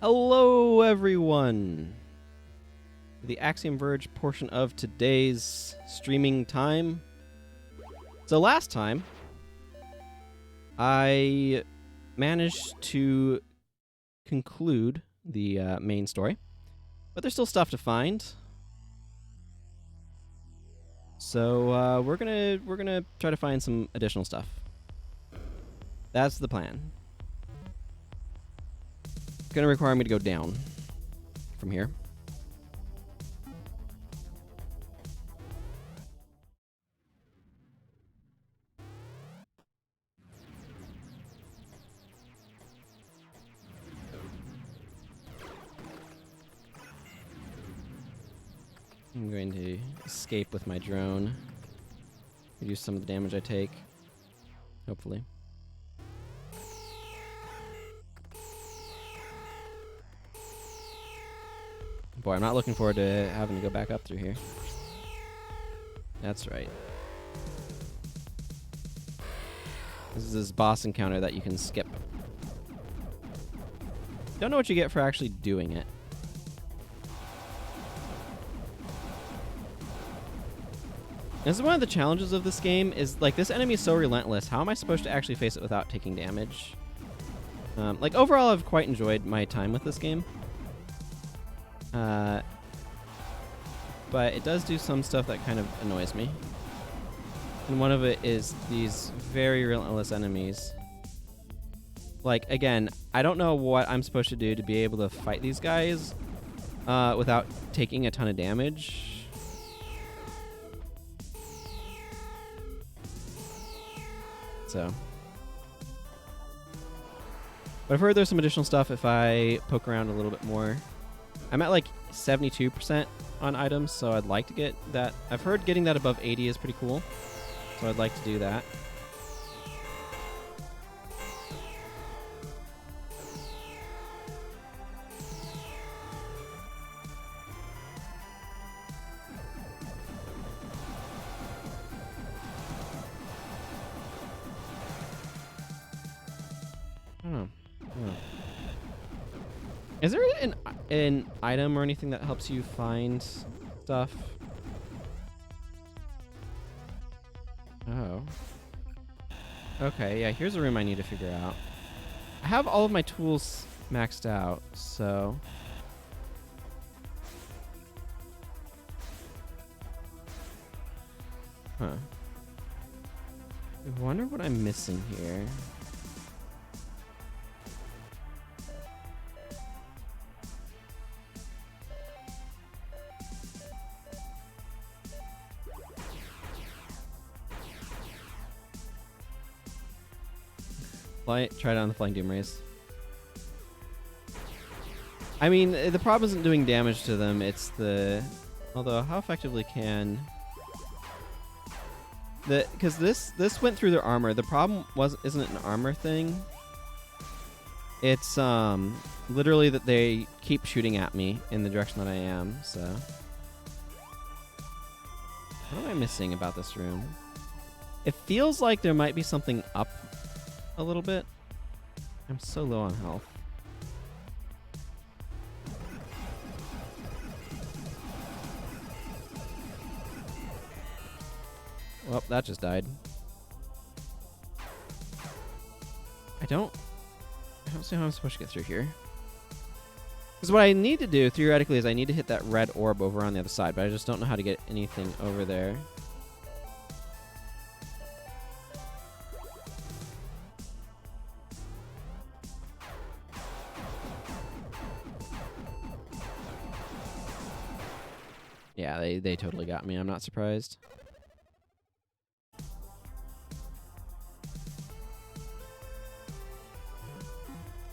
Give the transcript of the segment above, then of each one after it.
Hello, everyone. The Axiom Verge portion of today's streaming time. So last time, I managed to conclude the main story, but there's still stuff to find. So we're gonna try to find some additional stuff. That's the plan. It's gonna require me to go down from here. I'm going to escape with my drone. Reduce some of the damage I take. Hopefully. Boy, I'm not looking forward to having to go back up through here. That's right. This is this boss encounter that you can skip. Don't know what you get for actually doing it. This is one of the challenges of this game, is like this enemy is so relentless. How am I supposed to actually face it without taking damage? Like overall, I've quite enjoyed my time with this game. But it does do some stuff that kind of annoys me. And one of it is these very relentless enemies. Like, again, I don't know what I'm supposed to do to be able to fight these guys without taking a ton of damage. So. But I've heard there's some additional stuff if I poke around a little bit more. I'm at like 72% on items, so I'd like to get that. I've heard getting that above 80 is pretty cool, so I'd like to do that. I don't know. Is there an item or anything that helps you find stuff? Oh. Okay, yeah, here's a room I need to figure out. I have all of my tools maxed out, so... Huh. I wonder what I'm missing here. Try it on the Flying Doom Race. I mean, the problem isn't doing damage to them, it's the... Although, how effectively can... Because this went through their armor. The problem isn't an armor thing. It's literally that they keep shooting at me in the direction that I am, so... What am I missing about this room? It feels like there might be something up a little bit. I'm so low on health. Well, that just died. I don't see how I'm supposed to get through here. Because what I need to do, theoretically, is I need to hit that red orb over on the other side, but I just don't know how to get anything over there. Yeah, they totally got me. I'm not surprised.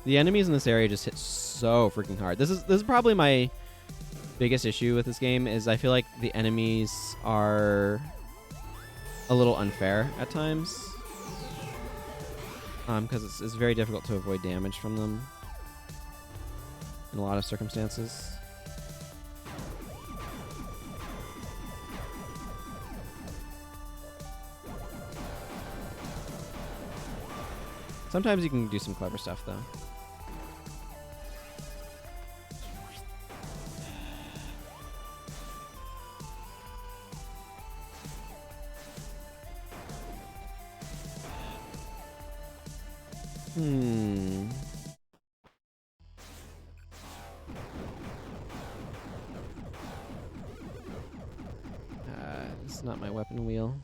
The enemies in this area just hit so freaking hard. This is probably my biggest issue with this game, is I feel like the enemies are a little unfair at times. Because it's very difficult to avoid damage from them in a lot of circumstances. Sometimes you can do some clever stuff, though. Hmm. This is not my weapon wheel.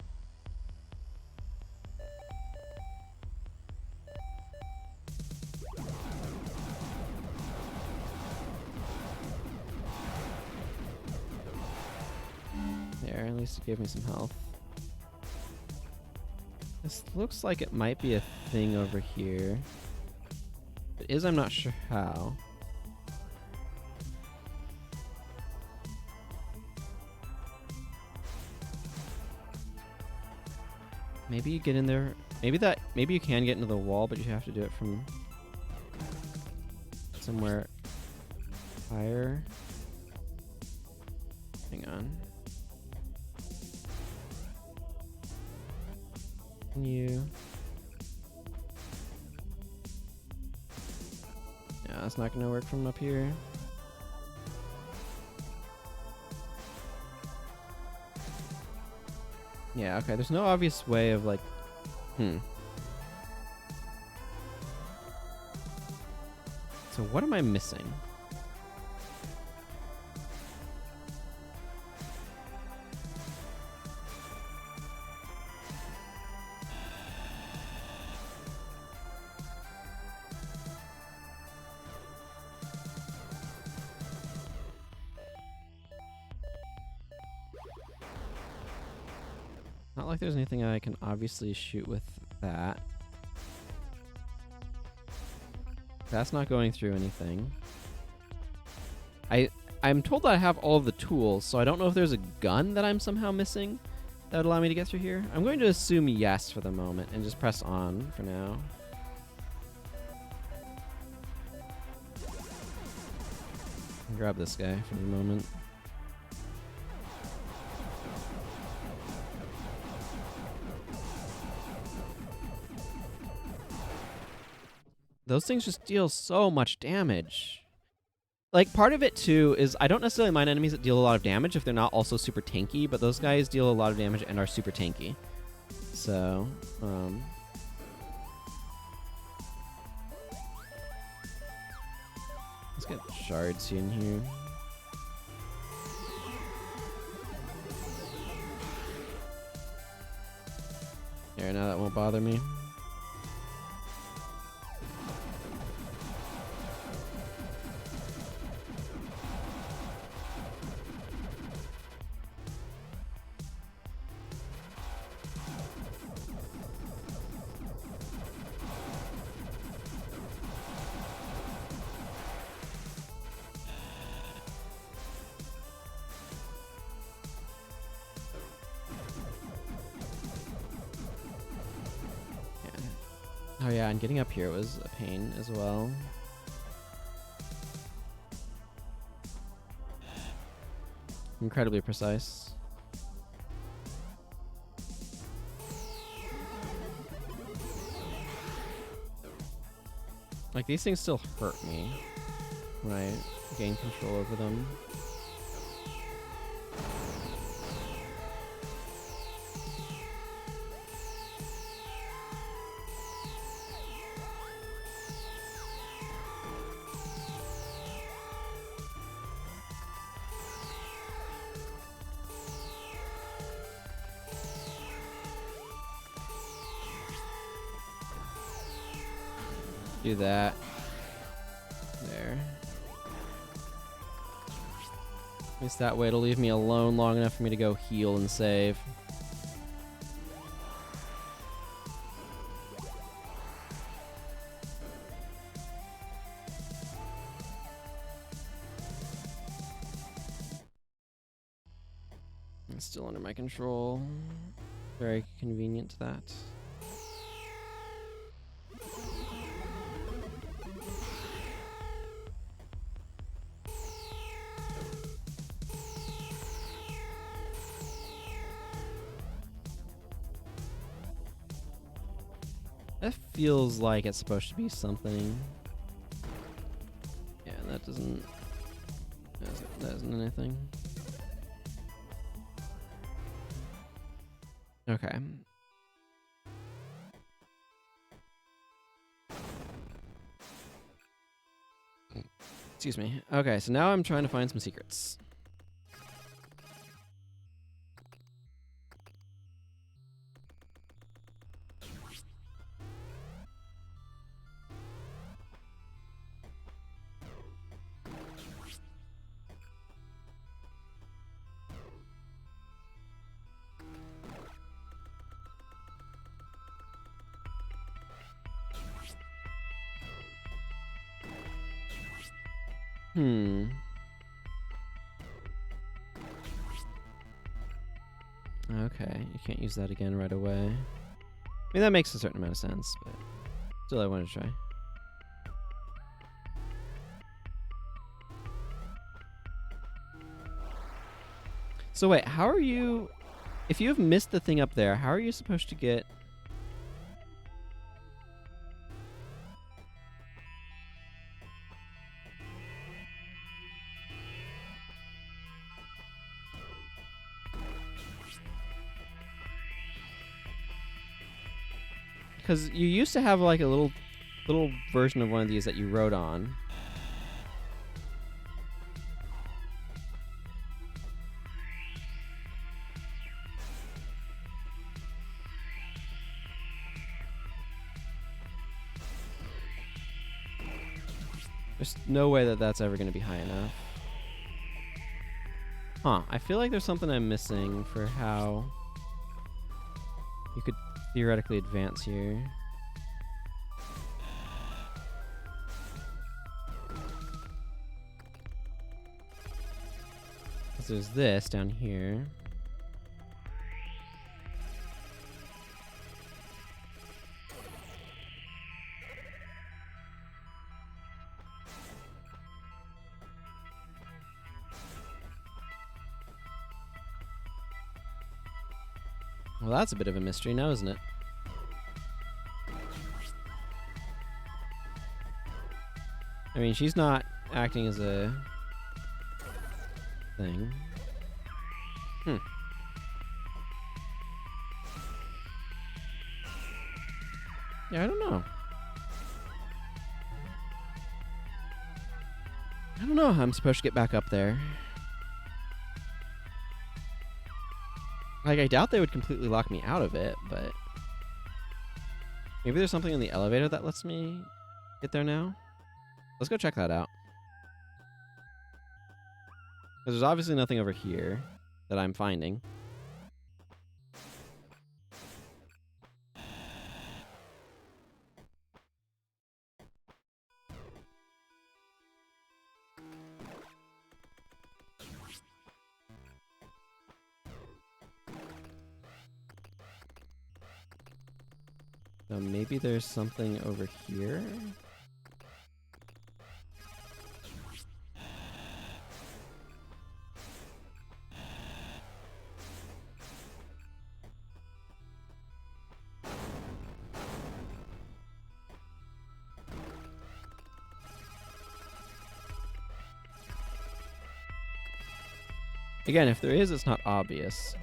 There, at least it gave me some health. This looks like it might be a thing over here. If it is, I'm not sure how. Maybe you get in there. Maybe you can get into the wall, but you have to do it from somewhere higher. Hang on. Can you? Yeah, that's not gonna work from up here. Yeah, okay, there's no obvious way of like, So what am I missing? Not like there's anything I can obviously shoot with that. That's not going through anything. I'm told that I have all of the tools, so I don't know if there's a gun that I'm somehow missing that would allow me to get through here. I'm going to assume yes for the moment and just press on for now. Grab this guy for the moment. Those things just deal so much damage. Like, part of it, too, is I don't necessarily mind enemies that deal a lot of damage if they're not also super tanky, but those guys deal a lot of damage and are super tanky. So, let's get shards in here. There, now that won't bother me. Oh yeah, and getting up here was a pain as well. Incredibly precise. Like, these things still hurt me when I gain control over them. Do that. There. At least that way it'll leave me alone long enough for me to go heal and save. It's still under my control. Very convenient to that. That feels like it's supposed to be something. Yeah, that doesn't. That isn't anything. Okay. Excuse me. Okay, so now I'm trying to find some secrets. Okay, you can't use that again right away. I mean, that makes a certain amount of sense, but still I want to try. So wait, how are you... If you have missed the thing up there, how are you supposed to get... Because you used to have like a little version of one of these that you rode on. There's no way that that's ever going to be high enough. Huh, I feel like there's something I'm missing for how you could theoretically advance here. Because there's this down here. Well, that's a bit of a mystery now, isn't it? I mean, she's not acting as a thing. Yeah, I don't know. I don't know how I'm supposed to get back up there. Like, I doubt they would completely lock me out of it, but... Maybe there's something in the elevator that lets me get there now? Let's go check that out. Because there's obviously nothing over here that I'm finding. So maybe there's something over here? Again, if there is, it's not obvious.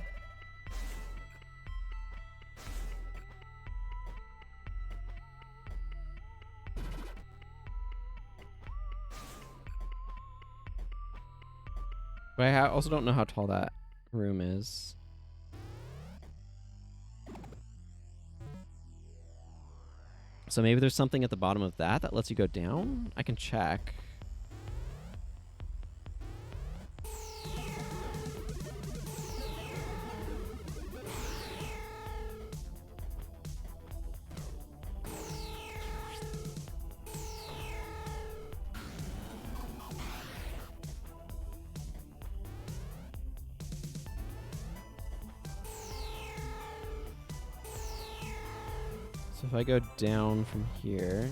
But I also don't know how tall that room is. So maybe there's something at the bottom of that lets you go down? I can check. So if I go down from here...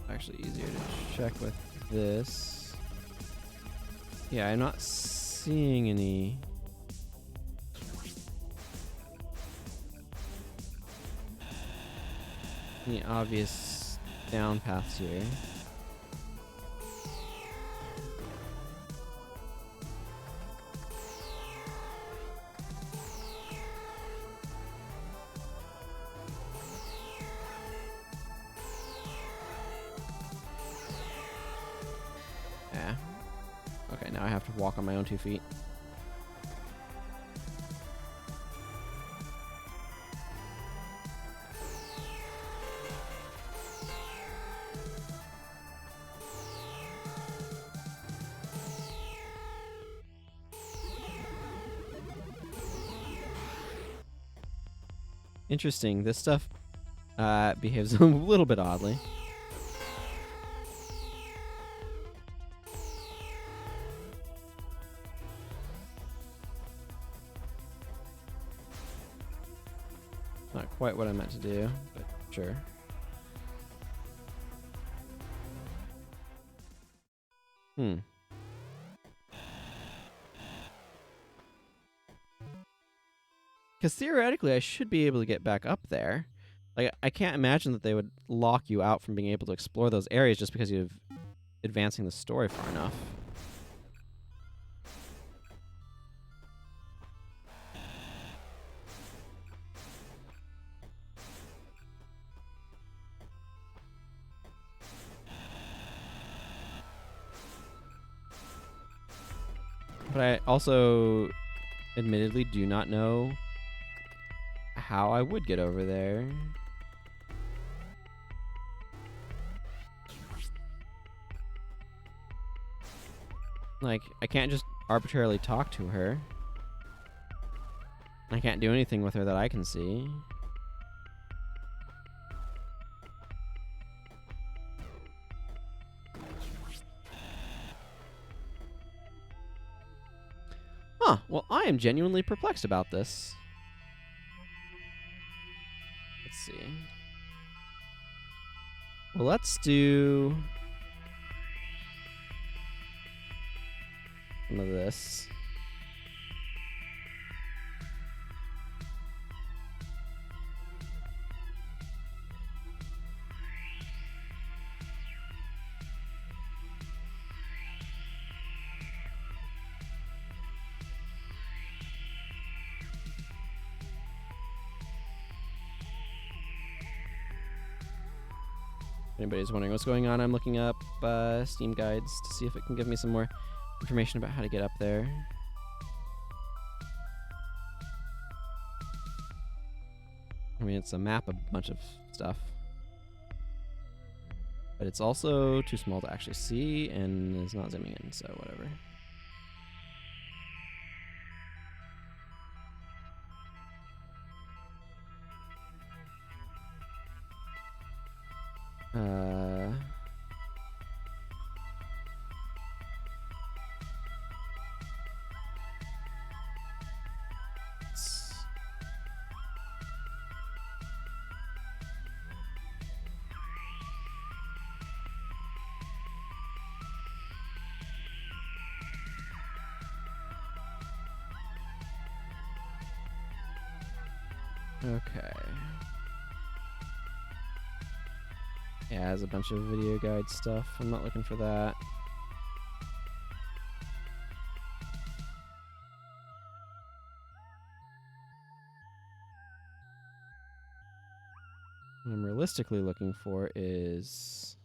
Actually easier to check with this. Yeah, I'm not seeing any... any obvious down paths here. to walk on my own 2 feet. Interesting. This stuff behaves a little bit oddly. Not quite what I meant to do, but sure. Because theoretically, I should be able to get back up there. Like, I can't imagine that they would lock you out from being able to explore those areas just because you're advancing the story far enough. But I also, admittedly, do not know how I would get over there. Like, I can't just arbitrarily talk to her. I can't do anything with her that I can see. Huh, well, I am genuinely perplexed about this. Let's see. Well, let's do some of this. If anybody's wondering what's going on, I'm looking up Steam guides to see if it can give me some more information about how to get up there. I mean, it's a map of a bunch of stuff. But it's also too small to actually see, and it's not zooming in, so whatever. Okay. Yeah, it has a bunch of video guide stuff. I'm not looking for that. What I'm realistically looking for is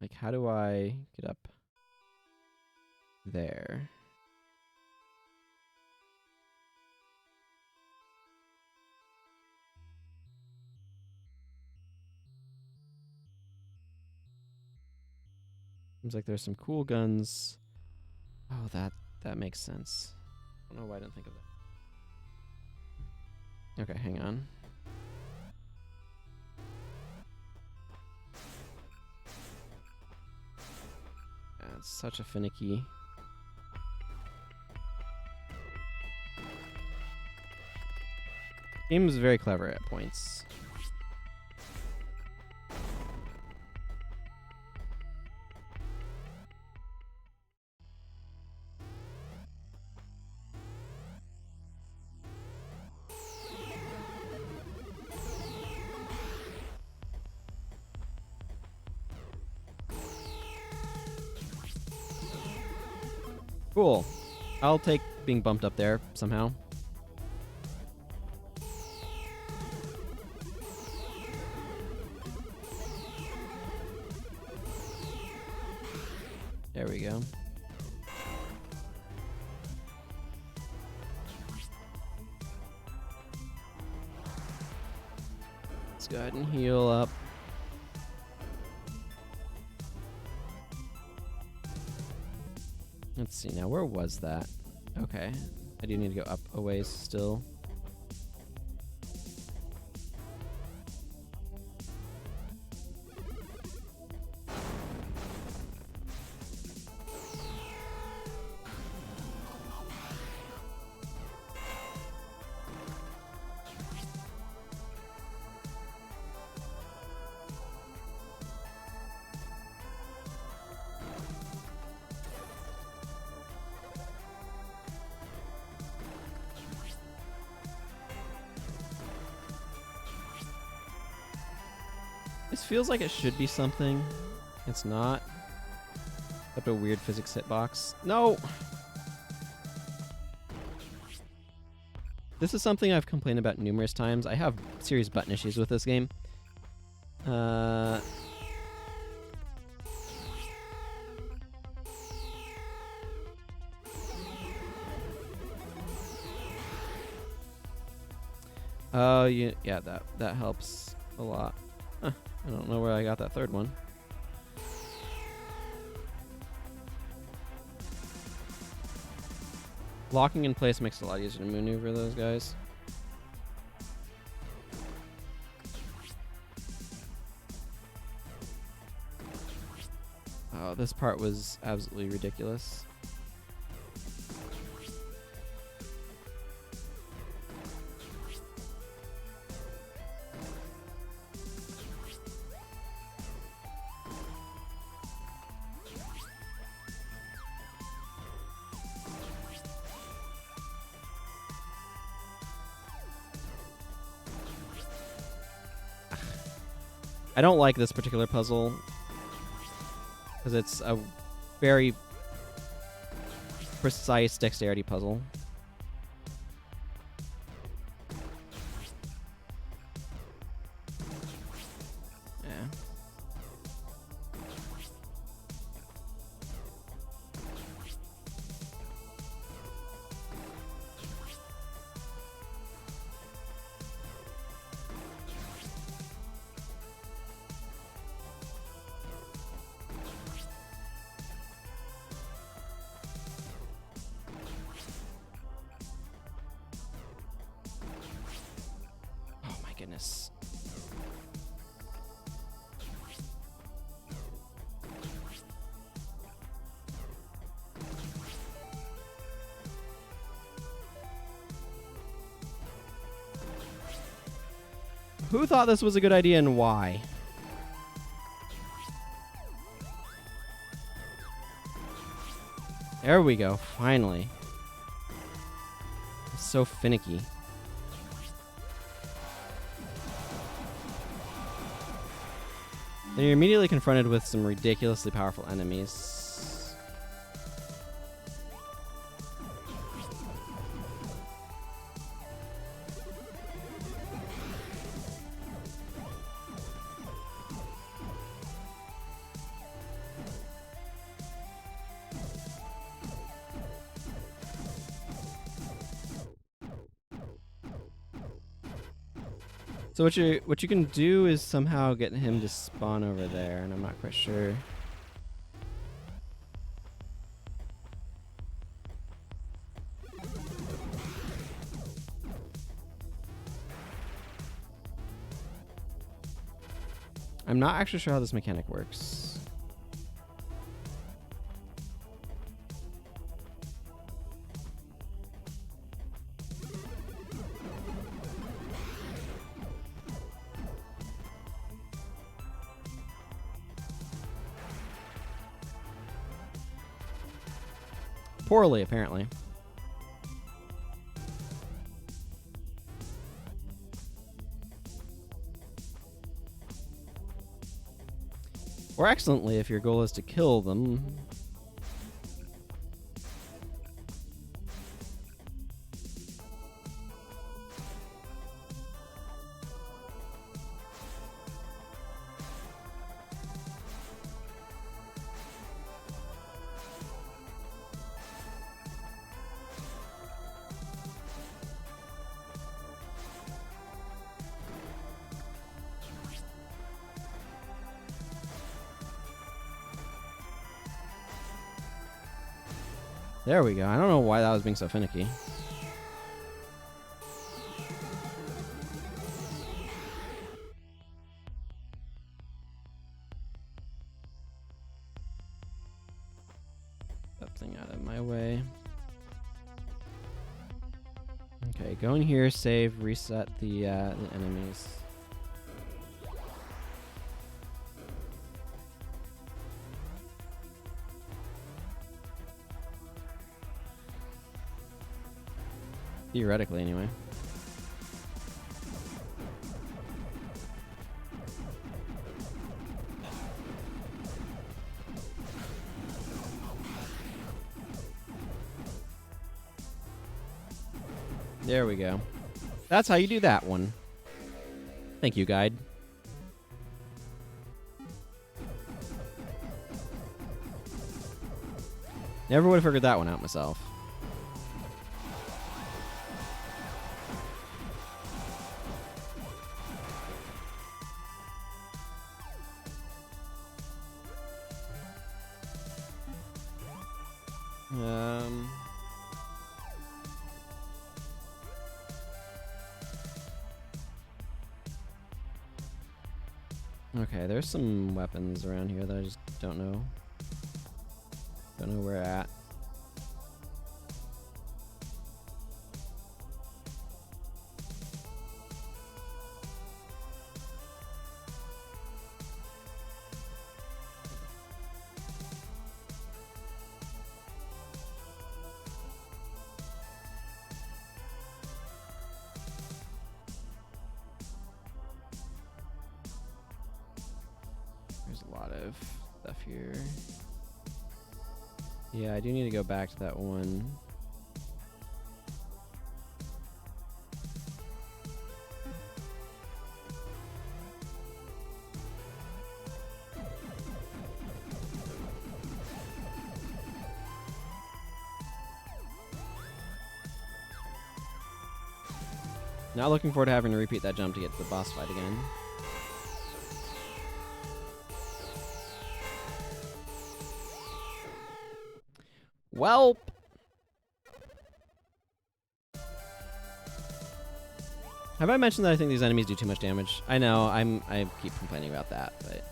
like, how do I get up there? Seems like there's some cool guns. Oh, that makes sense. I don't know why I didn't think of that. Okay, hang on. Yeah, it's such a finicky. Game is very clever at points. Cool. I'll take being bumped up there somehow. There we go. Let's go ahead and heal up. Let's see now, where was that? Okay, I do need to go up a ways still. This feels like it should be something. It's not. Except a weird physics hitbox. No! This is something I've complained about numerous times. I have serious button issues with this game. Oh, yeah, that helps a lot. Huh, I don't know where I got that third one. Locking in place makes it a lot easier to maneuver those guys. Oh, this part was absolutely ridiculous. I don't like this particular puzzle because it's a very precise dexterity puzzle. Yeah. Goodness. Who thought this was a good idea and why? There we go, finally. It's so finicky. Then you're immediately confronted with some ridiculously powerful enemies. So what you can do is somehow get him to spawn over there, and I'm not quite sure. I'm not actually sure how this mechanic works. Poorly, apparently. Or excellently if your goal is to kill them. There we go. I don't know why that was being so finicky. That thing out of my way. Okay, go in here, save, reset the enemies. Theoretically, anyway. There we go. That's how you do that one. Thank you, guide. Never would have figured that one out myself. Okay, there's some weapons around here that I just don't know. Don't know where at. There's a lot of stuff here. Yeah, I do need to go back to that one. Not looking forward to having to repeat that jump to get to the boss fight again. Welp. Have I mentioned that I think these enemies do too much damage? I know, I keep complaining about that, but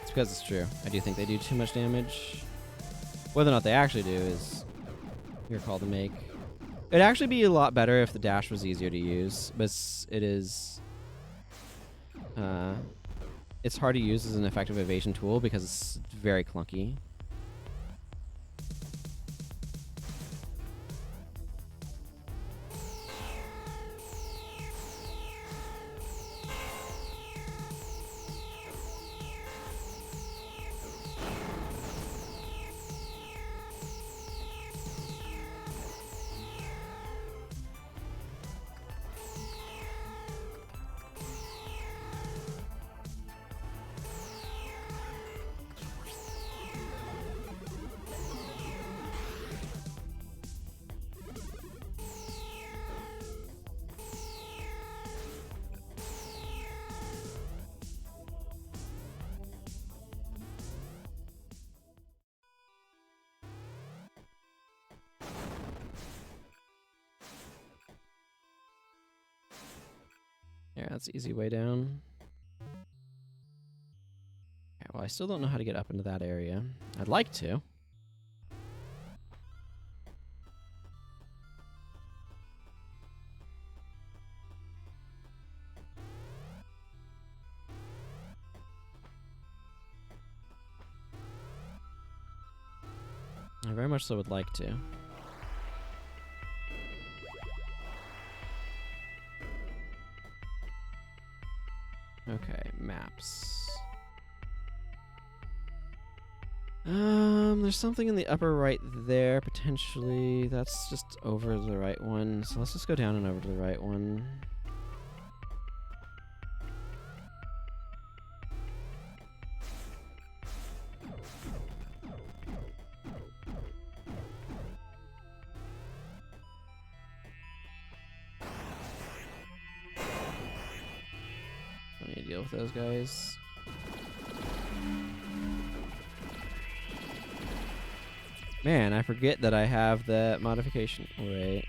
it's because it's true. I do think they do too much damage. Whether or not they actually do is your call to make. It'd actually be a lot better if the dash was easier to use, but it is. It's hard to use as an effective evasion tool because it's very clunky. Yeah, that's the easy way down. Okay, well, I still don't know how to get up into that area. I'd like to. I very much so would like to. Okay, maps. There's something in the upper right there, potentially. That's just over the right one. So let's just go down and over to the right one. Don't need deal with those guys. Man, I forget that I have that modification. Wait.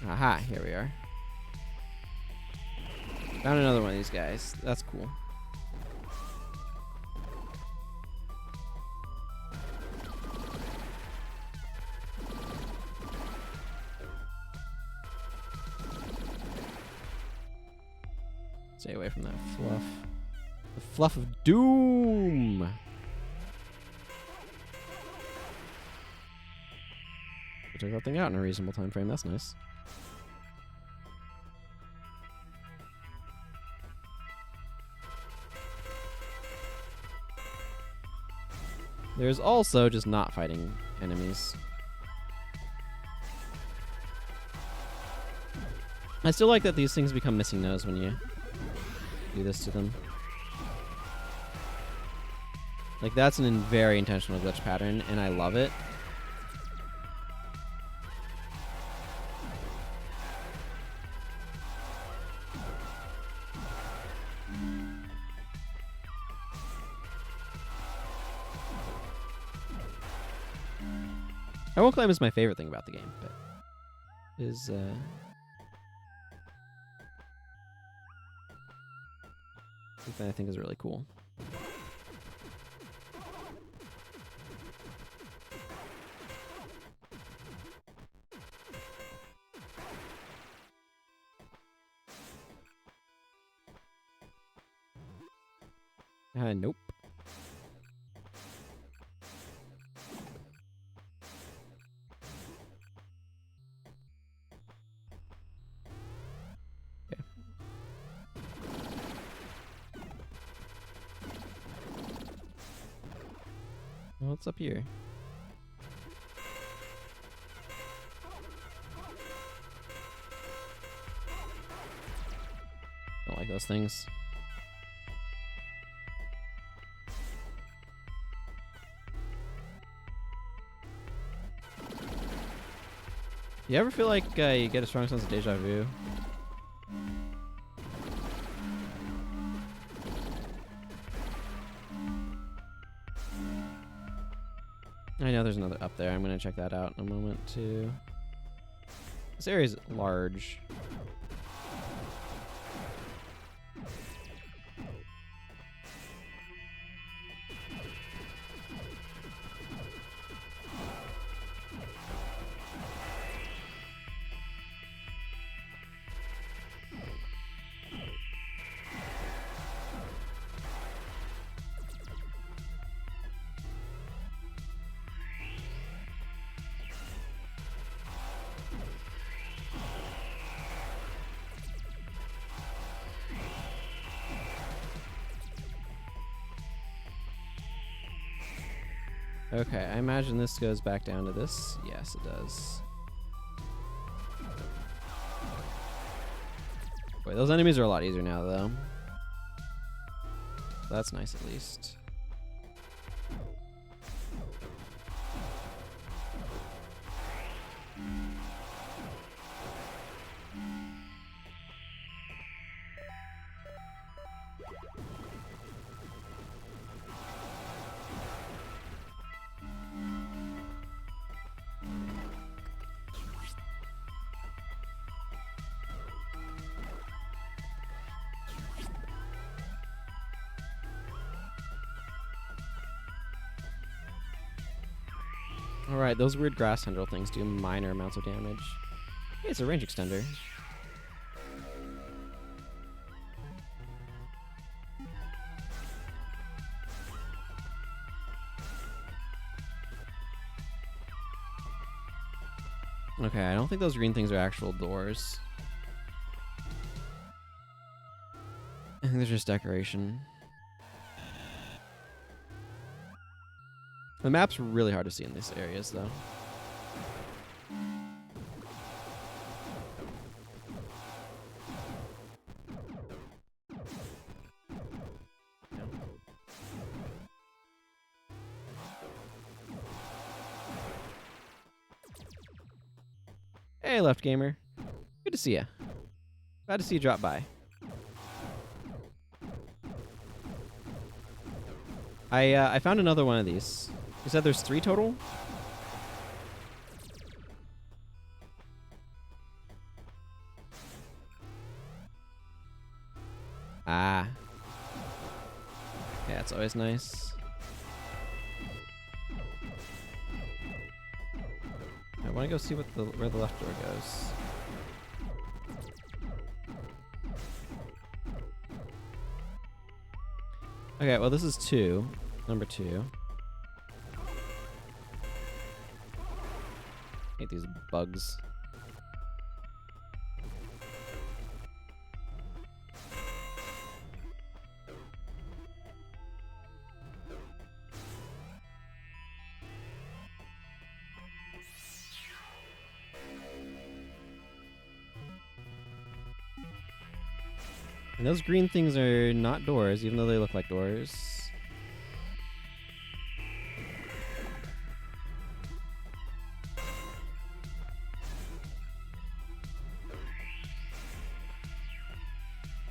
Aha, here we are. Found another one of these guys. That's cool. Stay away from that fluff. The fluff of doom! We took that thing out in a reasonable time frame. That's nice. There's also just not fighting enemies. I still like that these things become missing nose when you do this to them. Like, that's a very intentional glitch pattern, and I love it. I won't claim it's my favorite thing about the game, but it is something I think is really cool. Nope. Okay. What's up here? Don't like those things. You ever feel like you get a strong sense of deja vu? I know there's another up there. I'm going to check that out in a moment, too. This area is large. Okay, I imagine this goes back down to this. Yes, it does. Boy, those enemies are a lot easier now, though. That's nice, at least. Alright, those weird grass tendril things do minor amounts of damage. Hey, it's a range extender. Okay, I don't think those green things are actual doors. I think they're just decoration. The map's really hard to see in these areas, though. Hey, Left Gamer. Good to see you. Glad to see you drop by. I found another one of these. You said there's 3 total? Ah. Yeah, it's always nice. I want to go see what where the left door goes. Okay, well this is 2. Number 2. Hate these bugs. And those green things are not doors, even though they look like doors.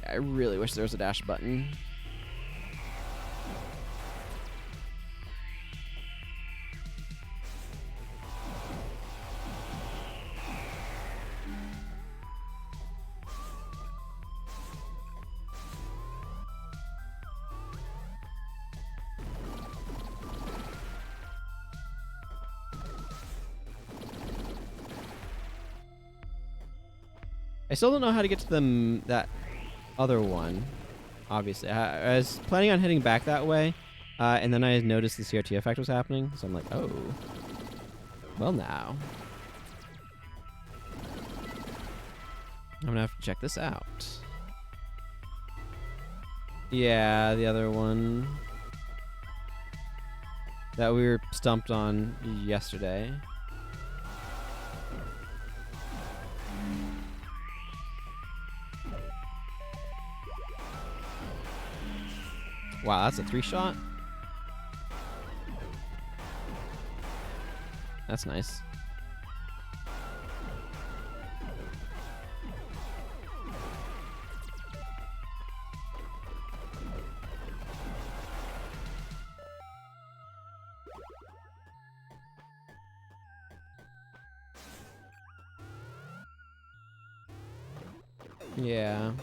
I really wish there was a dash button. I still don't know how to get to that other one, obviously. I was planning on heading back that way, and then I noticed the CRT effect was happening, so I'm like, oh. Well, now. I'm gonna have to check this out. Yeah, the other one that we were stumped on yesterday. Wow, that's a 3-shot? That's nice. Yeah.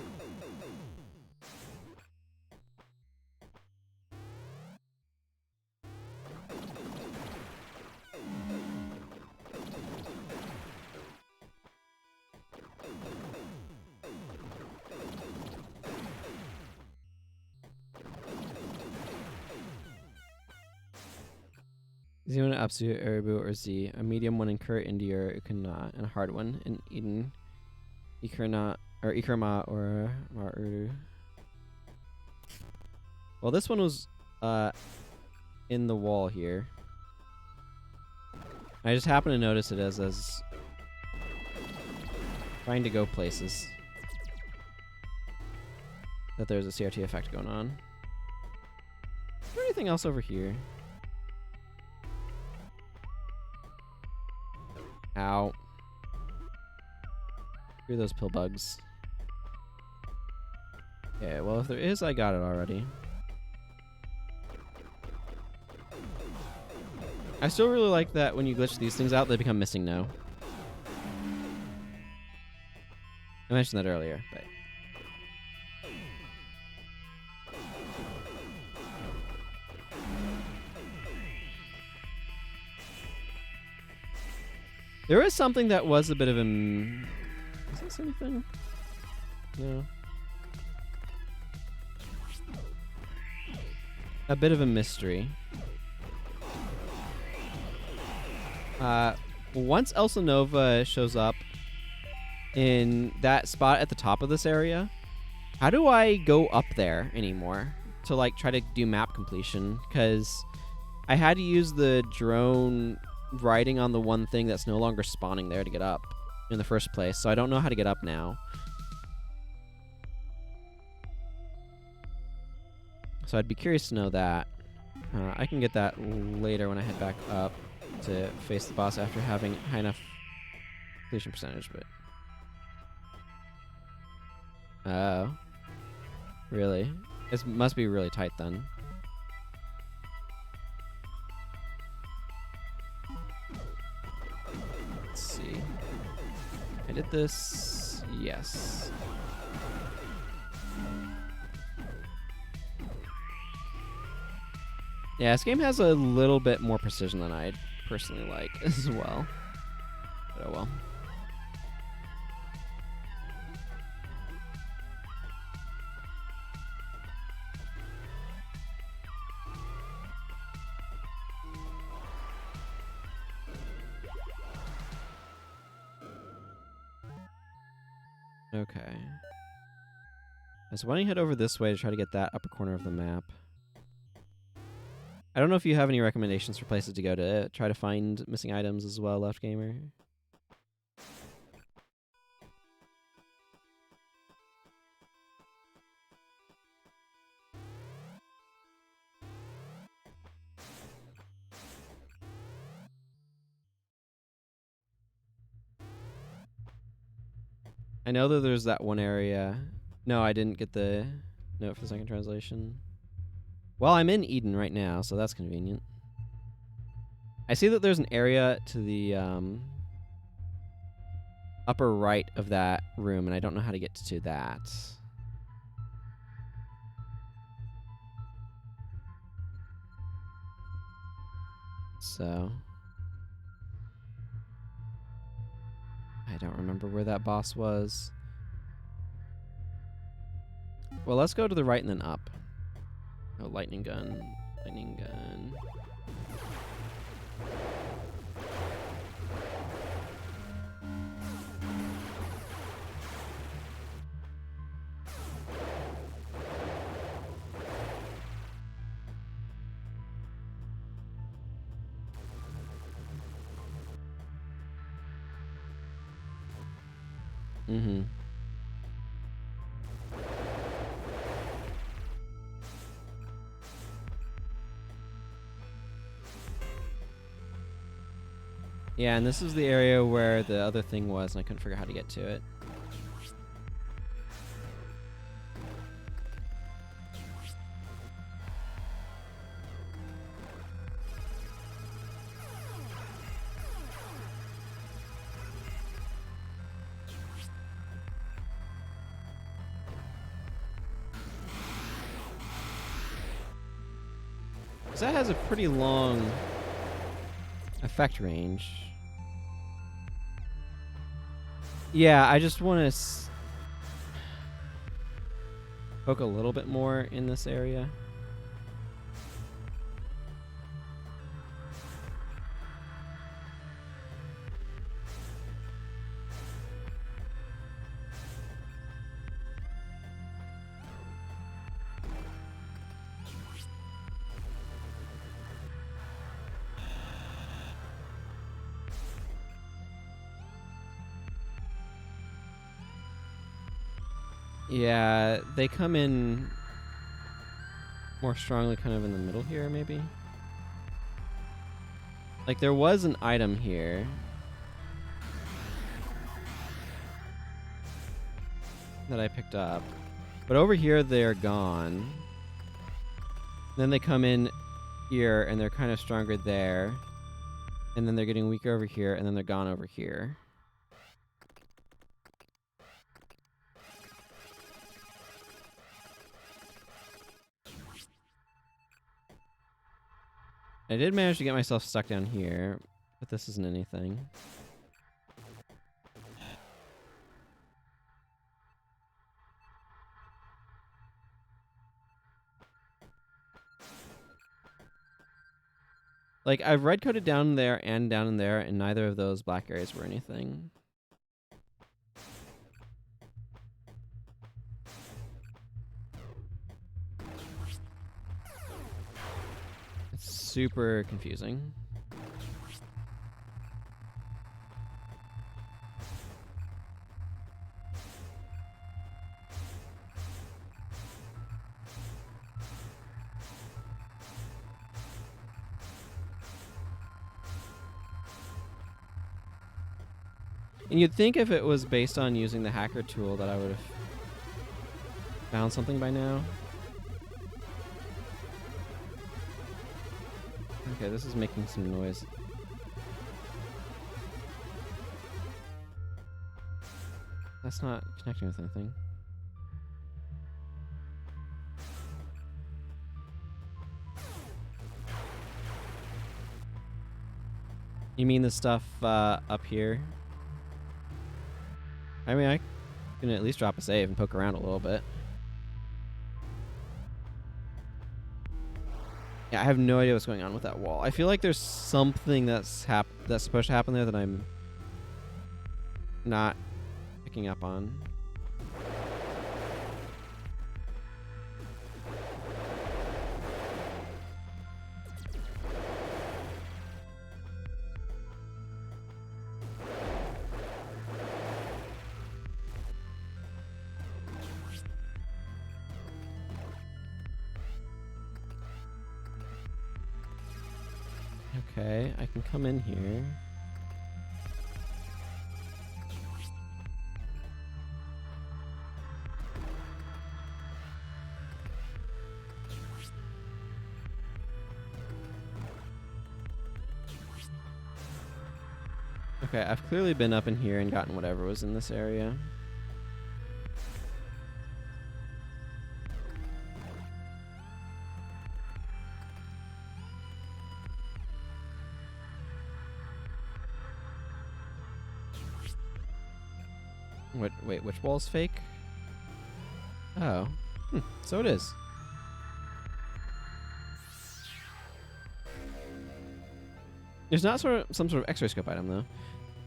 Is you want an absolute Eribu or Z? A medium one in Kurt India or Ukana, and a hard one in Eden. Ikerna or Ikerma or Maru. Well, this one was in the wall here. I just happened to notice it as trying to go places. That there's a CRT effect going on. Is there anything else over here? Ow. Screw those pill bugs. Okay, well if there is, I got it already. I still really like that when you glitch these things out, they become missing now. I mentioned that earlier, but... There is something that was a bit of a... Is this anything? No. A bit of a mystery. Once Elsa Nova shows up in that spot at the top of this area, how do I go up there anymore to like try to do map completion? Because I had to use the drone riding on the one thing that's no longer spawning there to get up in the first place, so I don't know how to get up now. So I'd be curious to know that. I can get that later when I head back up to face the boss after having high enough completion percentage, but... Oh. Really? It must be really tight then. Let's see. I did this. Yes. Yeah, this game has a little bit more precision than I'd personally like as well. But oh well. Okay. So why don't you head over this way to try to get that upper corner of the map? I don't know if you have any recommendations for places to go to try to find missing items as well, Left Gamer. I know that there's that one area. No, I didn't get the note for the second translation. Well, I'm in Eden right now, so that's convenient. I see that there's an area to the upper right of that room, and I don't know how to get to that. So... I don't remember where that boss was. Well, let's go to the right and then up. Oh, lightning gun. Lightning gun. Mm-hmm. Yeah, and this is the area where the other thing was, and I couldn't figure out how to get to it. That has a pretty long effect range. Yeah, I just want to poke a little bit more in this area. Yeah, they come in more strongly kind of in the middle here, maybe. Like, there was an item here. That I picked up. But over here, they're gone. Then they come in here, and they're kind of stronger there. And then they're getting weaker over here, and then they're gone over here. I did manage to get myself stuck down here, but this isn't anything. Like, I've red-coded down there and down in there, and neither of those black areas were anything. It's super confusing. And you'd think if it was based on using the hacker tool that I would have found something by now. Okay, this is making some noise. That's not connecting with anything. You mean the stuff up here? I mean, I can at least drop a save and poke around a little bit. Yeah, I have no idea what's going on with that wall. I feel like there's something that's supposed to happen there that I'm not picking up on. Okay, I can come in here. Okay, I've clearly been up in here and gotten whatever was in this area. Wait, which wall's fake? Oh. So it is. There's not some sort of X-ray scope item, though.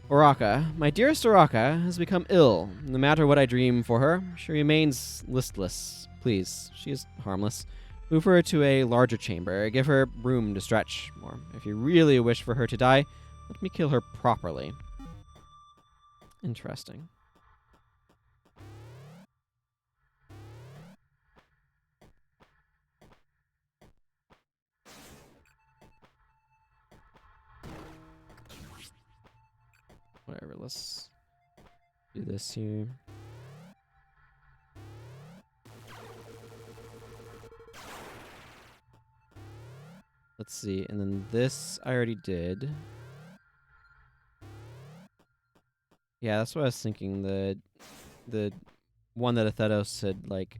Oraka. My dearest Oraka has become ill. No matter what I dream for her, she remains listless. Please, she is harmless. Move her to a larger chamber. Give her room to stretch. Or, if you really wish for her to die, let me kill her properly. Interesting. Whatever, let's do this here. Let's see, and then this I already did. Yeah, that's what I was thinking. The one that Athetos had, like,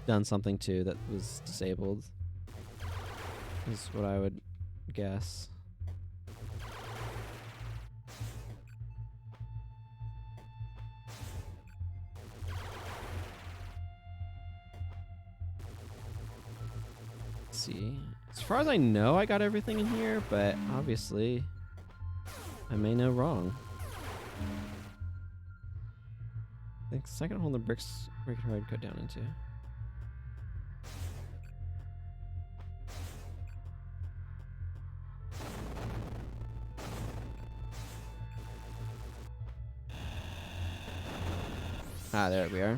done something to that was disabled is what I would guess. See, as far as I know, I got everything in here, but obviously I may know wrong. I think second hole in the bricks we can hard cut down into. Ah, there we are.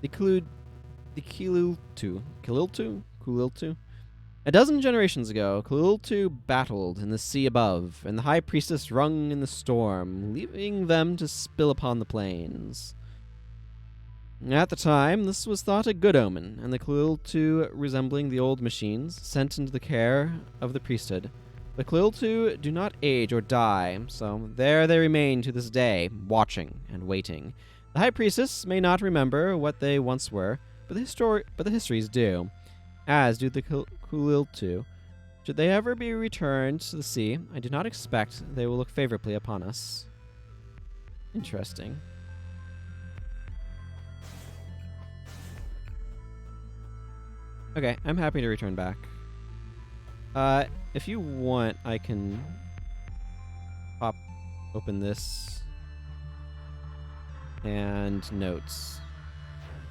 The Kuliltu. A dozen generations ago, Kuliltu battled in the sea above, and the High Priestess wrung in the storm, leaving them to spill upon the plains. At the time, this was thought a good omen, and the Kuliltu, resembling the old machines, sent into the care of the priesthood. The Kuliltu do not age or die, so there they remain to this day, watching and waiting. The High Priestess may not remember what they once were, but the histories do, as do the Kuliltu. Should they ever be returned to the sea, I do not expect they will look favorably upon us. Interesting. Okay, I'm happy to return back. If you want, I can pop open this and notes.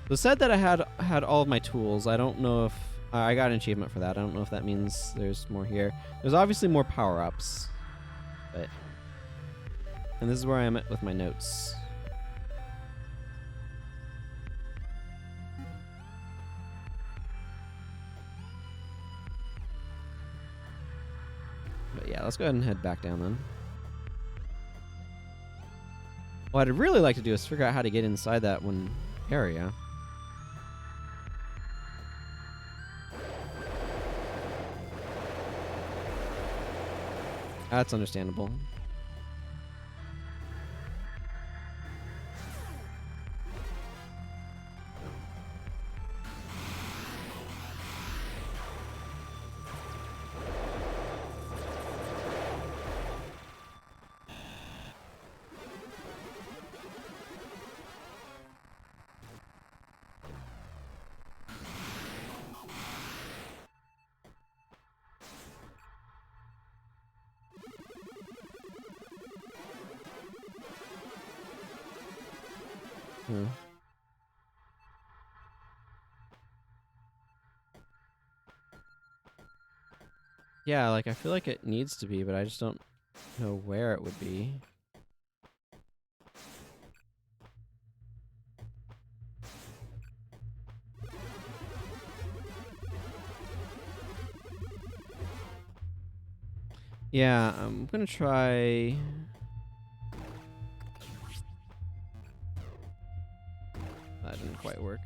So it said that I had all of my tools. I don't know if I got an achievement for that. I don't know if that means there's more here. There's obviously more power-ups, and this is where I am at with my notes. But yeah, let's go ahead and head back down then. What I'd really like to do is figure out how to get inside that one area. That's understandable. Yeah, like I feel like it needs to be, but I just don't know where it would be. Yeah, I'm gonna try. That didn't quite work.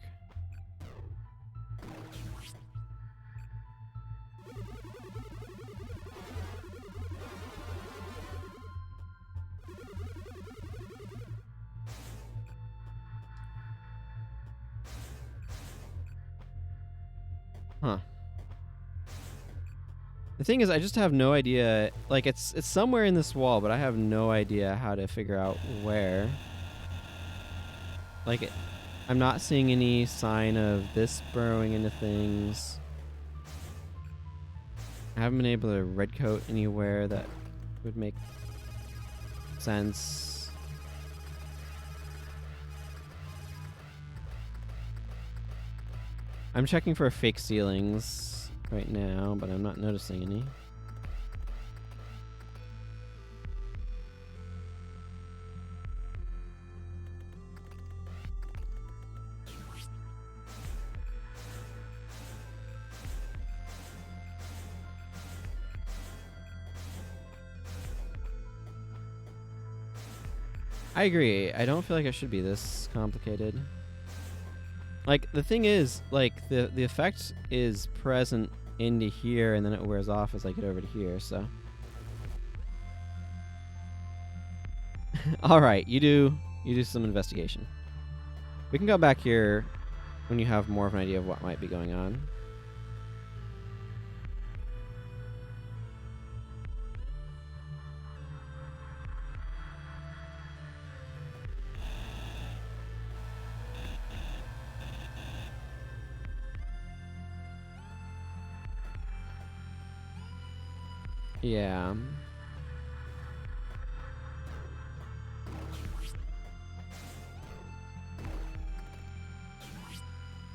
Huh. The thing is, I just have no idea. Like, it's somewhere in this wall, but I have no idea how to figure out where. Like, I'm not seeing any sign of this burrowing into things. I haven't been able to redcoat anywhere that would make sense. I'm checking for fake ceilings right now, but I'm not noticing any. I agree. I don't feel like it should be this complicated. Like, the thing is, like, the effect is present into here, and then it wears off as I get over to here, so. Alright, you do some investigation. We can go back here when you have more of an idea of what might be going on. Yeah.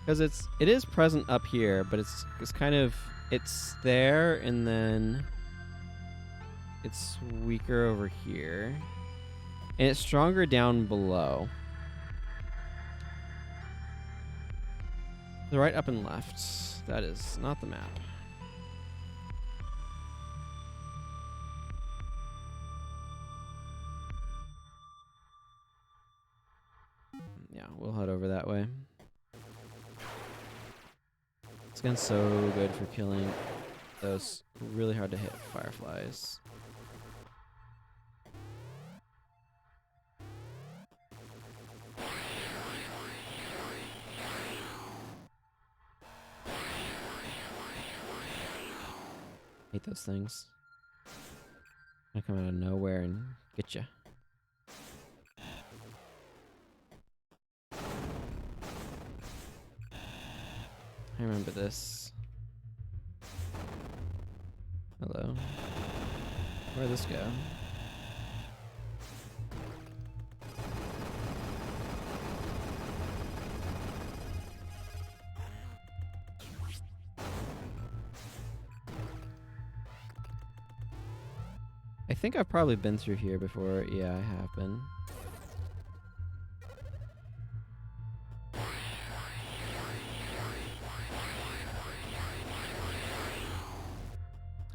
Because it is present up here, but it's kind of, it's there, and then it's weaker over here, and it's stronger down below. The right, up, and left. That is not the map. Yeah, we'll head over that way. This gun's so good for killing those really hard to hit fireflies. Hate those things. They come out of nowhere and get you. I remember this. Hello. Where'd this go? I think I've probably been through here before. Yeah, I have been.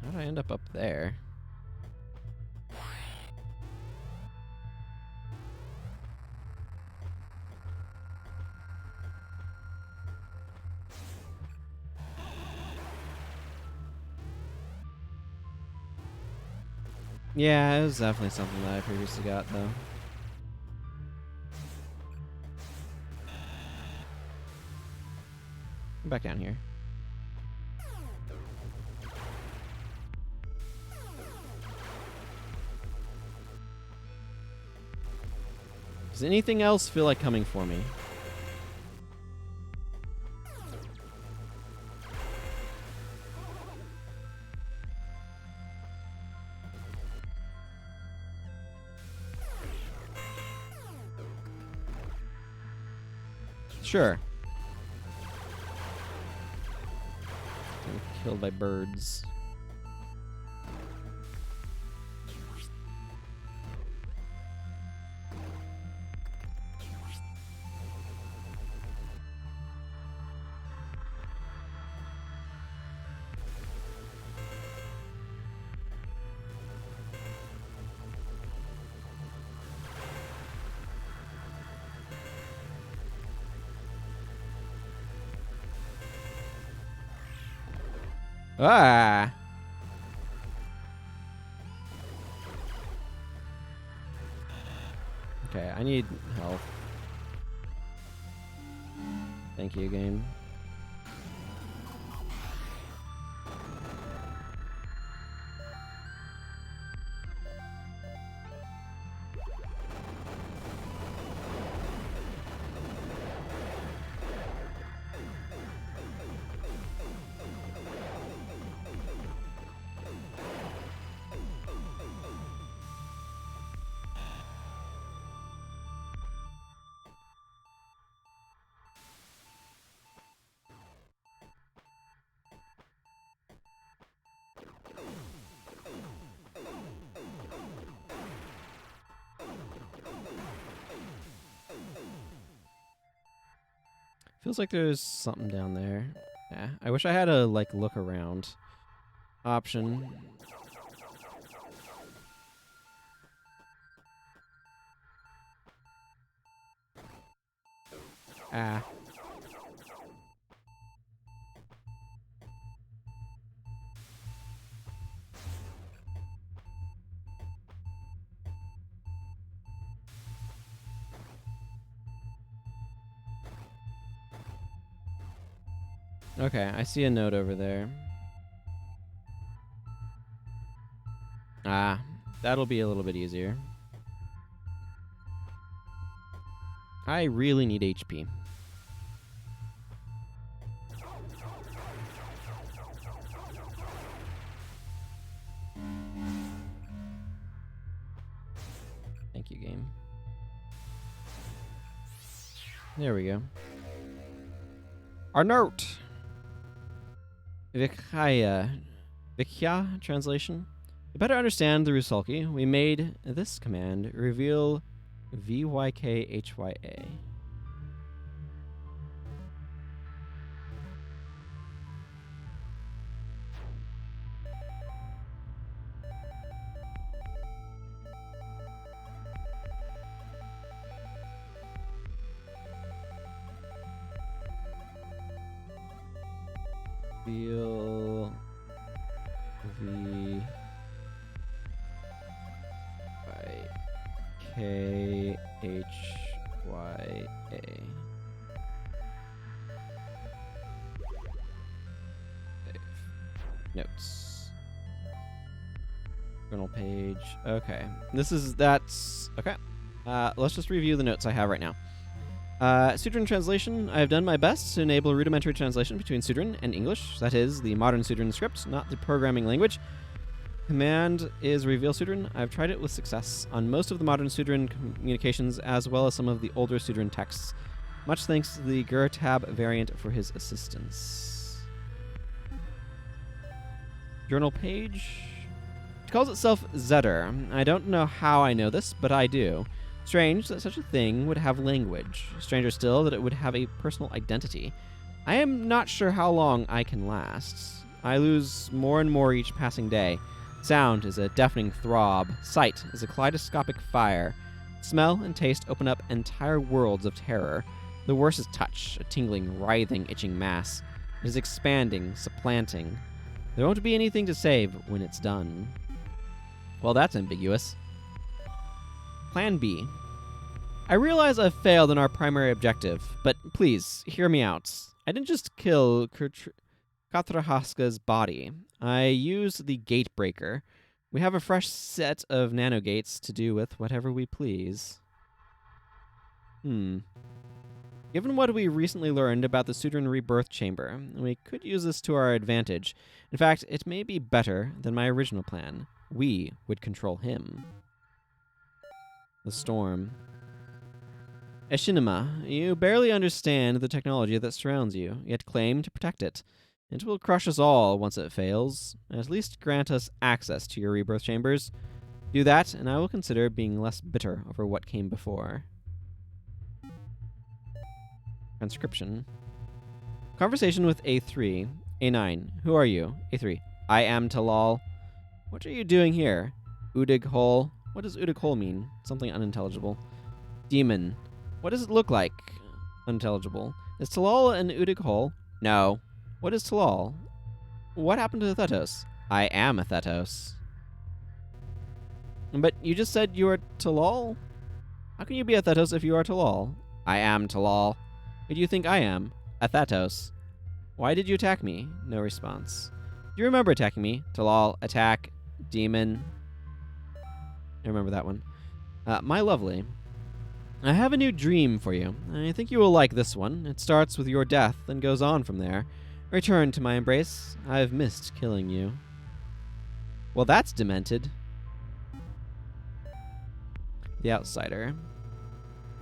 How did I end up there? Yeah, it was definitely something that I previously got, though. Come back down here. Does anything else feel like coming for me? Sure. I'm killed by birds. Ah! Okay, I need help. Thank you, game. Feels like there's something down there. Yeah, I wish I had a, like, look around option. Ah. Okay, I see a note over there. Ah, that'll be a little bit easier. I really need HP. Thank you, game. There we go. Our note. Vikya translation. To better understand the Rusalki, we made this command reveal VYKHYA. Feel V Y K H Y A. Notes. Journal page. Okay. That's okay. Let's just review the notes I have right now. Sudran translation. I have done my best to enable rudimentary translation between Sudran and English. That is, the modern Sudran script, not the programming language. Command is reveal Sudran. I've tried it with success on most of the modern Sudran communications, as well as some of the older Sudran texts. Much thanks to the Gurtab variant for his assistance. Journal page. It calls itself Zedder. I don't know how I know this, but I do. Strange that such a thing would have language. Stranger still that it would have a personal identity. I am not sure how long I can last. I lose more and more each passing day. Sound is a deafening throb. Sight is a kaleidoscopic fire. Smell and taste open up entire worlds of terror. The worst is touch, a tingling, writhing, itching mass. It is expanding, supplanting. There won't be anything to save when it's done. Well, that's ambiguous. Plan B. I realize I've failed in our primary objective, but please, hear me out. I didn't just kill Katrahaska's body. I used the gate breaker. We have a fresh set of nanogates to do with whatever we please. Given what we recently learned about the Sudran rebirth chamber, we could use this to our advantage. In fact, it may be better than my original plan. We would control him. The storm. Eshinima, you barely understand the technology that surrounds you, yet claim to protect it. It will crush us all once it fails. At least grant us access to your rebirth chambers. Do that, and I will consider being less bitter over what came before. Transcription. Conversation with A3. A9. Who are you? A3. I am Talal. What are you doing here? Udig Hole. What does Udig Hole mean? Something unintelligible. Demon. What does it look like? Unintelligible. Is Talal an Udig Hole? No. What is Talal? What happened to Thetos? I am a Thetos. But you just said you are Talal? How can you be a Thetos if you are Talal? I am Talal. Who do you think I am? A Thetos. Why did you attack me? No response. Do you remember attacking me? Talal, attack, demon. I remember that one. My lovely. I have a new dream for you. I think you will like this one. It starts with your death and goes on from there. Return to my embrace. I've missed killing you. Well, that's demented. The Outsider.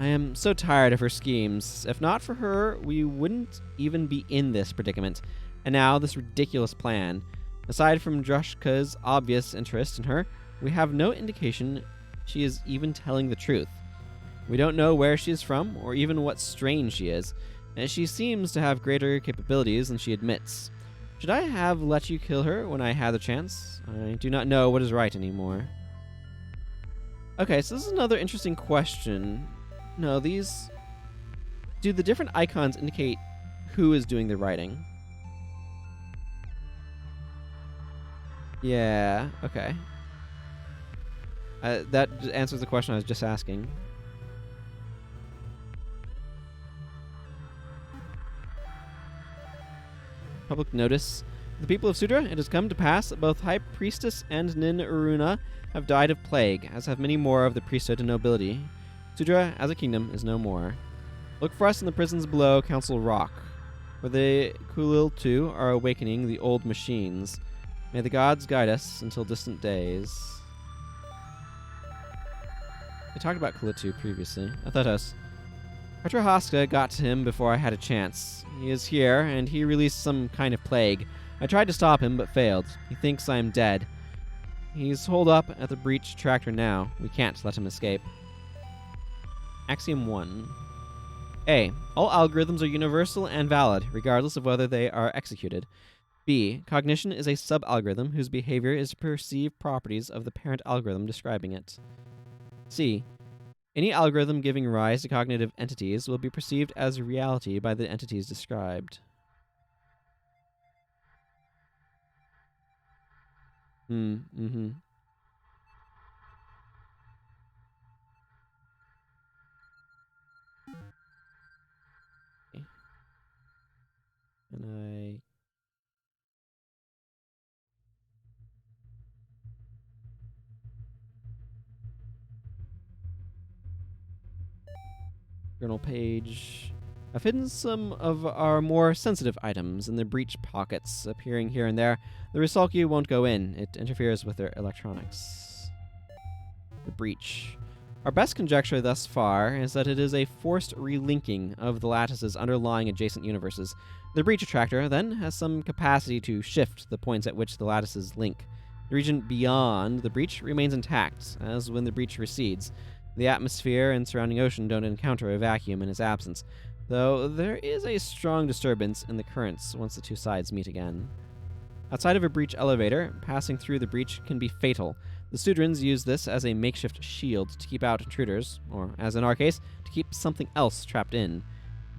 I am so tired of her schemes. If not for her, we wouldn't even be in this predicament. And now, this ridiculous plan. Aside from Drushka's obvious interest in her, we have no indication she is even telling the truth. We don't know where she is from, or even what strain she is, and she seems to have greater capabilities than she admits. Should I have let you kill her when I had the chance? I do not know what is right anymore. Okay, so this is another interesting question. No, these... Do the different icons indicate who is doing the writing? Yeah, okay. That answers the question I was just asking. Public notice. The people of Sudra, it has come to pass that both High Priestess and Nin Uruna have died of plague, as have many more of the priesthood and nobility. Sudra, as a kingdom, is no more. Look for us in the prisons below Council Rock, where the Kulil too are awakening the old machines. May the gods guide us until distant days. We talked about Kulitu previously. Athetos. Petrahaska got to him before I had a chance. He is here, and he released some kind of plague. I tried to stop him, but failed. He thinks I am dead. He's holed up at the breach tractor now. We can't let him escape. Axiom 1. A. All algorithms are universal and valid, regardless of whether they are executed. B. Cognition is a sub-algorithm whose behavior is to perceive properties of the parent algorithm describing it. C. Any algorithm giving rise to cognitive entities will be perceived as reality by the entities described. Mm-hmm. And journal page. I've hidden some of our more sensitive items in the breech pockets, appearing here and there. The Risalki won't go in. It interferes with their electronics. The breach. Our best conjecture thus far is that it is a forced relinking of the lattices underlying adjacent universes. The breach attractor then has some capacity to shift the points at which the lattices link. The region beyond the breach remains intact, as when the breach recedes. The atmosphere and surrounding ocean don't encounter a vacuum in its absence, though there is a strong disturbance in the currents once the two sides meet again. Outside of a breach elevator, passing through the breach can be fatal. The Sudrans use this as a makeshift shield to keep out intruders, or, as in our case, to keep something else trapped in.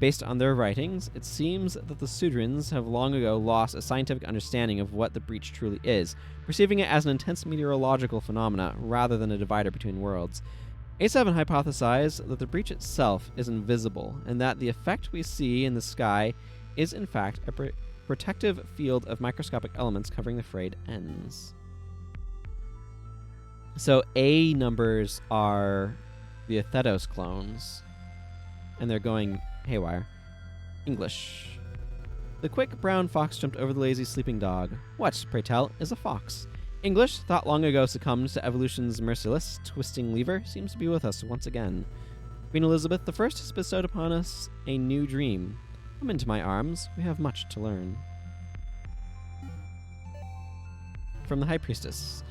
Based on their writings, it seems that the Sudrins have long ago lost a scientific understanding of what the breach truly is, perceiving it as an intense meteorological phenomena rather than a divider between worlds. A7 hypothesized that the breach itself is invisible, and that the effect we see in the sky is in fact a protective field of microscopic elements covering the frayed ends. So A numbers are the Athetos clones, and they're going haywire. English. The quick brown fox jumped over the lazy sleeping dog. What, pray tell, is a fox? English, thought long ago succumbed to evolution's merciless, twisting lever, seems to be with us once again. Queen Elizabeth I has bestowed upon us a new dream. Come into my arms, we have much to learn. From the High Priestess.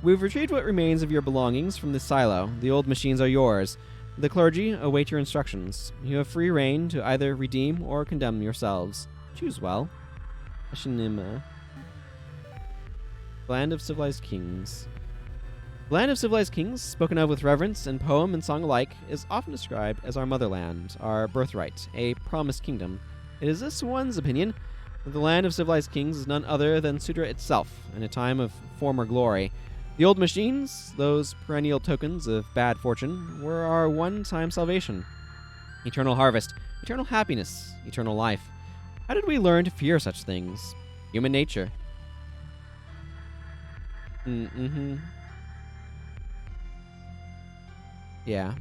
We've retrieved what remains of your belongings from the silo. The old machines are yours. The clergy await your instructions. You have free reign to either redeem or condemn yourselves. Choose well. Ashinima. Land of Civilized Kings. The land of civilized kings, spoken of with reverence in poem and song alike, is often described as our motherland, our birthright, a promised kingdom. It is this one's opinion that the land of civilized kings is none other than Sudra itself, in a time of former glory. The old machines, those perennial tokens of bad fortune, were our one-time salvation. Eternal harvest, eternal happiness, eternal life. How did we learn to fear such things? Human nature. Yeah.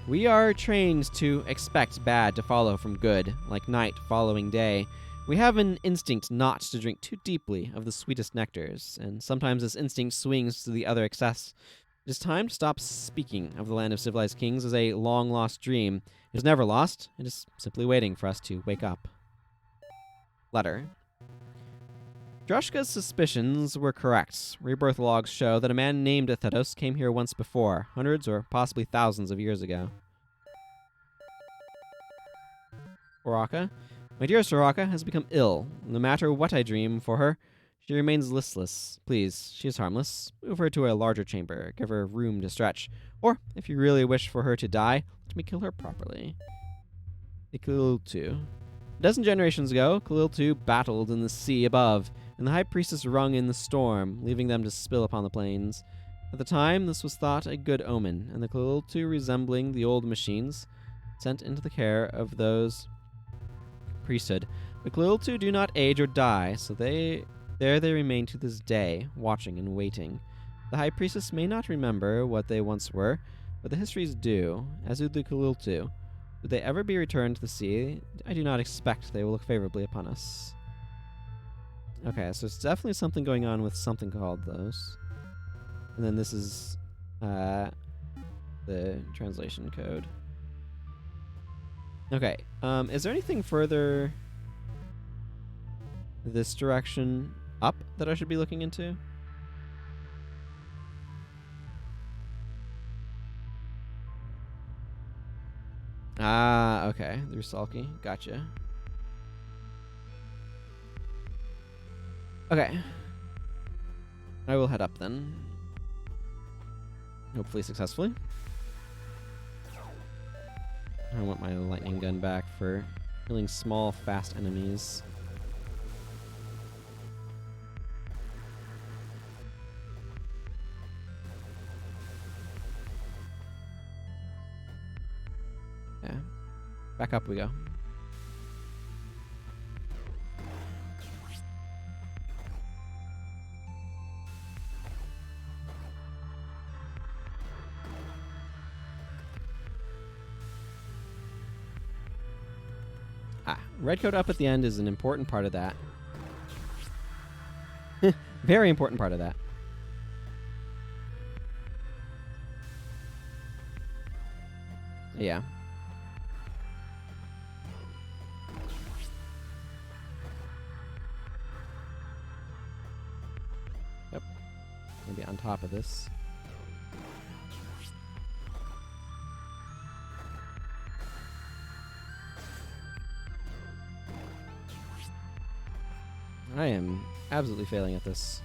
We are trained to expect bad to follow from good, like night following day. We have an instinct not to drink too deeply of the sweetest nectars, and sometimes this instinct swings to the other excess. It is time to stop speaking of the land of civilized kings as a long-lost dream. It is never lost. It is simply waiting for us to wake up. Letter. Droshka's suspicions were correct. Rebirth logs show that a man named Athetos came here once before, hundreds or possibly thousands of years ago. Soraka. My dear Soraka has become ill. No matter what I dream for her, she remains listless. Please, she is harmless. Move her to a larger chamber. Give her room to stretch. Or, if you really wish for her to die, let me kill her properly. The Khalil-2. A dozen generations ago, Khalil-2 battled in the sea above, and the High Priestess wrung in the storm, leaving them to spill upon the plains. At the time, this was thought a good omen, and the Khalil-2 resembling the old machines, sent into the care of those priesthood. The Khalil-2 do not age or die, so they remain to this day, watching and waiting. The High Priestess may not remember what they once were, but the histories do, as do the Khalil-2. Would they ever be returned to the sea? I do not expect they will look favorably upon us. Okay, so it's definitely something going on with something called those. And then this is the translation code. Okay, is there anything further this direction up that I should be looking into? Ah, okay. The Rusalki. Gotcha. Okay. I will head up then. Hopefully successfully. I want my lightning gun back for killing small, fast enemies. Yeah. Back up we go. Red coat up at the end is an important part of that. Very important part of that. Yeah. Yep. Maybe on top of this. I am absolutely failing at this.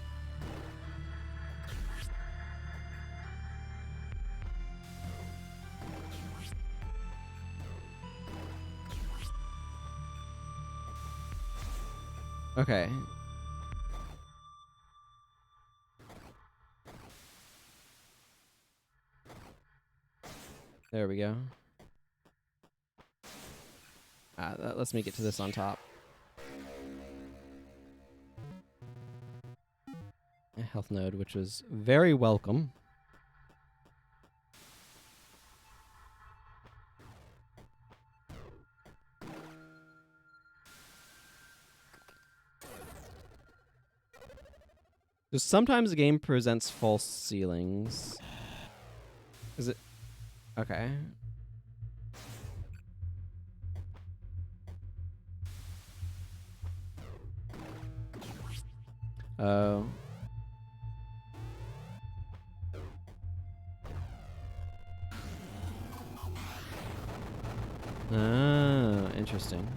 Okay. There we go. That lets me get to this on top. A health node, which was very welcome. So sometimes the game presents false ceilings. Is it? Okay. Oh. Oh, interesting.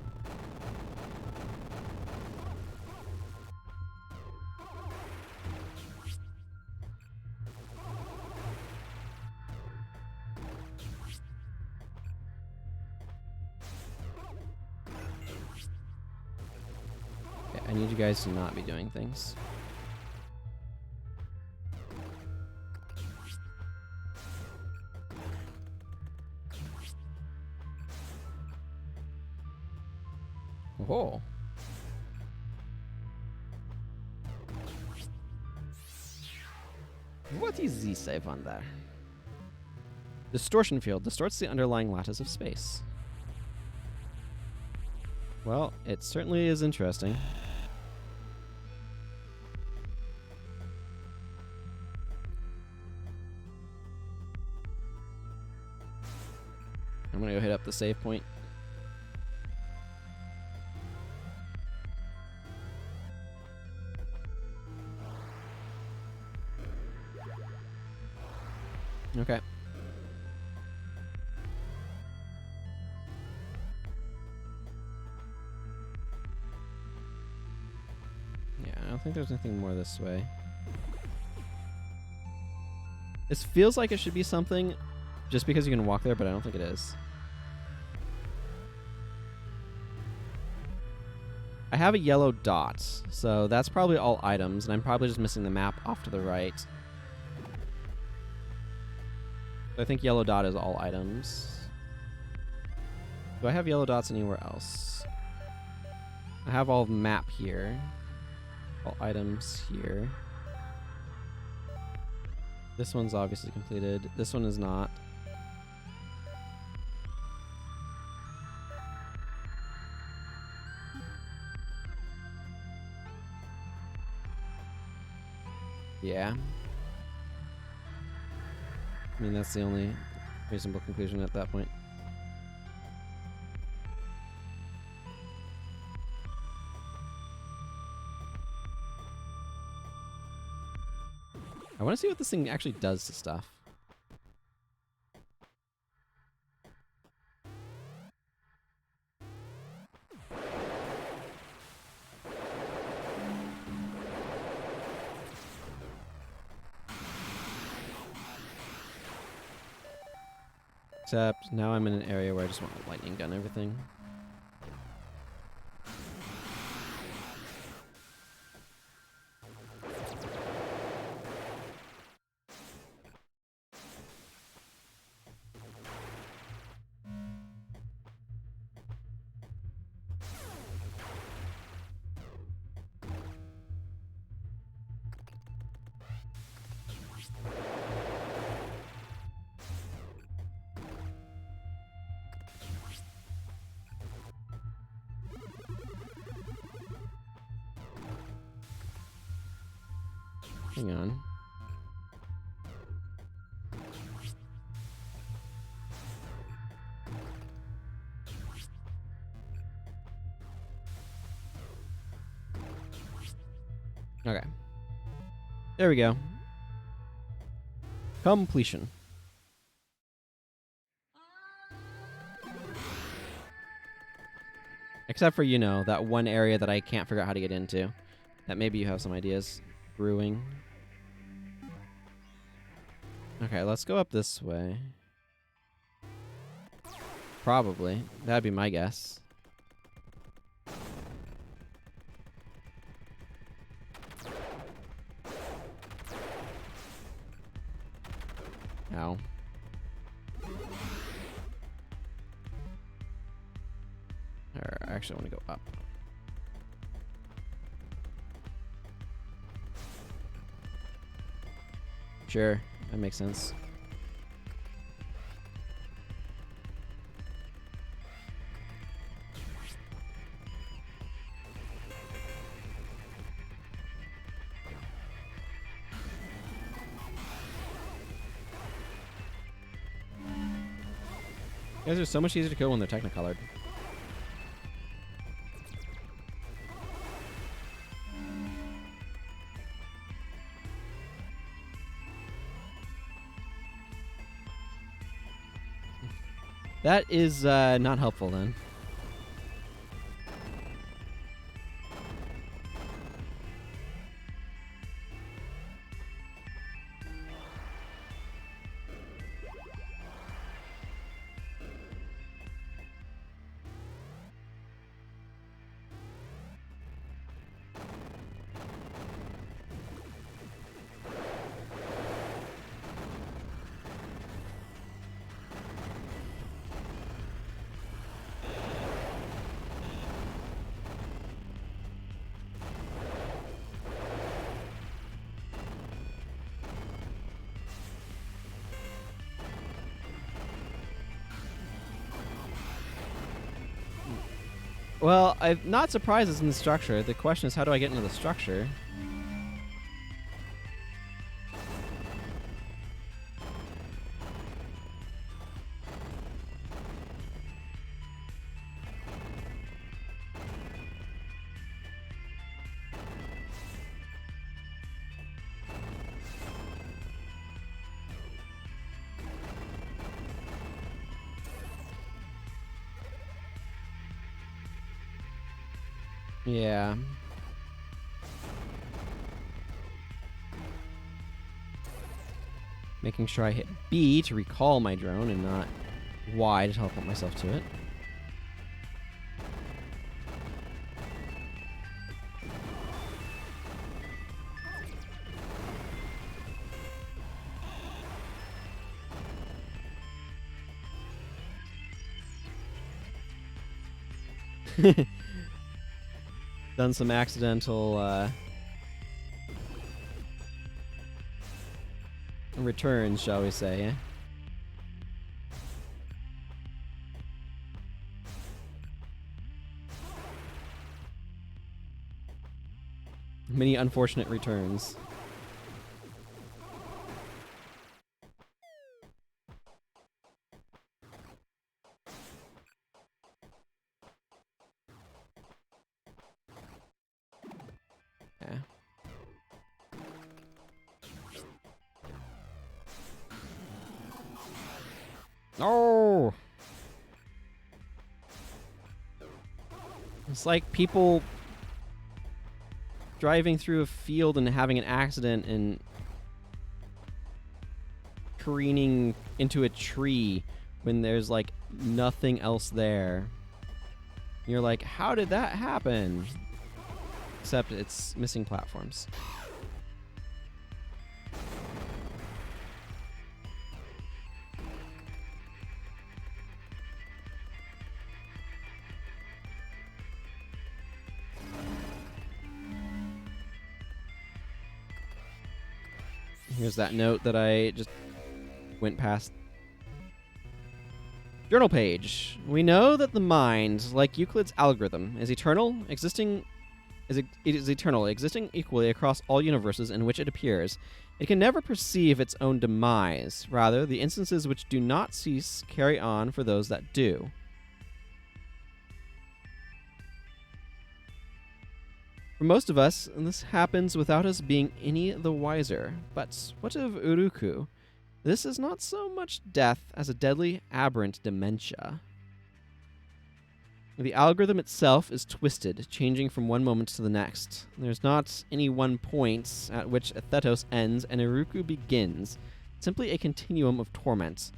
Okay, I need you guys to not be doing things. Oh. What is the save on there? Distortion field distorts the underlying lattice of space. Well, it certainly is interesting. I'm gonna go hit up the save point. Okay. Yeah, I don't think there's anything more this way. This feels like it should be something just because you can walk there, but I don't think it is. I have a yellow dot, so that's probably all items, and I'm probably just missing the map off to the right. I think yellow dot is all items. Do I have yellow dots anywhere else? I have all map here. All items here. This one's obviously completed. This one is not. Yeah. I mean, that's the only reasonable conclusion at that point. I want to see what this thing actually does to stuff. Except now I'm in an area where I just want to lightning gun everything. Hang on. Okay. There we go. Completion. Except for, you know, that one area that I can't figure out how to get into. That maybe you have some ideas. Brewing. Okay, let's go up this way. Probably. That'd be my guess. Actually, I want to go up. Sure, that makes sense. Guys are so much easier to kill when they're technicolored. That is not helpful then. Well, I'm not surprised it's in the structure. The question is, how do I get into the structure? Yeah. Making sure I hit B to recall my drone and not Y to teleport myself to it. Done some accidental returns, shall we say, eh? Many unfortunate returns. Yeah. Oh! It's like people driving through a field and having an accident and careening into a tree when there's like nothing else there. You're like, how did that happen? Except it's missing platforms. Here's that note that I just went past. Journal page. We know that the mind, like Euclid's algorithm, is eternal, existing equally across all universes in which it appears. It can never perceive its own demise. Rather, the instances which do not cease carry on for those that do. For most of us, this happens without us being any the wiser. But what of Uruku? This is not so much death as a deadly, aberrant dementia. The algorithm itself is twisted, changing from one moment to the next. There's not any one point at which Thetos ends and Uruku begins, simply a continuum of torment.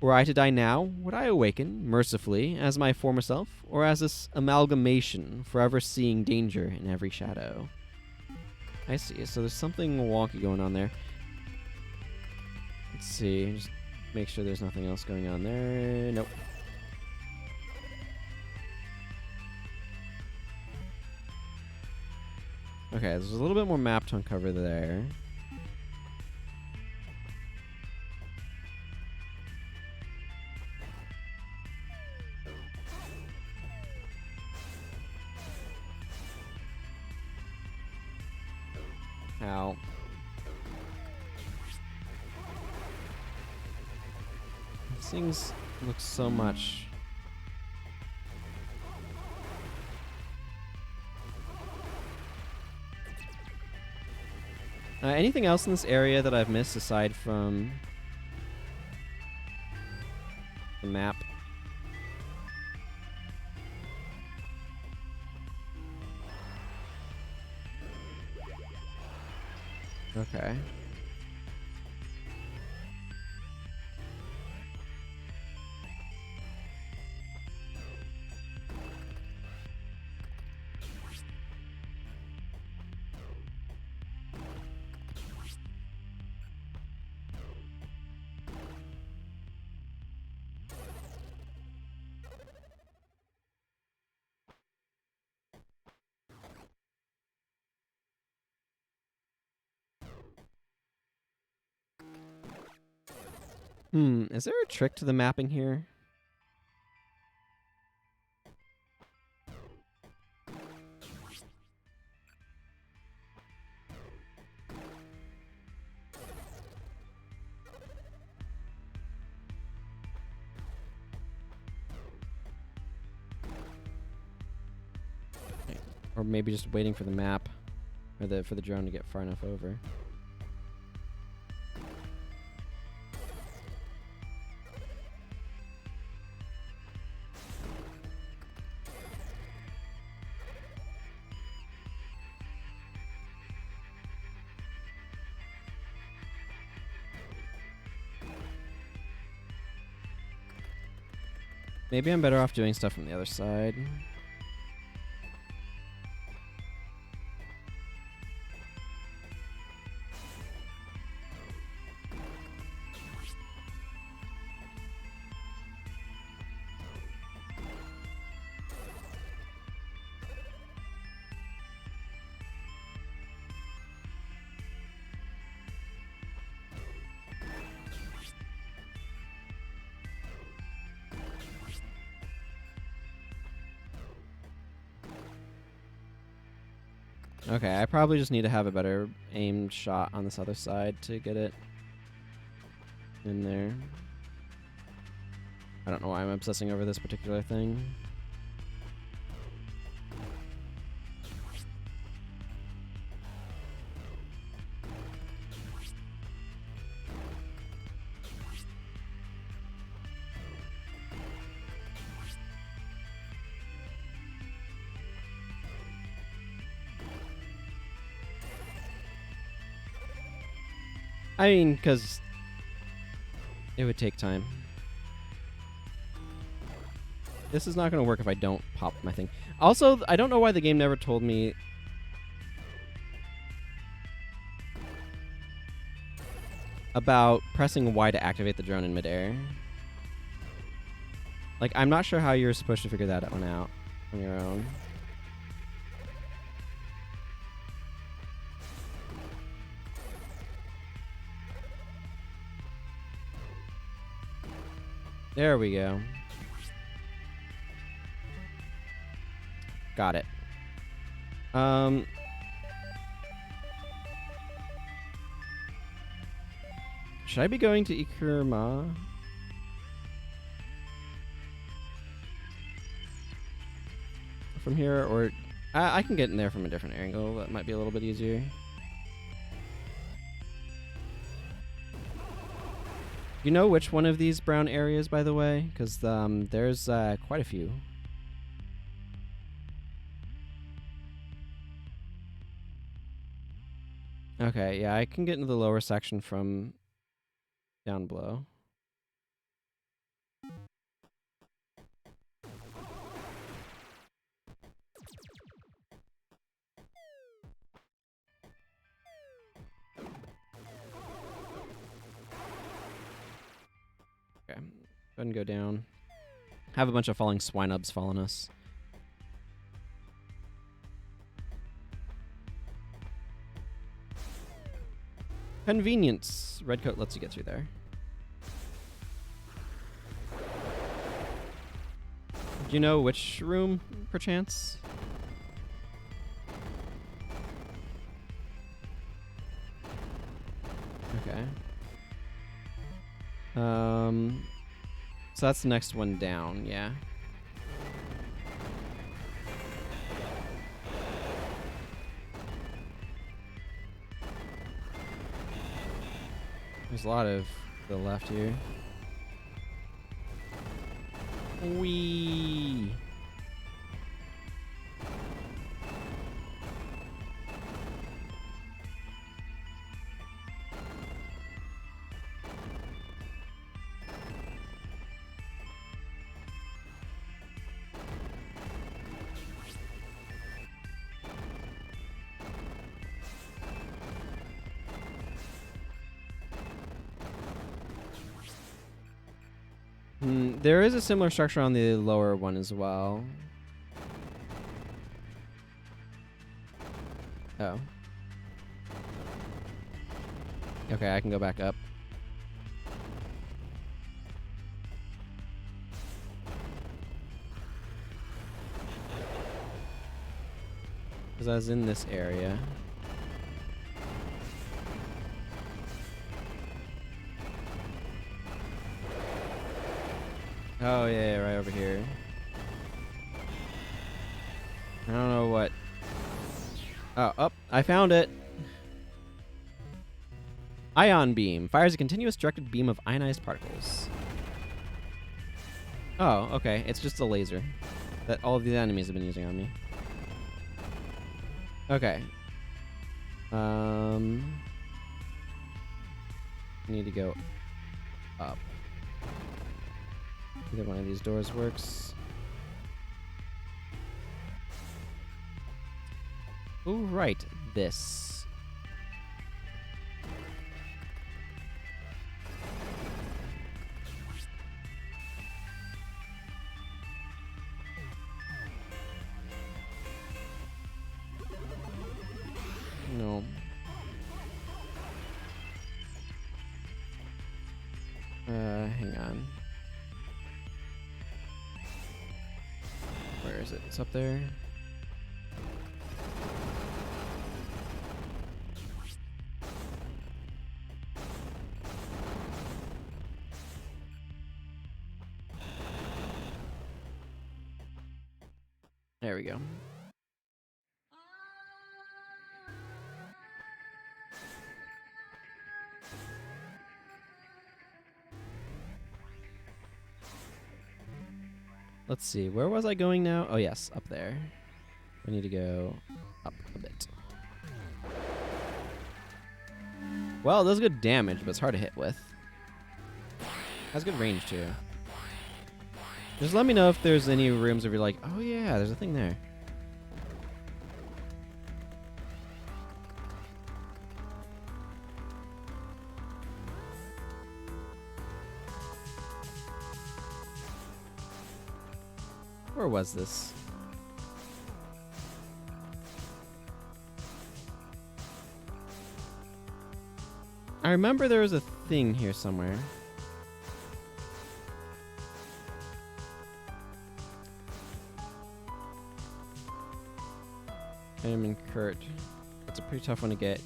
Were I to die now, would I awaken, mercifully, as my former self, or as this amalgamation, forever seeing danger in every shadow? I see, so there's something wonky going on there. Let's see, just make sure there's nothing else going on there. Nope. Okay, there's a little bit more map to uncover there. Ow. These things look so much. Anything else in this area that I've missed aside from the map? Okay. Is there a trick to the mapping here? Or maybe just waiting for the map, or for the drone to get far enough over. Maybe I'm better off doing stuff from the other side. Okay, I probably just need to have a better aimed shot on this other side to get it in there. I don't know why I'm obsessing over this particular thing. I mean, because it would take time. This is not going to work if I don't pop my thing. Also, I don't know why the game never told me about pressing Y to activate the drone in midair. Like, I'm not sure how you're supposed to figure that one out on your own. There we go. Got it. Should I be going to Ikuruma? From here, or I can get in there from a different angle. That might be a little bit easier. You know which one of these brown areas, by the way? Because there's quite a few. Okay, yeah, I can get into the lower section from down below. Okay, go ahead and go down. Have a bunch of falling swinubs fall on us. Convenience. Redcoat lets you get through there. Do you know which room, perchance? Okay. So that's the next one down, yeah. There's a lot of the left here. Whee! There is a similar structure on the lower one as well. Oh. Okay, I can go back up. Because I was in this area. Oh, yeah, right over here. I don't know what. Oh, I found it. Ion beam. Fires a continuous directed beam of ionized particles. Oh, okay. It's just a laser that all of these enemies have been using on me. Okay. I need to go up. Either one of these doors works. Oh, right. This. No. Hang on. Where is it? It's up there. There we go. Let's see. Where was I going now? Oh, yes. Up there. We need to go up a bit. Well, it does good damage, but it's hard to hit with. Has good range, too. Just let me know if there's any rooms where you're like, oh, yeah, there's a thing there. Where was this? I remember there was a thing here somewhere. Vitamin Kurt. That's a pretty tough one to get.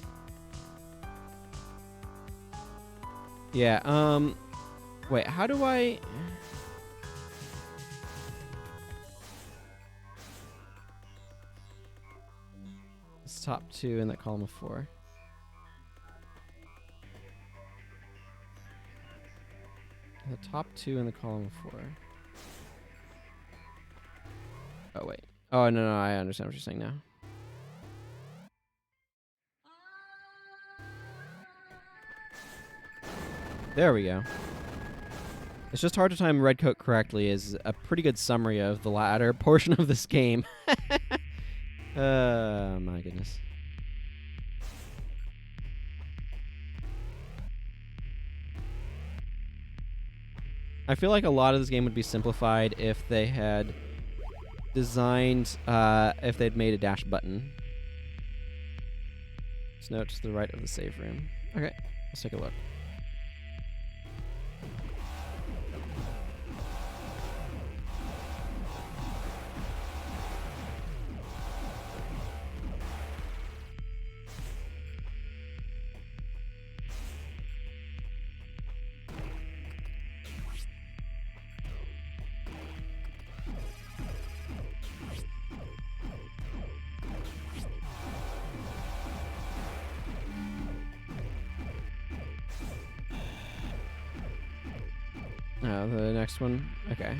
Yeah, wait, how do I... It's top 2 in that column of 4. The top 2 in the column of 4. Oh, wait. Oh, no, I understand what you're saying now. There we go. It's just hard to time Redcoat correctly is a pretty good summary of the latter portion of this game. My goodness. I feel like a lot of this game would be simplified if they had designed, if they'd made a dash button. Just note to the right of the save room. Okay, let's take a look. Oh, the next one? Okay.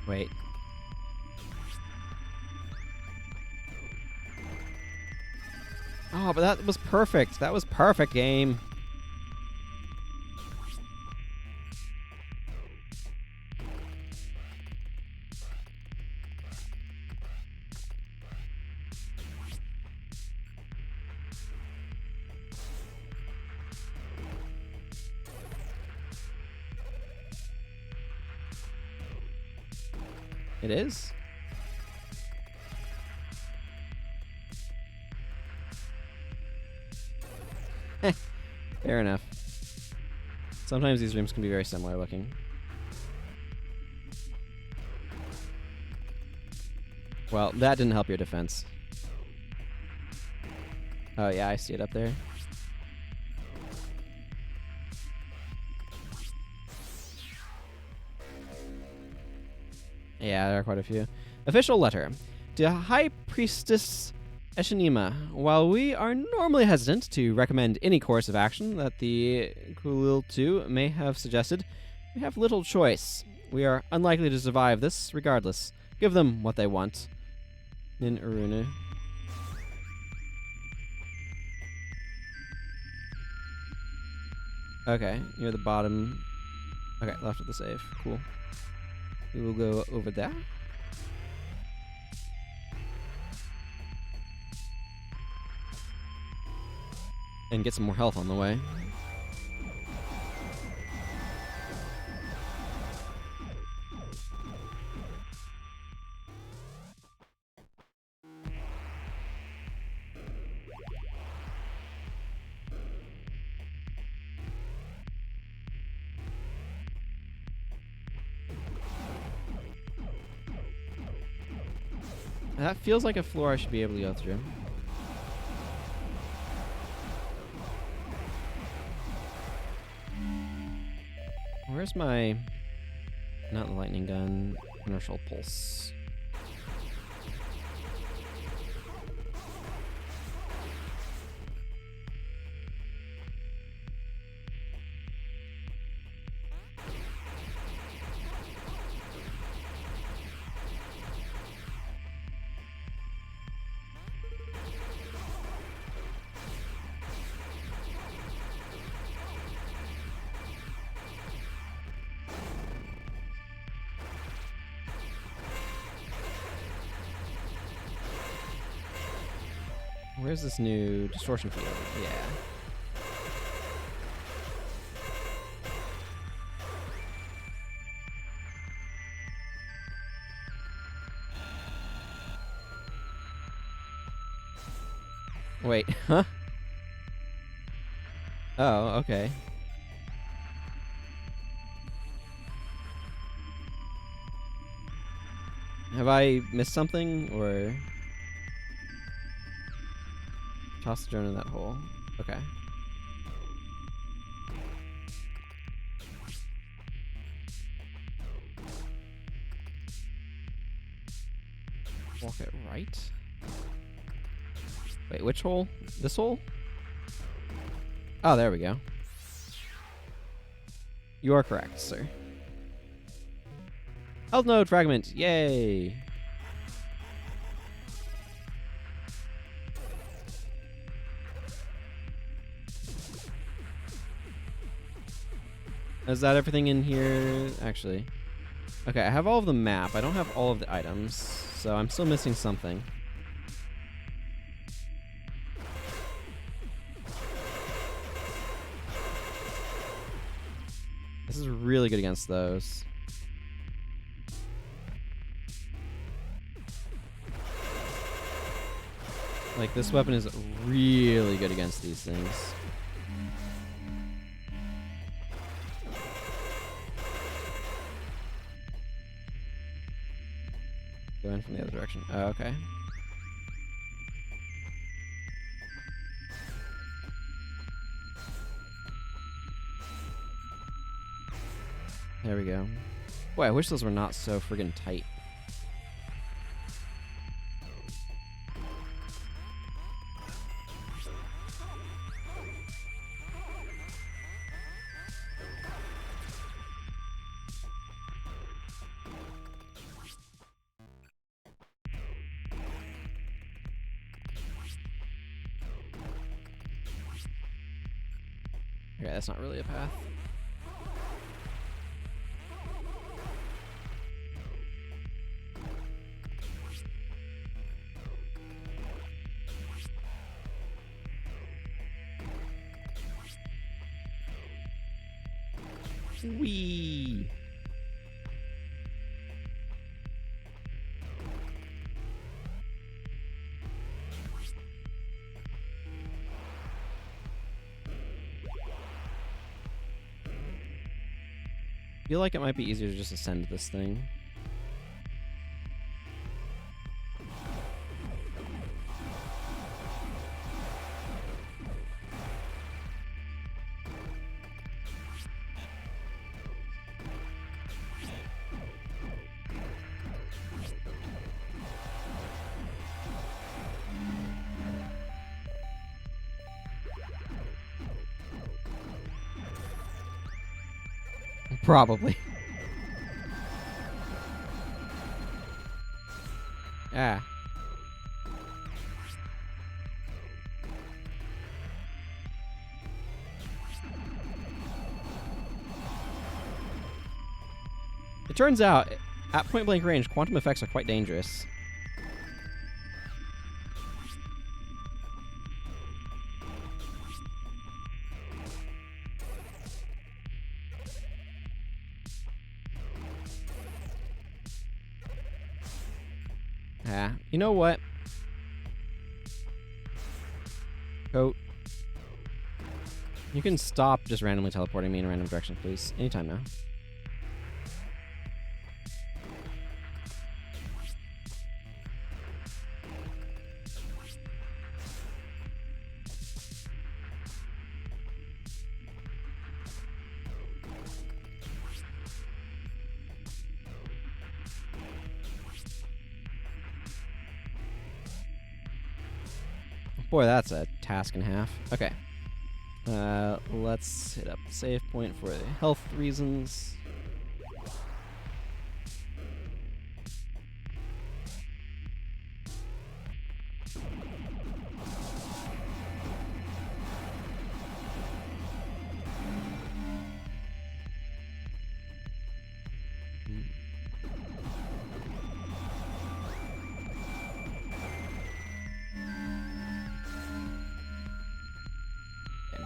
Wait. Oh, but that was perfect. That was perfect, game. It is? Fair enough. Sometimes these rooms can be very similar looking. Well, that didn't help your defense. Oh yeah, I see it up there. Yeah, there are quite a few. Official letter. To High Priestess Eshinima, while we are normally hesitant to recommend any course of action that the Kulil-2 may have suggested, we have little choice. We are unlikely to survive this regardless. Give them what they want. Nin Urunu. Okay, near the bottom. Okay, left of the save. Cool. We will go over there. And get some more health on the way. That feels like a floor I should be able to go through. Where's my... Not the lightning gun. Inertial pulse. Where's this new distortion field? Yeah. Wait, huh? Oh, okay. Have I missed something, or... Toss the drone in that hole. Okay. Walk it right? Wait, which hole? This hole? Oh, there we go. You are correct, sir. Health node fragment. Yay! Is that everything in here? Actually. Okay, I have all of the map. I don't have all of the items, so I'm still missing something. This is really good against those. Like, this weapon is really good against these things. Go in from the other direction. Oh, okay. There we go. Boy, I wish those were not so friggin' tight. Okay, that's not really a path. Whee! I feel like it might be easier to just ascend this thing. Probably. Ah. It turns out, at point blank range, quantum effects are quite dangerous. Ah, you know what? Goat. You can stop just randomly teleporting me in a random direction, please. Anytime now. Boy, that's a task and a half. Okay. Let's hit up the save point for the health reasons.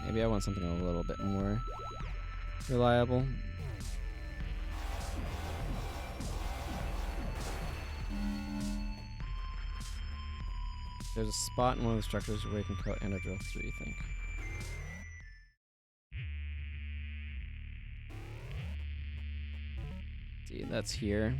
Maybe I want something a little bit more reliable. There's a spot in one of the structures where you can cut ender drill through, you think. See, that's here.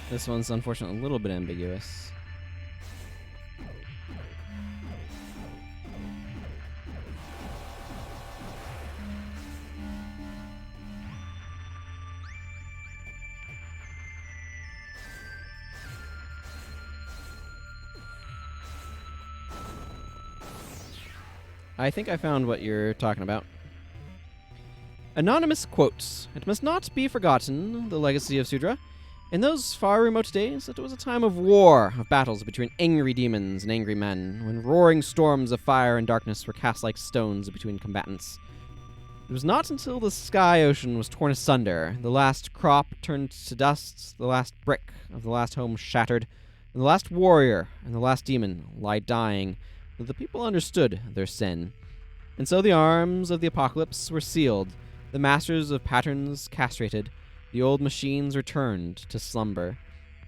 This one's unfortunately a little bit ambiguous. I think I found what you're talking about. Anonymous quotes, "It must not be forgotten, the legacy of Sudra. In those far remote days, it was a time of war, of battles between angry demons and angry men, when roaring storms of fire and darkness were cast like stones between combatants. It was not until the sky ocean was torn asunder, the last crop turned to dust, the last brick of the last home shattered, and the last warrior and the last demon lie dying, that the people understood their sin. And so the arms of the apocalypse were sealed, the masters of patterns castrated, the old machines returned to slumber.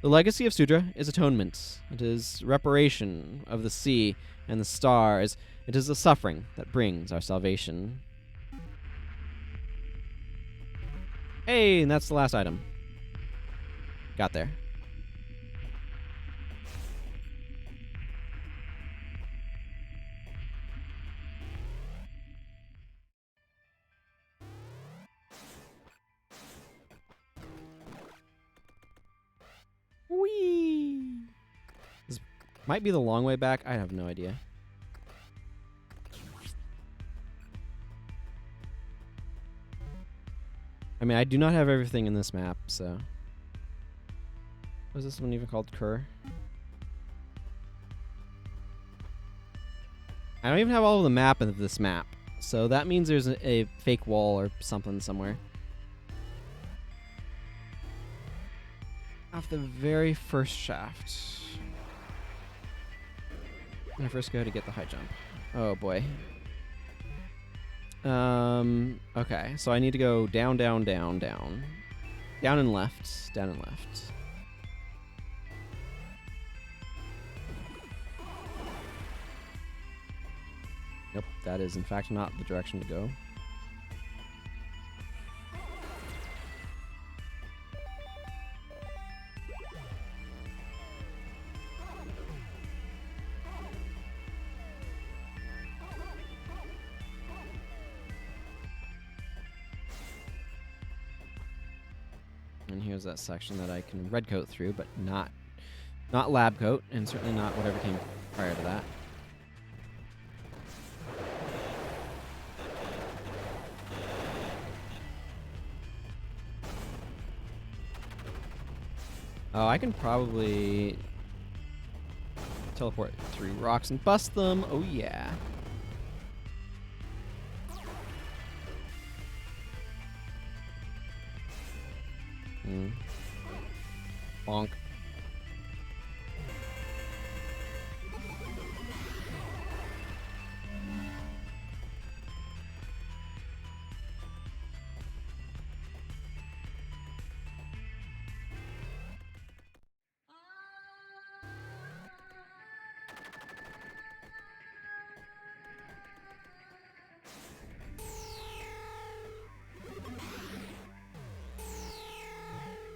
The legacy of Sudra is atonement. It is reparation of the sea and the stars. It is the suffering that brings our salvation." Hey, and that's the last item. Got there. Whee! This might be the long way back. I have no idea. I mean, I do not have everything in this map, so... Was this one even called Kerr? I don't even have all of the map of this map, so that means there's a fake wall or something somewhere. Off the very first shaft. When I first go to get the high jump. Oh boy. Okay, so I need to go down, down, down, down. Down and left, down and left. Nope, that is in fact not the direction to go. And here's that section that I can red coat through, but not lab coat, and certainly not whatever came prior to that. Oh, I can probably teleport through rocks and bust them. Oh yeah. Bonk.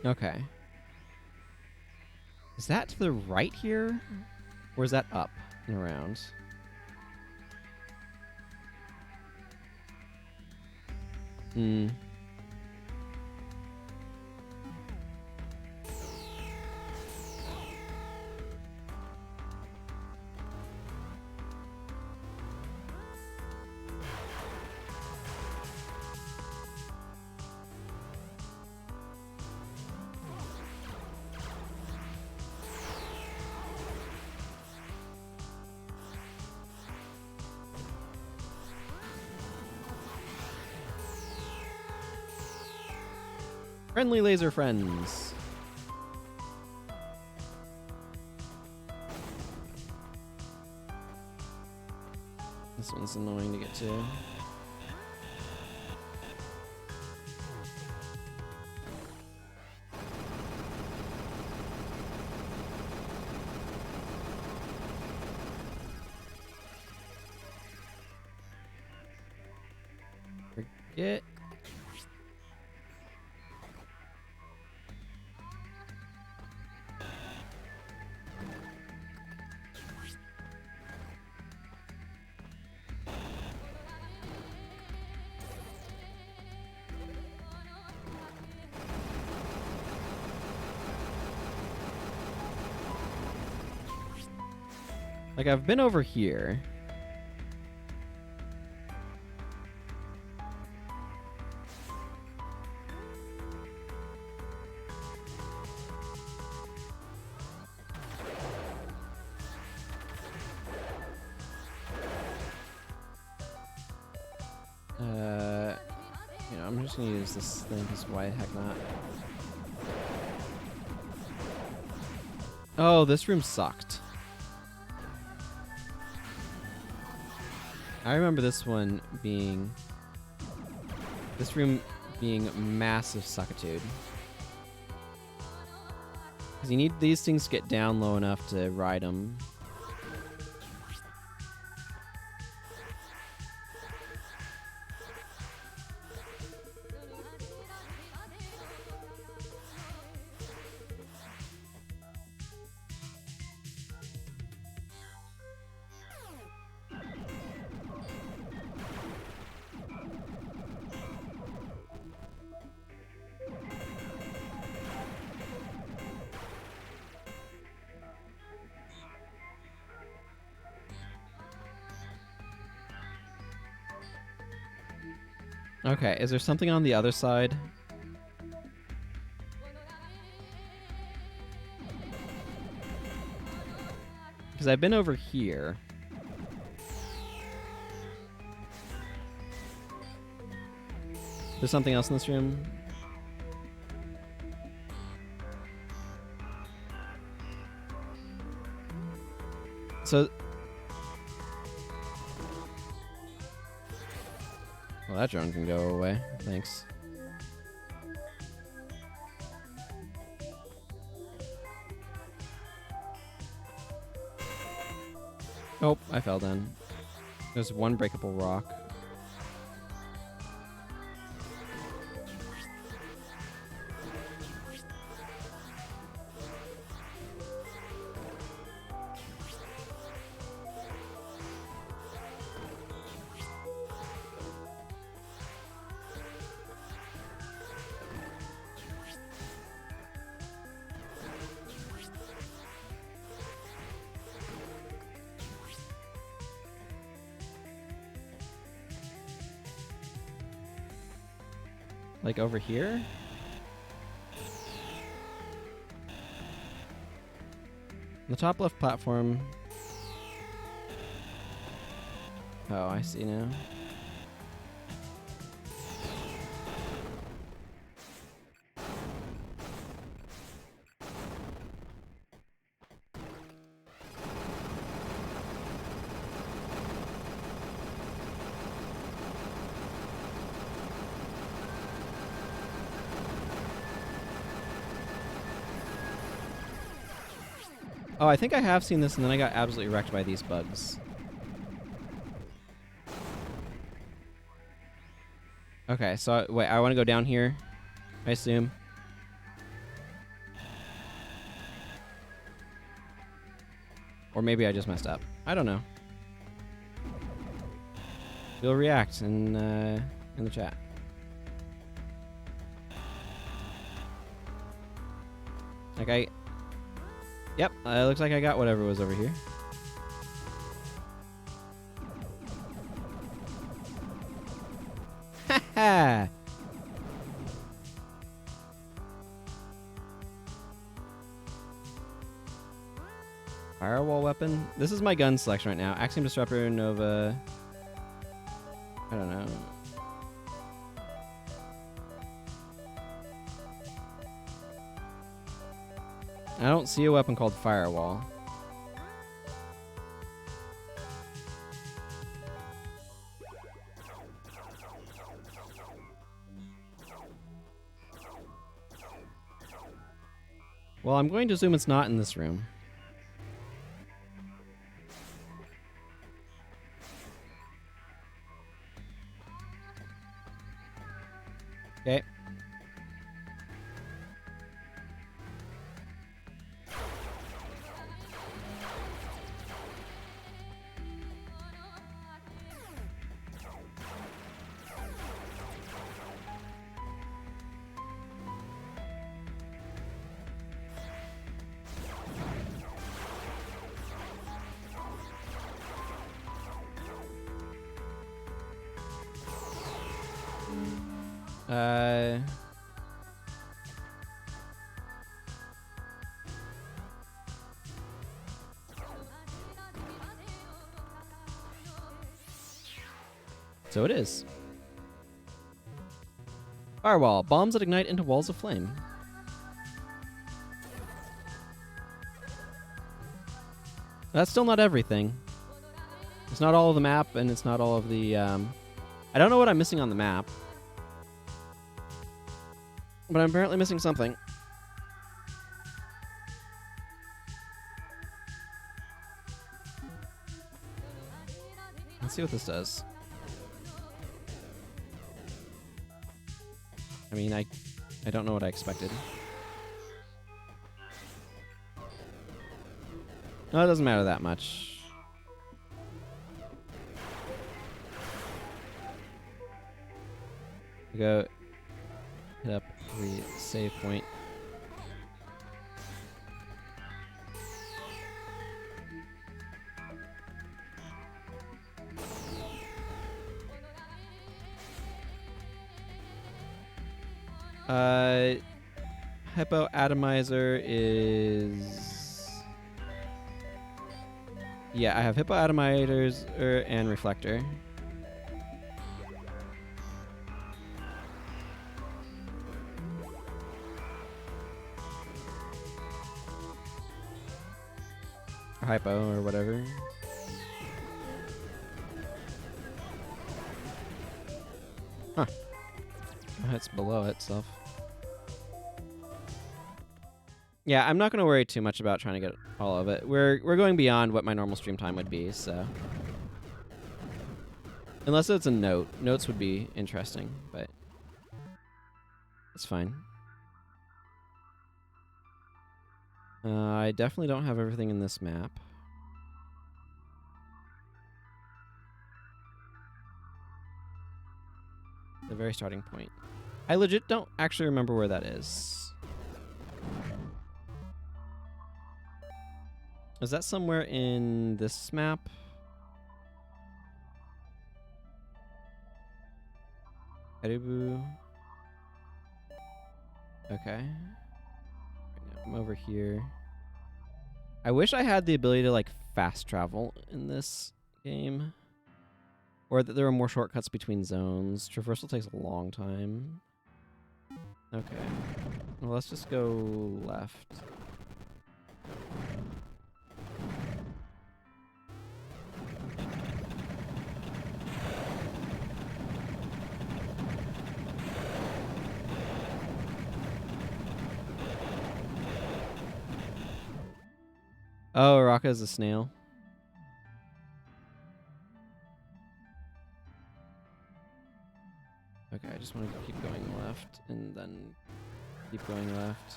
Okay. Is that to the right here? Or is that up and around? Hmm. Friendly laser friends. This one's annoying to get to. Forget. Like, I've been over here. You know, I'm just gonna use this thing, because why the heck not? Oh, this room sucked. I remember this one being... This room being massive suckitude. Because you need these things to get down low enough to ride them. Okay, is there something on the other side? Because I've been over here. There's something else in this room? So... Well, that drone can go away. Thanks. Oh, I fell down. There's one breakable rock. Like over here? The top left platform. Oh, I see now. Oh, I think I have seen this, and then I got absolutely wrecked by these bugs. Okay, so wait, I want to go down here, I assume. Or maybe I just messed up. I don't know. You'll react in the chat. Like Yep, looks like I got whatever was over here. Ha! Firewall weapon. This is my gun selection right now. Axiom, Disruptor, Nova. I don't know. I don't see a weapon called Firewall. Well, I'm going to assume it's not in this room. Okay. So it is. Firewall. Bombs that ignite into walls of flame. That's still not everything. It's not all of the map, and it's not all of the... I don't know what I'm missing on the map. But I'm apparently missing something. Let's see what this does. I mean, I don't know what I expected. No, it doesn't matter that much. Go hit up the save point. Hypoatomizer is... Yeah, I have hypoatomizers and reflector. Or hypo or whatever. Huh. That's below itself. Yeah, I'm not going to worry too much about trying to get all of it. We're going beyond what my normal stream time would be, so... Unless it's a note. Notes would be interesting, but... It's fine. I definitely don't have everything in this map. The very starting point. I legit don't actually remember where that is. Is that somewhere in this map? Karibu. Okay. I'm over here. I wish I had the ability to like fast travel in this game. Or that there were more shortcuts between zones. Traversal takes a long time. Okay. Well, let's just go left. Oh, Raka is a snail. Okay, I just want to keep going left and then keep going left.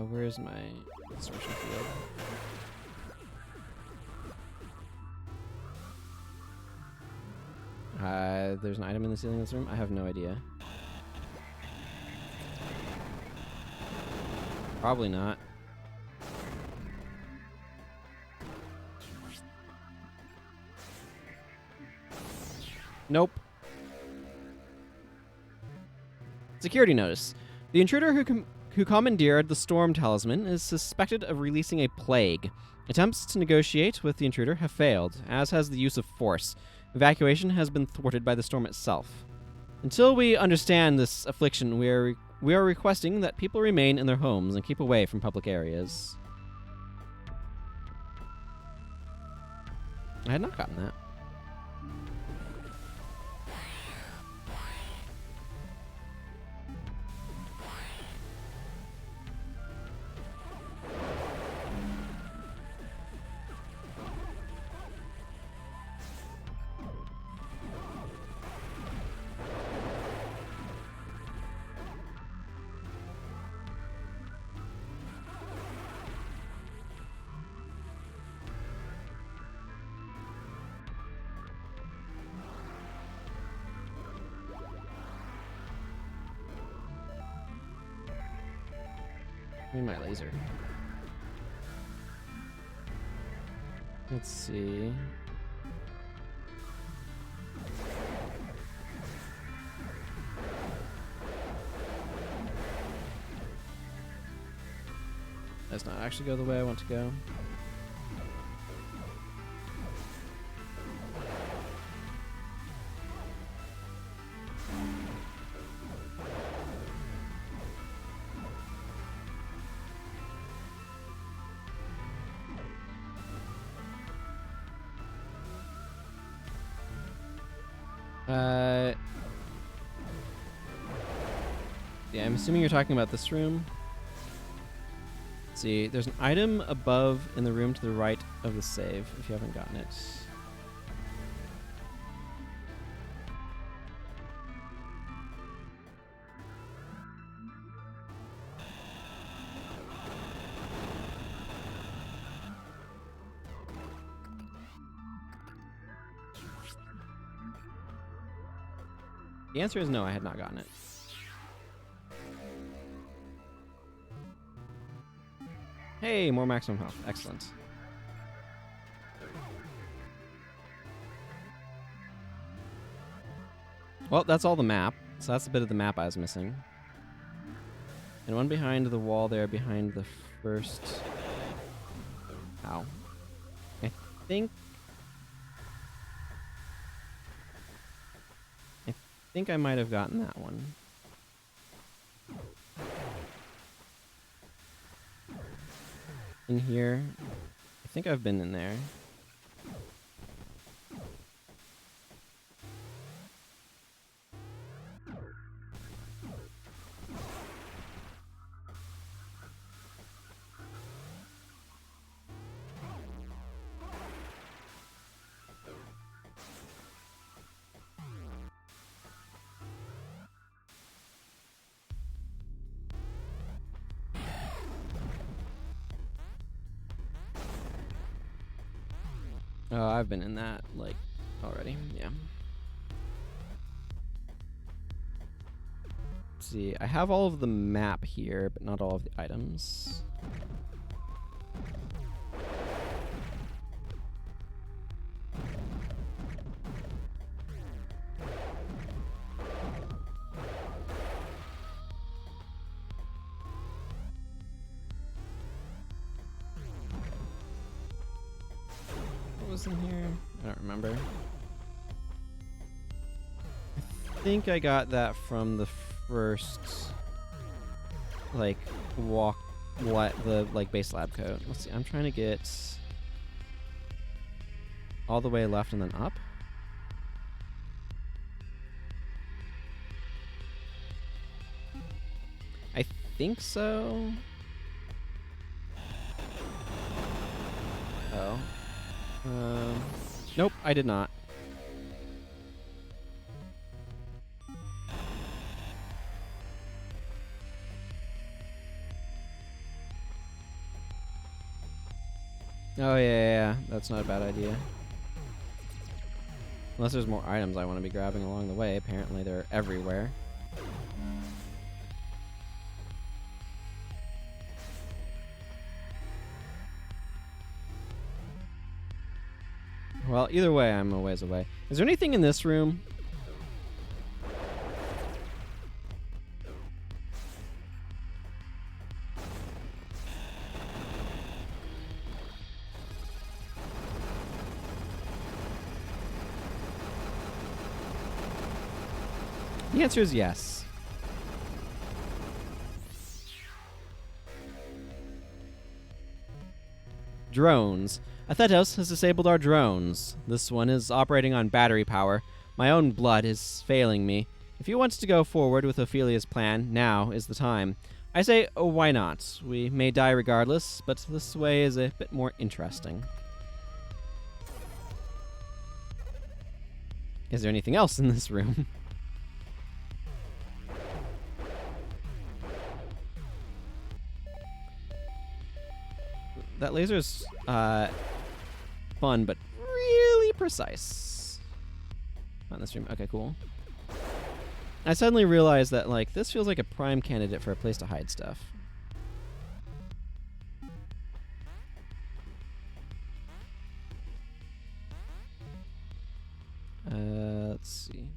Where's my distortion field? There's an item in the ceiling of this room? I have no idea. Probably not. Nope. Security notice. The intruder who commandeered the Storm Talisman is suspected of releasing a plague. Attempts to negotiate with the intruder have failed, as has the use of force. Evacuation has been thwarted by the storm itself. Until we understand this affliction, we are requesting that people remain in their homes and keep away from public areas. I had not gotten that. My laser. Let's see. does not actually go the way I want to go. Yeah, I'm assuming you're talking about this room. Let's see, there's an item above in the room to the right of the save, if you haven't gotten it. The answer is no, I had not gotten it. Hey, more maximum health. Excellent. Well, that's all the map. So that's a bit of the map I was missing. And one behind the wall there, behind the first... Ow. I think I might have gotten that one. In here. I think I've been in there. Oh, I've been in that, like, already. Yeah. Let's see, I have all of the map here, but not all of the items. In here? I don't remember. I think I got that from the first, like, base lab code. Let's see, I'm trying to get all the way left and then up. I think so. Oh. Nope, I did not. Oh, yeah, that's not a bad idea. Unless there's more items I want to be grabbing along the way. Apparently they're everywhere. Well, either way, I'm a ways away. Is there anything in this room? The answer is yes. Drones. Athetos has disabled our drones. This one is operating on battery power. My own blood is failing me. If you want to go forward with Ophelia's plan, now is the time. I say, oh, why not? We may die regardless, but this way is a bit more interesting. Is there anything else in this room? That laser's fun, but really precise. Not in this room. Okay, cool. I suddenly realized that, like, this feels like a prime candidate for a place to hide stuff. Let's see.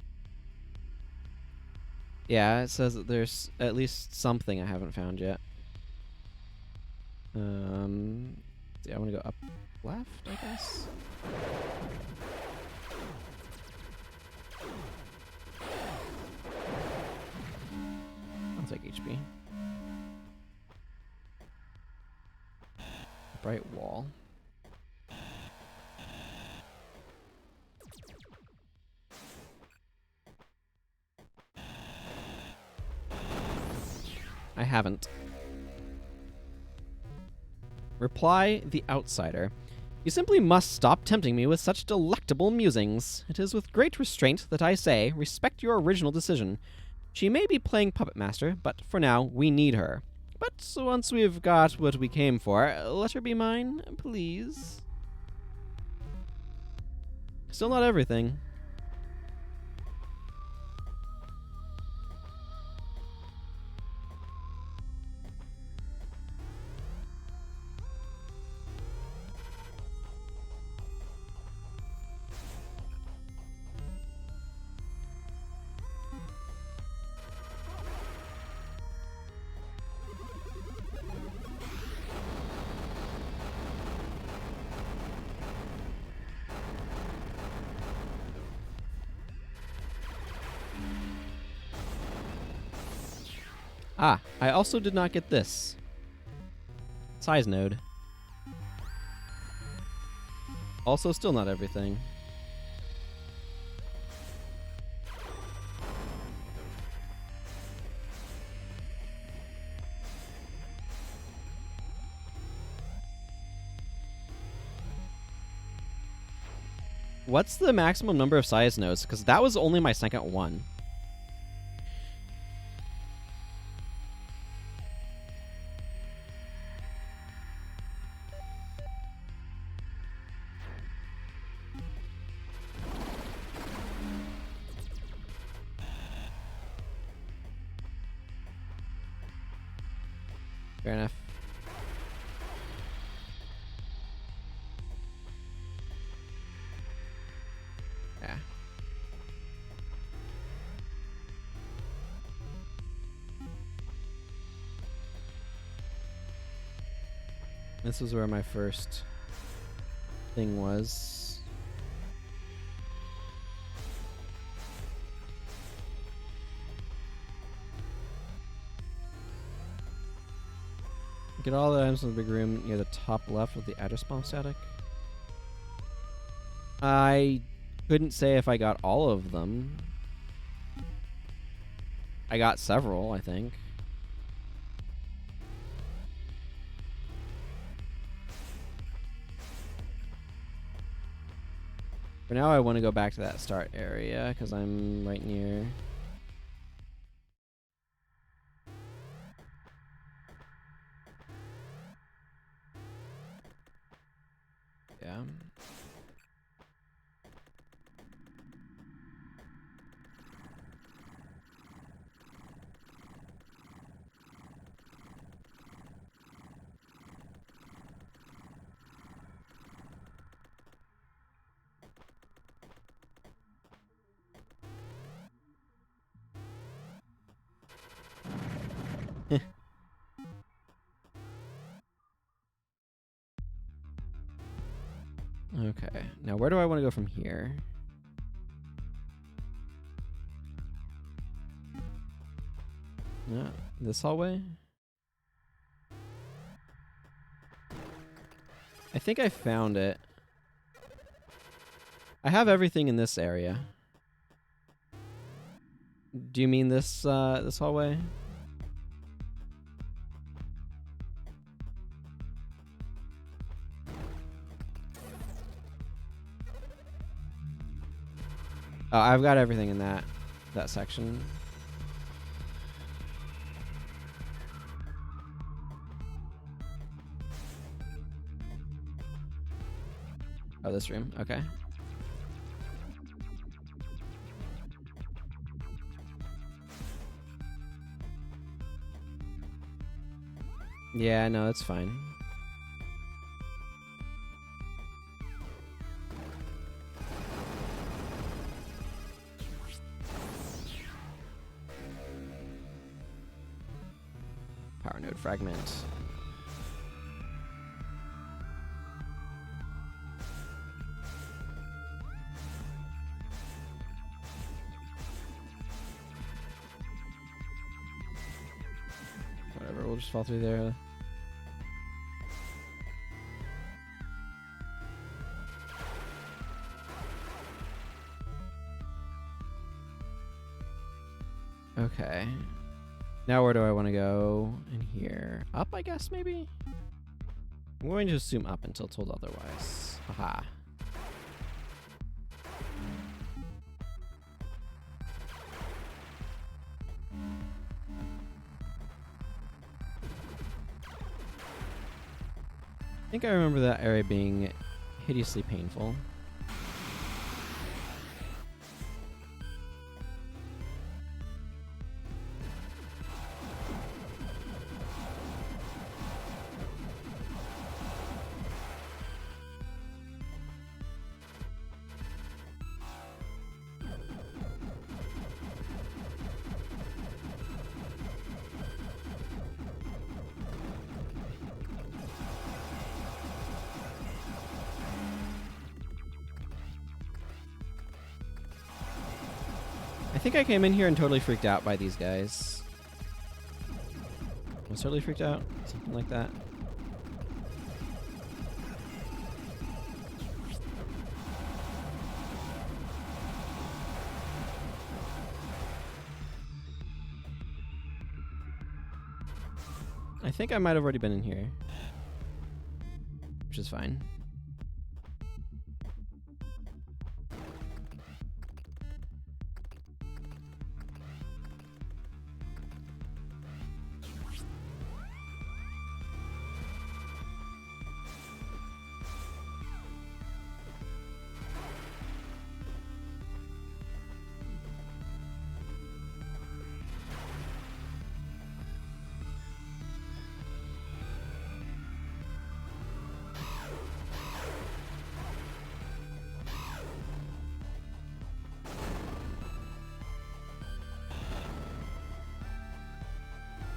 Yeah, it says that there's at least something I haven't found yet. See, I want to go up left, I guess. I'll take HP. Bright wall. I haven't. Reply the outsider. You simply must stop tempting me with such delectable musings. It is with great restraint that I say, respect your original decision. She may be playing puppet master, but for now, we need her. But once we've got what we came for, let her be mine, please. Still not everything. Ah, I also did not get this. Size node. Also still not everything. What's the maximum number of size nodes? Because that was only my second one. Fair enough. Yeah. This was where my first thing was. Get all the items in the big room near the top left with the address bomb static. I couldn't say if I got all of them. I got several, I think. For now, I want to go back to that start area because I'm right near. Yeah. Okay. Now, where do I want to go from here? Yeah, this hallway? I think I found it. I have everything in this area. Do you mean this this hallway? Oh, I've got everything in that section. Oh, this room. Okay. Yeah, no, that's fine. Power node fragment. just fall through there. Okay. Now where do I want to go? In here. Up, I guess, maybe? I'm going to assume up until told otherwise. Aha. I think I remember that area being hideously painful. I think I came in here and totally freaked out by these guys. I was totally freaked out? Something like that. I think I might have already been in here. Which is fine.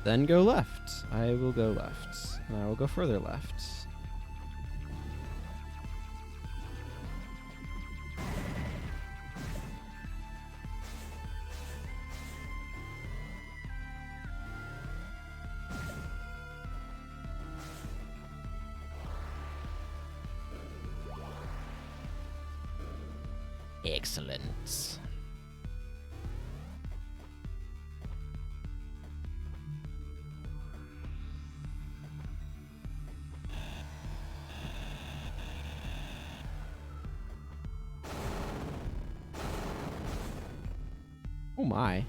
Then go left. I will go left. And I will go further left. Excellent. Oh my.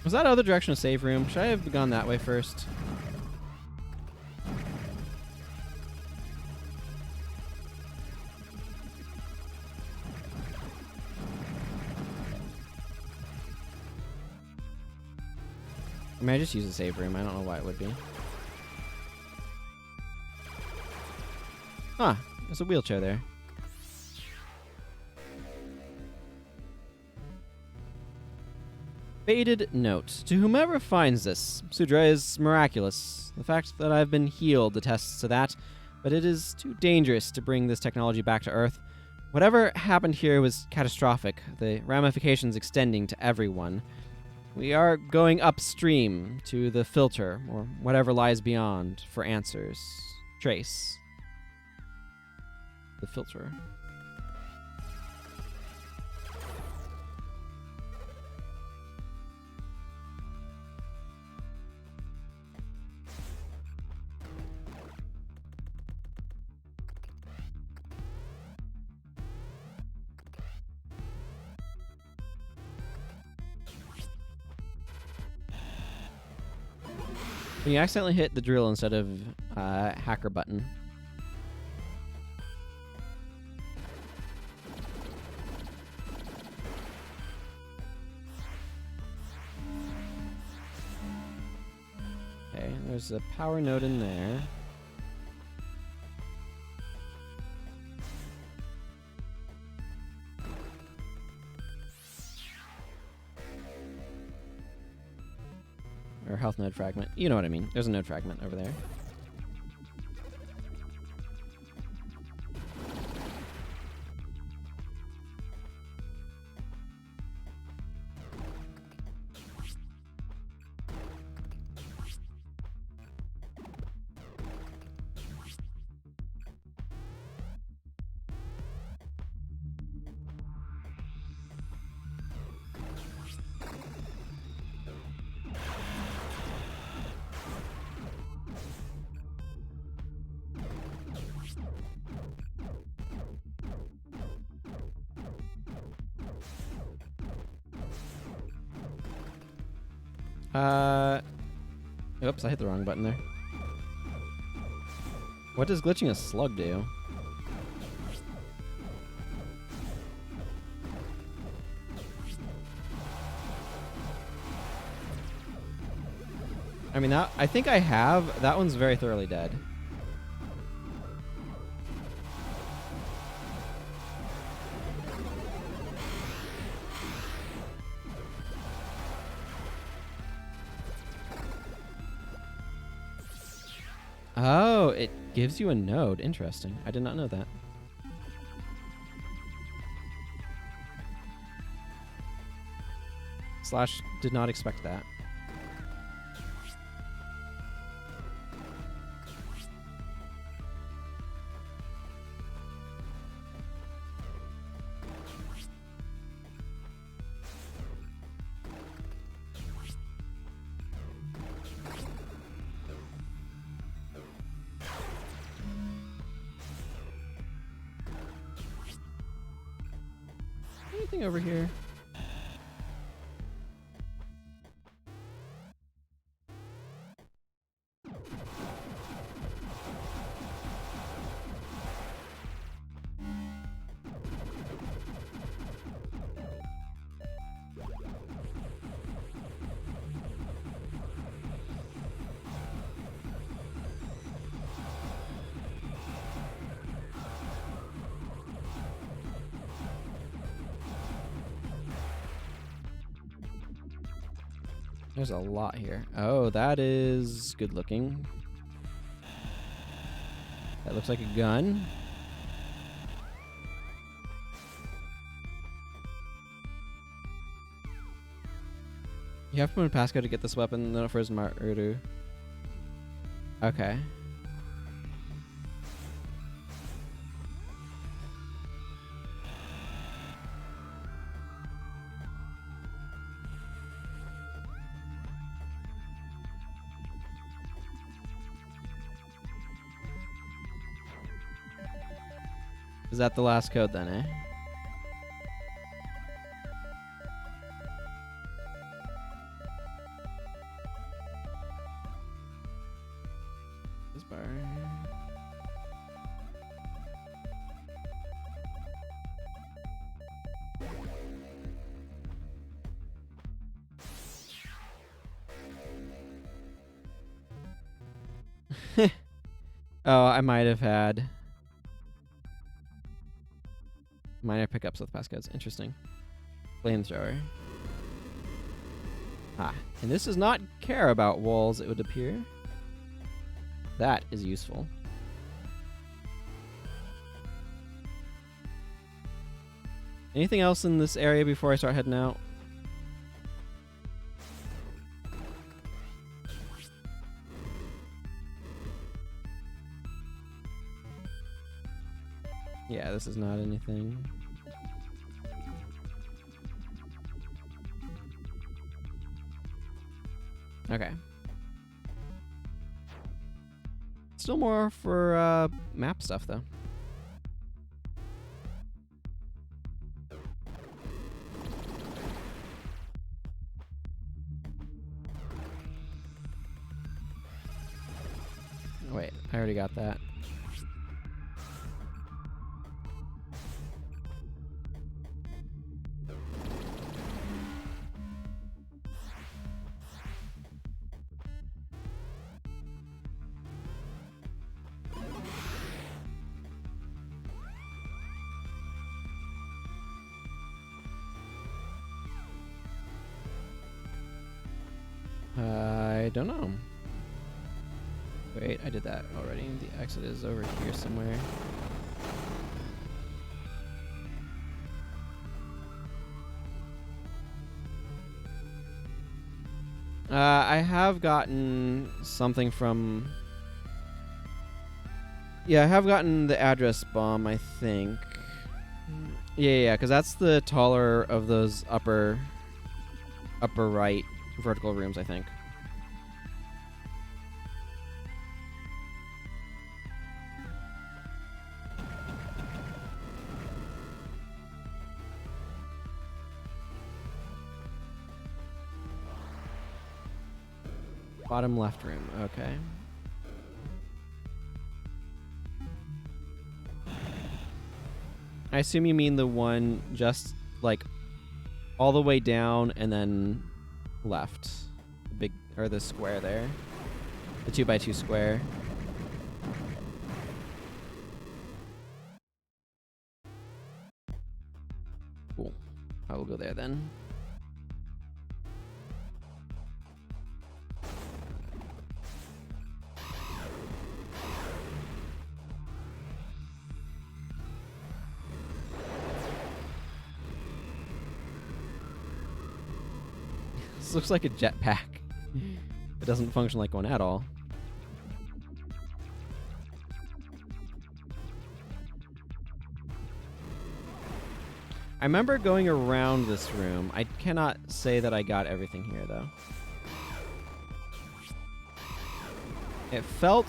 Was that other direction a save room? Should I have gone that way first? I mean, I just use a save room. I don't know why it would be. Huh. There's a wheelchair there. Faded note. To whomever finds this, Sudra is miraculous. The fact that I've been healed attests to that, but it is too dangerous to bring this technology back to Earth. Whatever happened here was catastrophic, the ramifications extending to everyone. We are going upstream to the filter, or whatever lies beyond, for answers. Trace. The filter. You accidentally hit the drill instead of hacker button. Okay, there's a power node in there. Or health node fragment. You know what I mean. There's a node fragment over there. Oops, I hit the wrong button there. What does glitching a slug do? I mean, I think I have. That one's very thoroughly dead. Oh, it gives you a node. Interesting. I did not know that. Slash did not expect that. Anything over here? There's a lot here. Oh, that is good looking. That looks like a gun. You have to put in a passcode to get this weapon, then it frozen Marudu. Okay. Is that the last code then, eh? This bar. Oh, I might have had minor pickups with passcodes. Interesting. Flamethrower. Ah, and this does not care about walls, it would appear. That is useful. Anything else in this area before I start heading out? Yeah, this is not anything. Okay. Still more for map stuff, though. Wait, I already got that. I I don't know. Wait, I did that already. The exit is over here somewhere. I have gotten something from... Yeah, I have gotten the address bomb, I think. Yeah, because that's the taller of those upper right vertical rooms, I think. Bottom left room, okay. I assume you mean the one just like all the way down and then left. The big, or the square there. The 2x2 square. Cool. I will go there then. This looks like a jetpack. It doesn't function like one at all. I remember going around this room. I cannot say that I got everything here, though. It felt...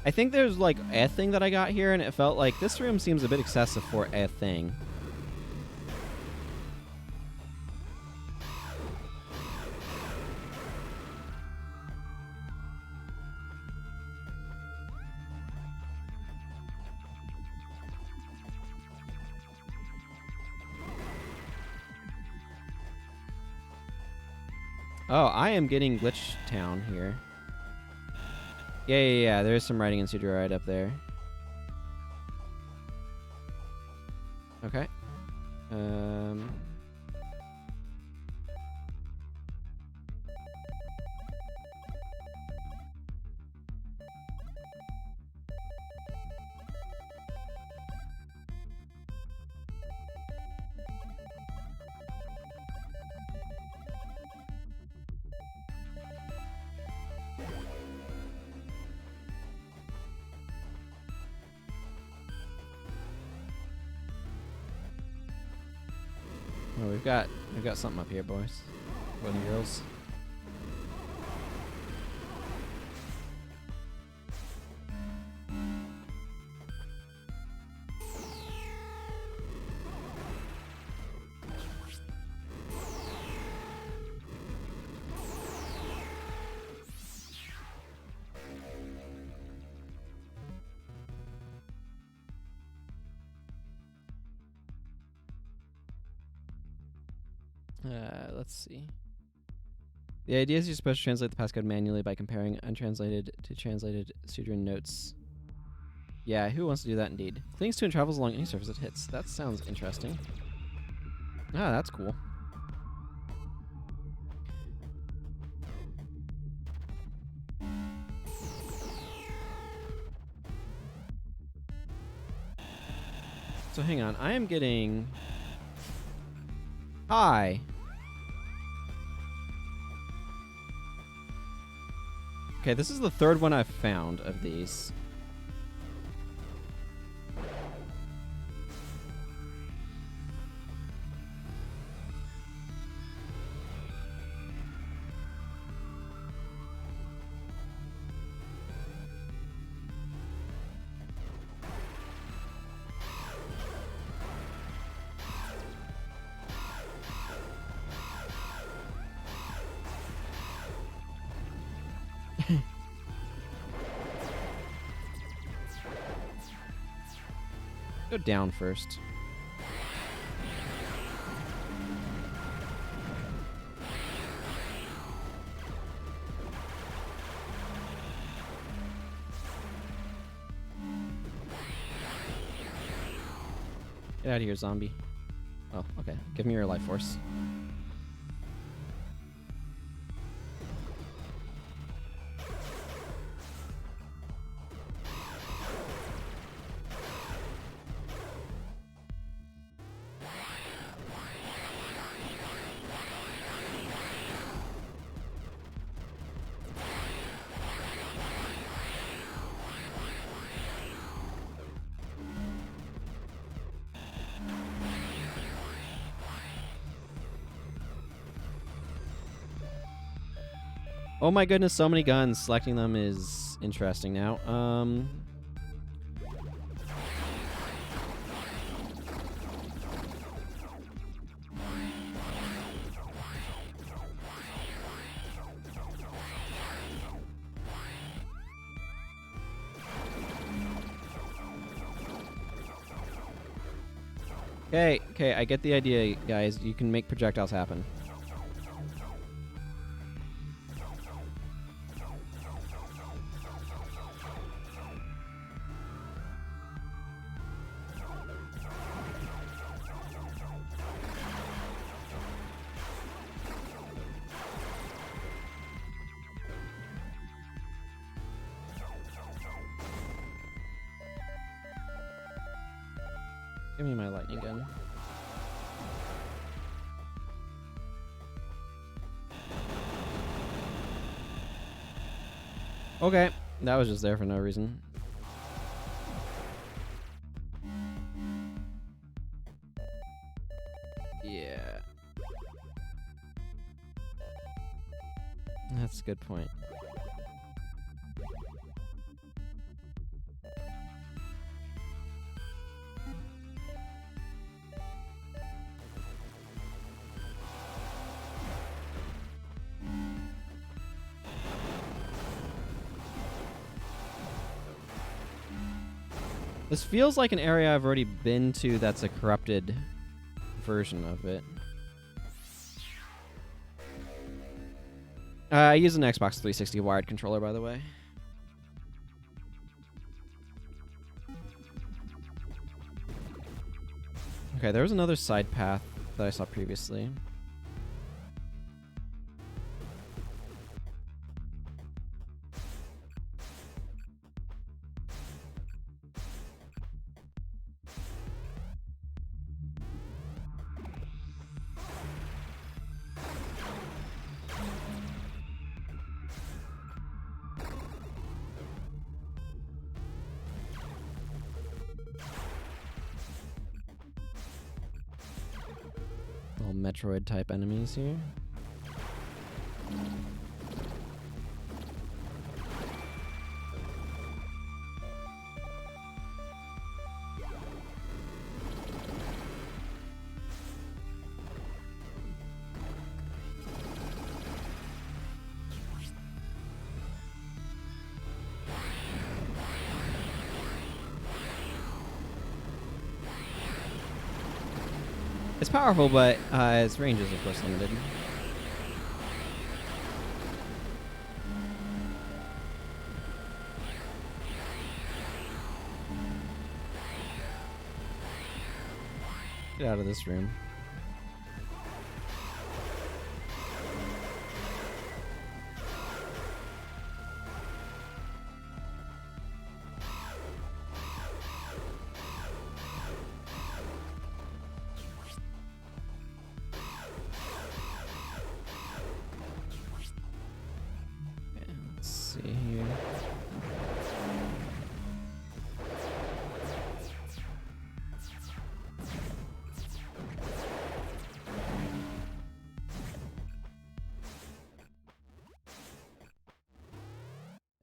I think there's, like, a thing that I got here, and it felt like this room seems a bit excessive for a thing. Oh, I am getting Glitch Town here. Yeah. There's some writing in Studio right up there. Okay. Oh, we've got something up here, boys. Boys and girls. Let's see. The idea is you're supposed to translate the passcode manually by comparing untranslated to translated Sudran notes. Yeah, who wants to do that indeed? Clings to and travels along any surface it hits. That sounds interesting. Ah, that's cool. So hang on, I am getting... Hi! Okay, this is the third one I've found of these. Go down first. Get out of here, zombie. Oh, okay. Give me your life force. Oh my goodness, so many guns. Selecting them is interesting now. Okay, I get the idea, guys. You can make projectiles happen. Give me my lightning gun. Okay, that was just there for no reason. Yeah. That's a good point. This feels like an area I've already been to that's a corrupted version of it. I use an Xbox 360 wired controller, by the way. Okay, there was another side path that I saw previously. Little Metroid type enemies here. It's powerful, but its range is, of course, limited. Get out of this room. Here.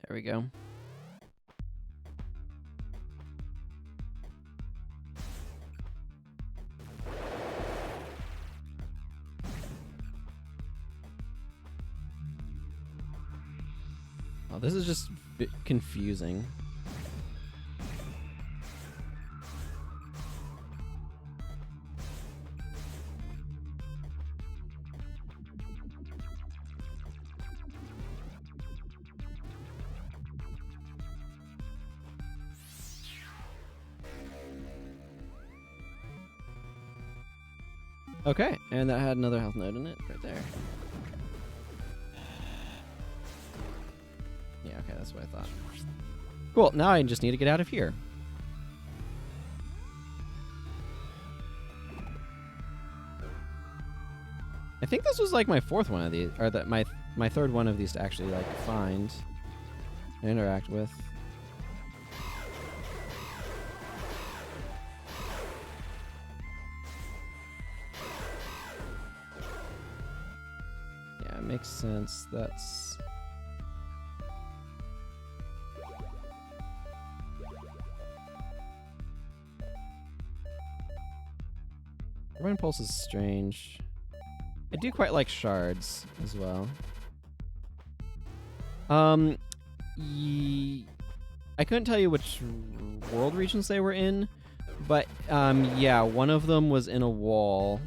There we go. Oh, this is just a bit confusing. Okay, and that had another health node in it right there. Yeah, okay, that's what I thought. Cool, now I just need to get out of here. I think this was like my fourth one of these, or my third one of these to actually like find and interact with. Yeah, it makes sense. That's Divine Pulse is strange. I do quite like shards as well. I couldn't tell you which world regions they were in, but yeah, one of them was in a wall.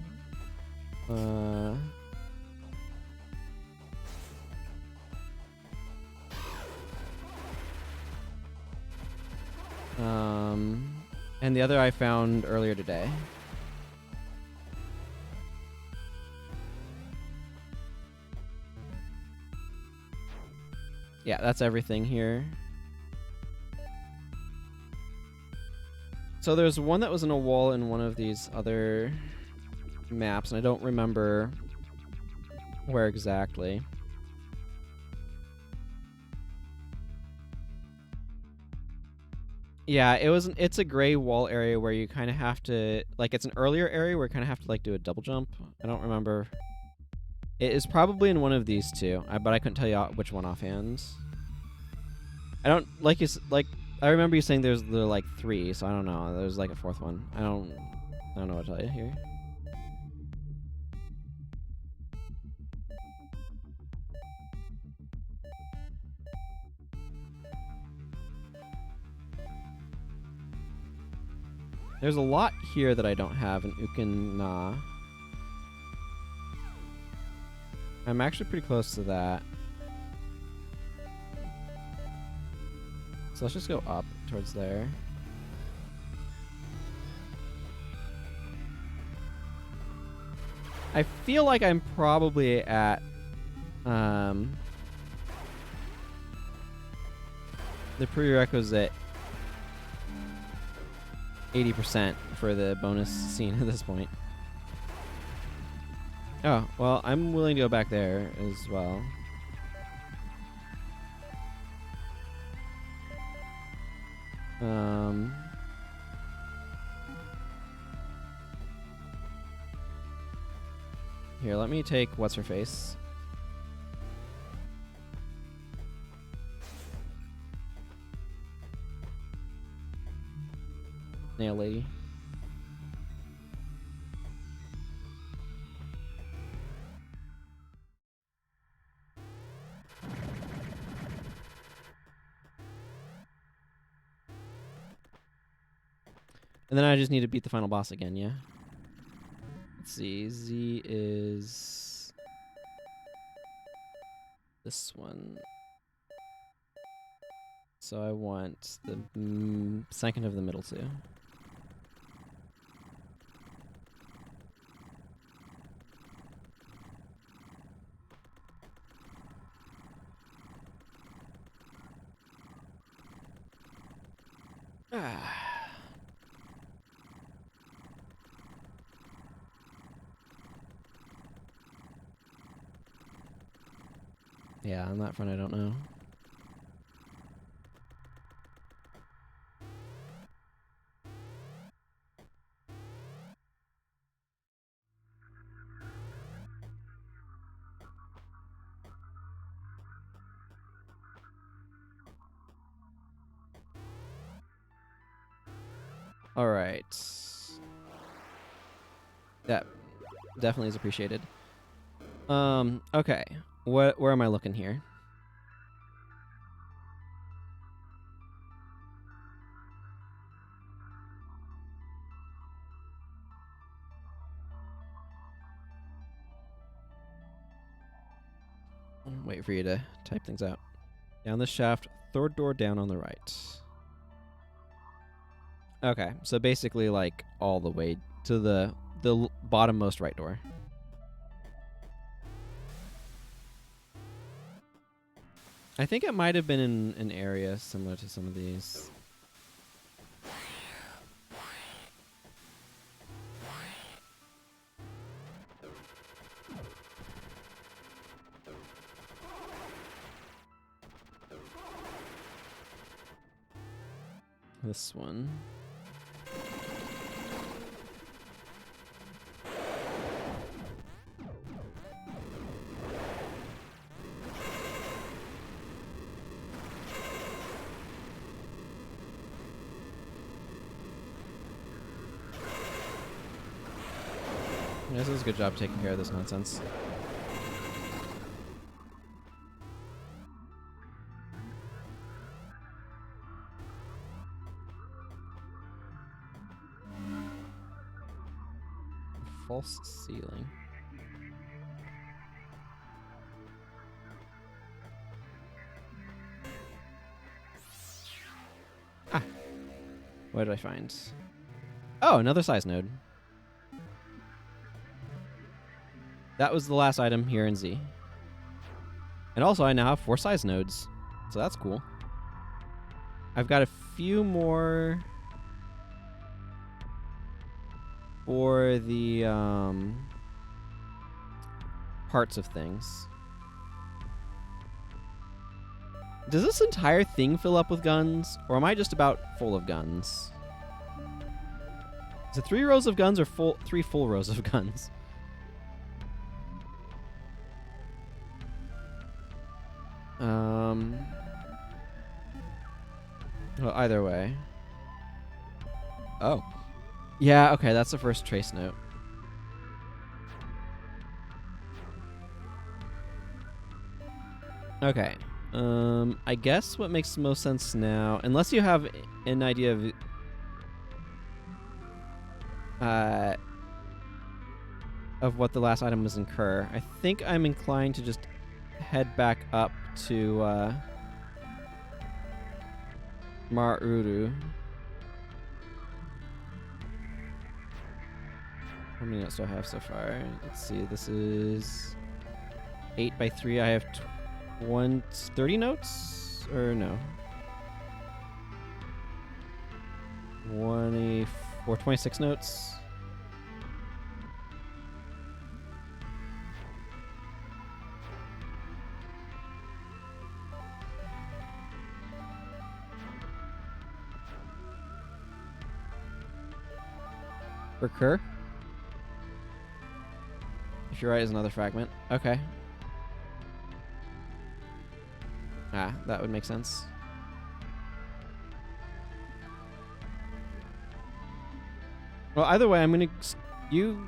And the other I found earlier today. Yeah, that's everything here. So there's one that was in a wall in one of these other maps, and I don't remember where exactly. Yeah, it's a gray wall area where you kind of have to, like, it's an earlier area where you kind of have to, like, do a double jump. I don't remember. It is probably in one of these two, but I couldn't tell you which one offhand. I don't, I remember you saying there are like 3, so I don't know. There's like a 4th one. I don't know what to tell you here. There's a lot here that I don't have in Ukana. I'm actually pretty close to that. So let's just go up towards there. I feel like I'm probably at the prerequisite 80% for the bonus scene at this point. Oh, well, I'm willing to go back there as well. Here, let me take what's-her-face. Nail lady. And then I just need to beat the final boss again, yeah? Let's see, Z is this one. So I want the second of the middle two. Yeah, on that front I don't know. All right. That definitely is appreciated. Okay. Where am I looking here? Wait for you to type things out. Down this shaft, third door down on the right. Okay, so basically like all the way to the bottommost right door. I think it might have been in an area similar to some of these. This one. This is a good job taking care of this nonsense. False ceiling. Ah. What did I find? Oh, another size node. That was the last item here in Z. And also, I now have 4 size nodes. So that's cool. I've got a few more for the parts of things. Does this entire thing fill up with guns? Or am I just about full of guns? Is it 3 rows of guns or 3 full rows of guns? Well, either way. Oh. Yeah, okay, that's the first trace note. Okay. I guess what makes the most sense now, unless you have an idea of what the last item was in Kerr, I think I'm inclined to just head back up to Maruru. How many notes do I have so far? Let's see. This is 8 by 3. I have 30 notes? Or no? 26 notes. Recur? If you're right, is another fragment. Okay. Ah, that would make sense. Well, either way, I'm gonna... You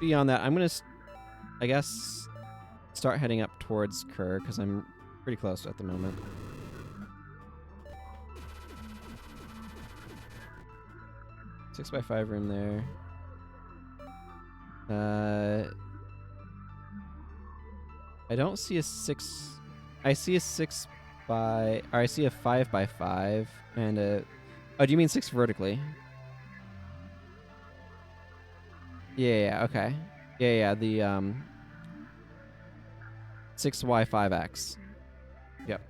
beyond that, I'm gonna, I guess, start heading up towards Kerr, because I'm pretty close at the moment. Six by 5 room there. I don't see a 6... I see a 6 by... Or I see a 5 by 5 and a... Oh, do you mean 6 vertically? Yeah, okay. Yeah, the 6Y5X. Yep.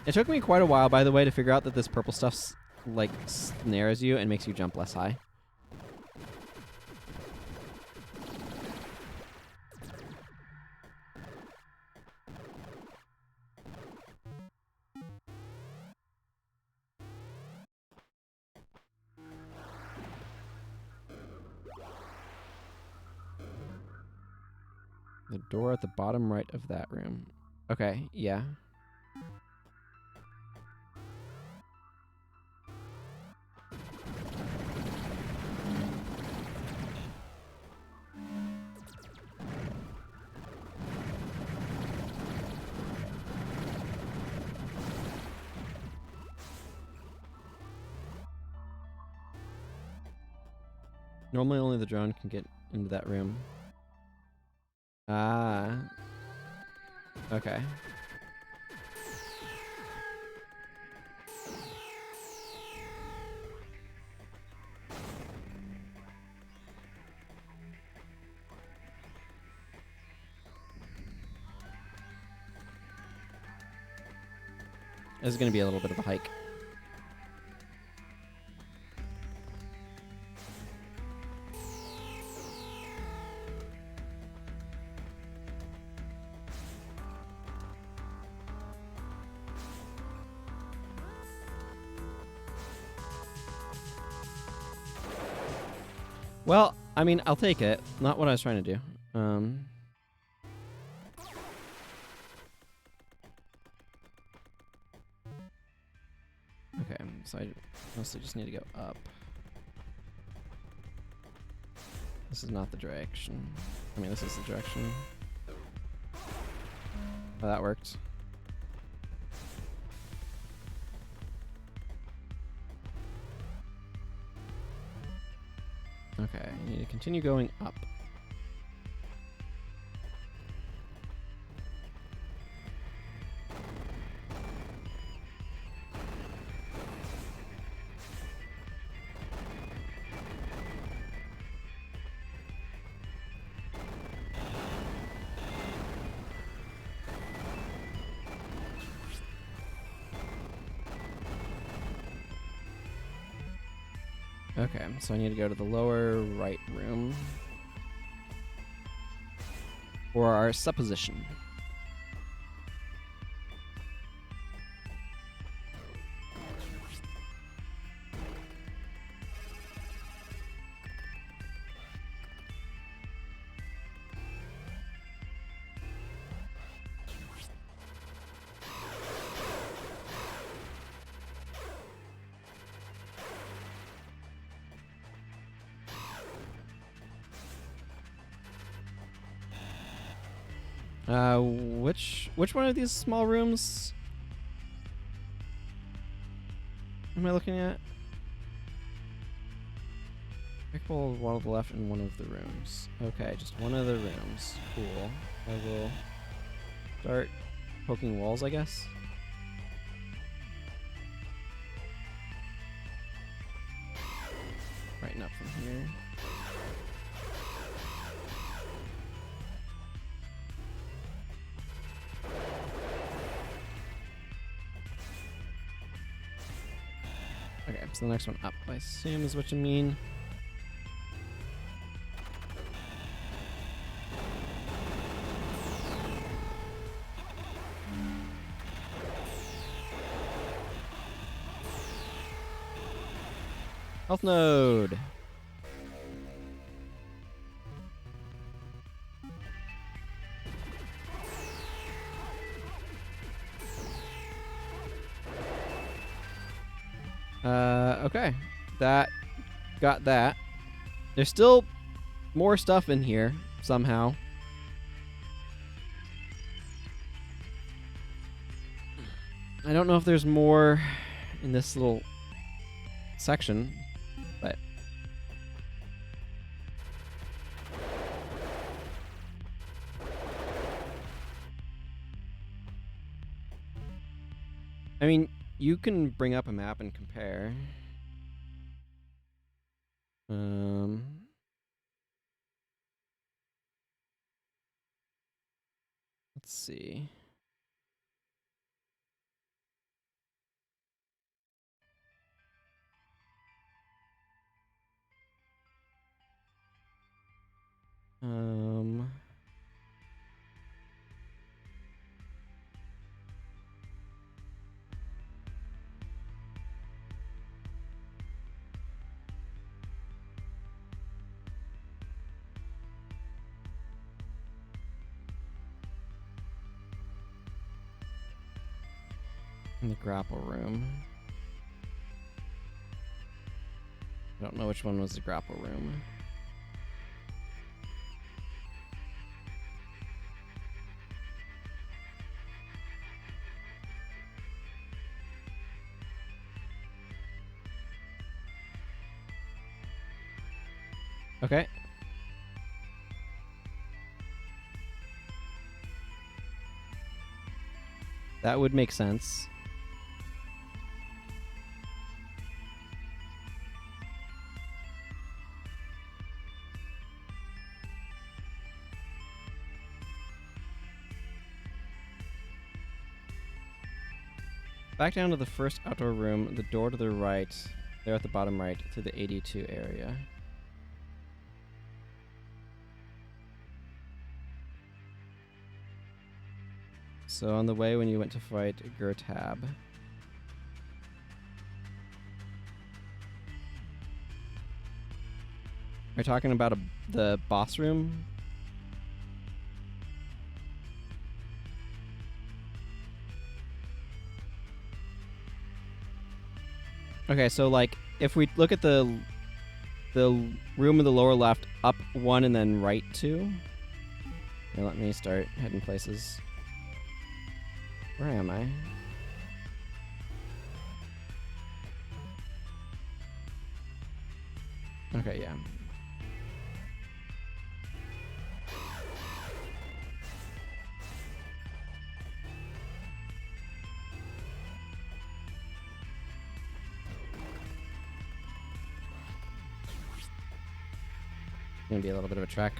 It took me quite a while, by the way, to figure out that this purple stuff like snares you and makes you jump less high. The door at the bottom right of that room. Okay, yeah. Normally only the drone can get into that room. Ah. Okay. This is going to be a little bit of a hike. Well, I mean, I'll take it. Not what I was trying to do. Okay, so I mostly just need to go up. This is not the direction. I mean, this is the direction. Oh, that worked. Okay, I need to continue going up. Okay, so I need to go to the lower right room for our supposition. Which one of these small rooms am I looking at? Pickable one on the left in one of the rooms. Okay, just one of the rooms. Cool. I will start poking walls, I guess. Right up from here. Okay, so the next one up, I assume, is what you mean. Health node. Okay. Got that. There's still more stuff in here, somehow. I don't know if there's more in this little section, but... I mean, you can bring up a map and compare. Let's see. In the grapple room. I don't know which one was the grapple room. Okay. That would make sense. Back down to the first outdoor room, the door to the right, there at the bottom right, to the 82 area. So on the way when you went to fight Gertab. Are you talking about the boss room? Okay, so like if we look at the the room in the lower left up 1 and then right 2. Here, let me start heading places. Where am I? Okay, yeah. Gonna be a little bit of a trek.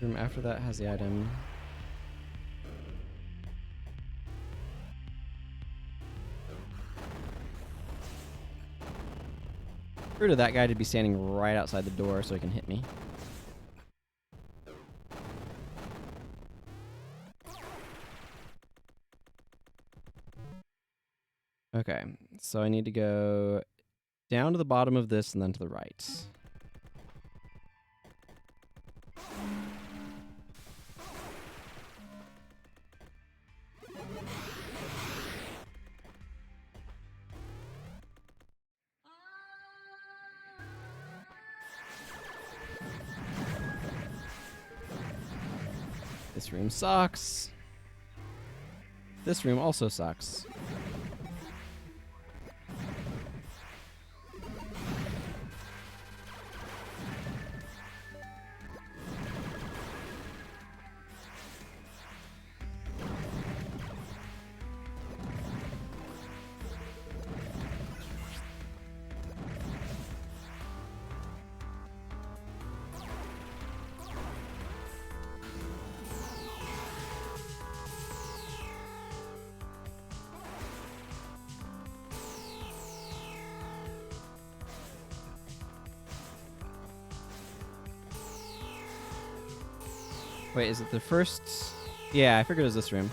Room after that has the item. Rude of that guy to be standing right outside the door so he can hit me. Okay, so I need to go down to the bottom of this and then to the right. This room sucks. This room also sucks. Wait, is it the first? Yeah, I figured it was this room.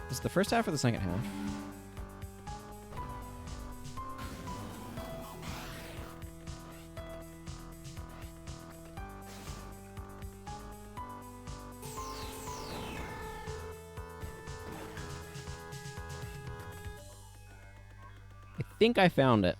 Is it the first half or the second half? I think I found it.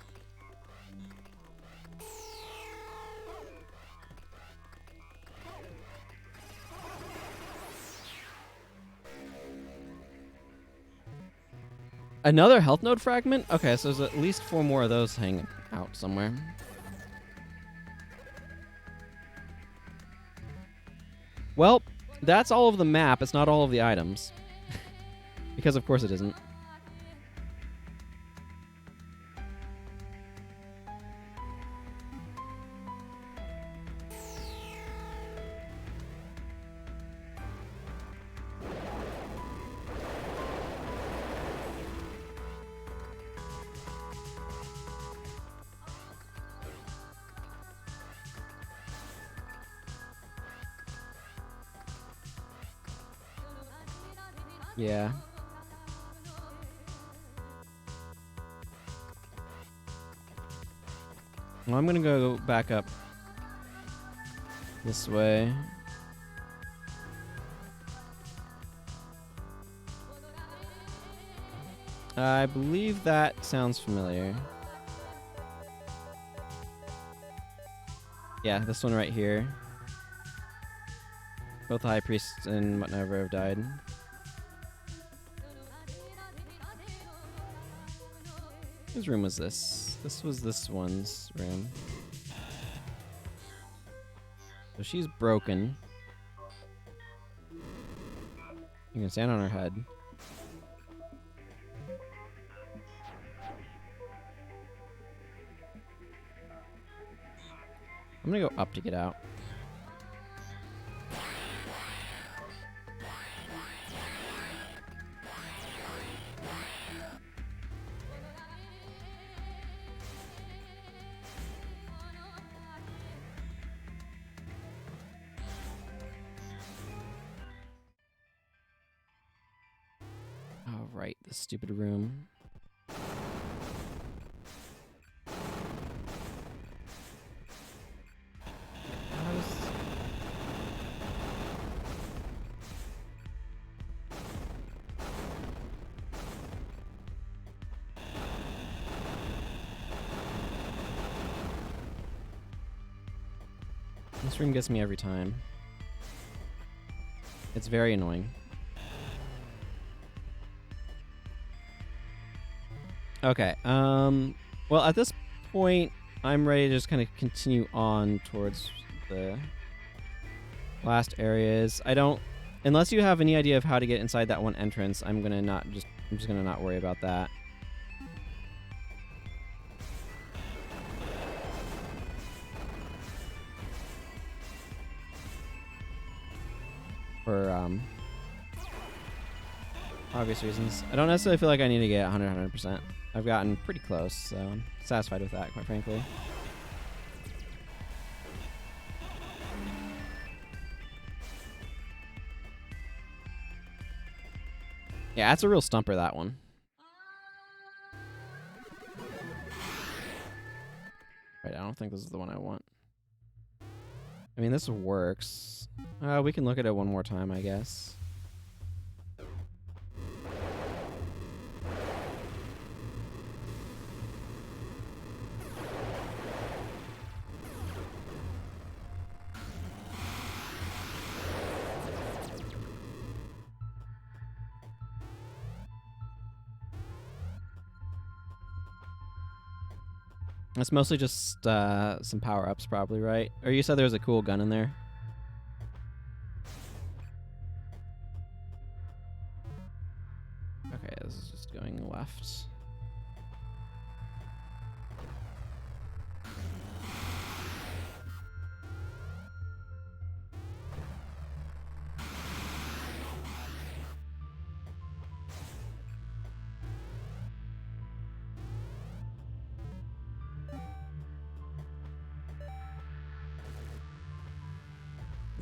Another health node fragment? Okay, so there's at least 4 more of those hanging out somewhere. Well, that's all of the map. It's not all of the items. Because of course it isn't. Yeah. Well, I'm gonna go back up this way. I believe that sounds familiar. Yeah, this one right here. Both the High Priest and whatever have died. Whose room was this? This was this one's room. So she's broken. You can stand on her head. I'm gonna go up to get out. right, this stupid room. This room gets me every time. It's very annoying. Okay, well, at this point, I'm ready to just kind of continue on towards the last areas. I don't, unless you have any idea of how to get inside that one entrance, I'm just gonna not worry about that. For obvious reasons. I don't necessarily feel like I need to get 100%. I've gotten pretty close, so I'm satisfied with that, quite frankly. Yeah, that's a real stumper, that one. Right, I don't think this is the one I want. I mean, this works. We can look at it one more time, I guess. It's mostly just some power-ups, probably, right? Or you said there was a cool gun in there? Okay, this is just going left.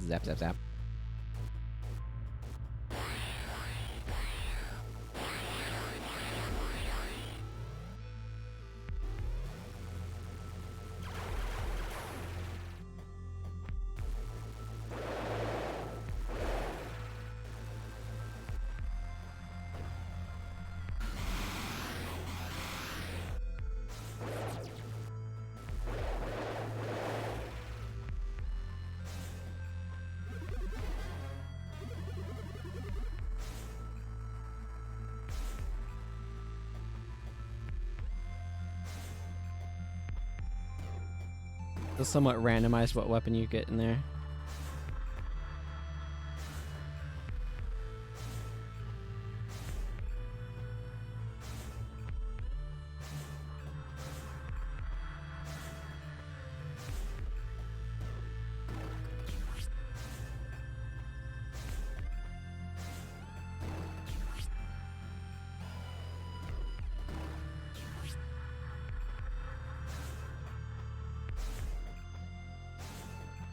Zap, zap, zap. It's somewhat randomized what weapon you get in there.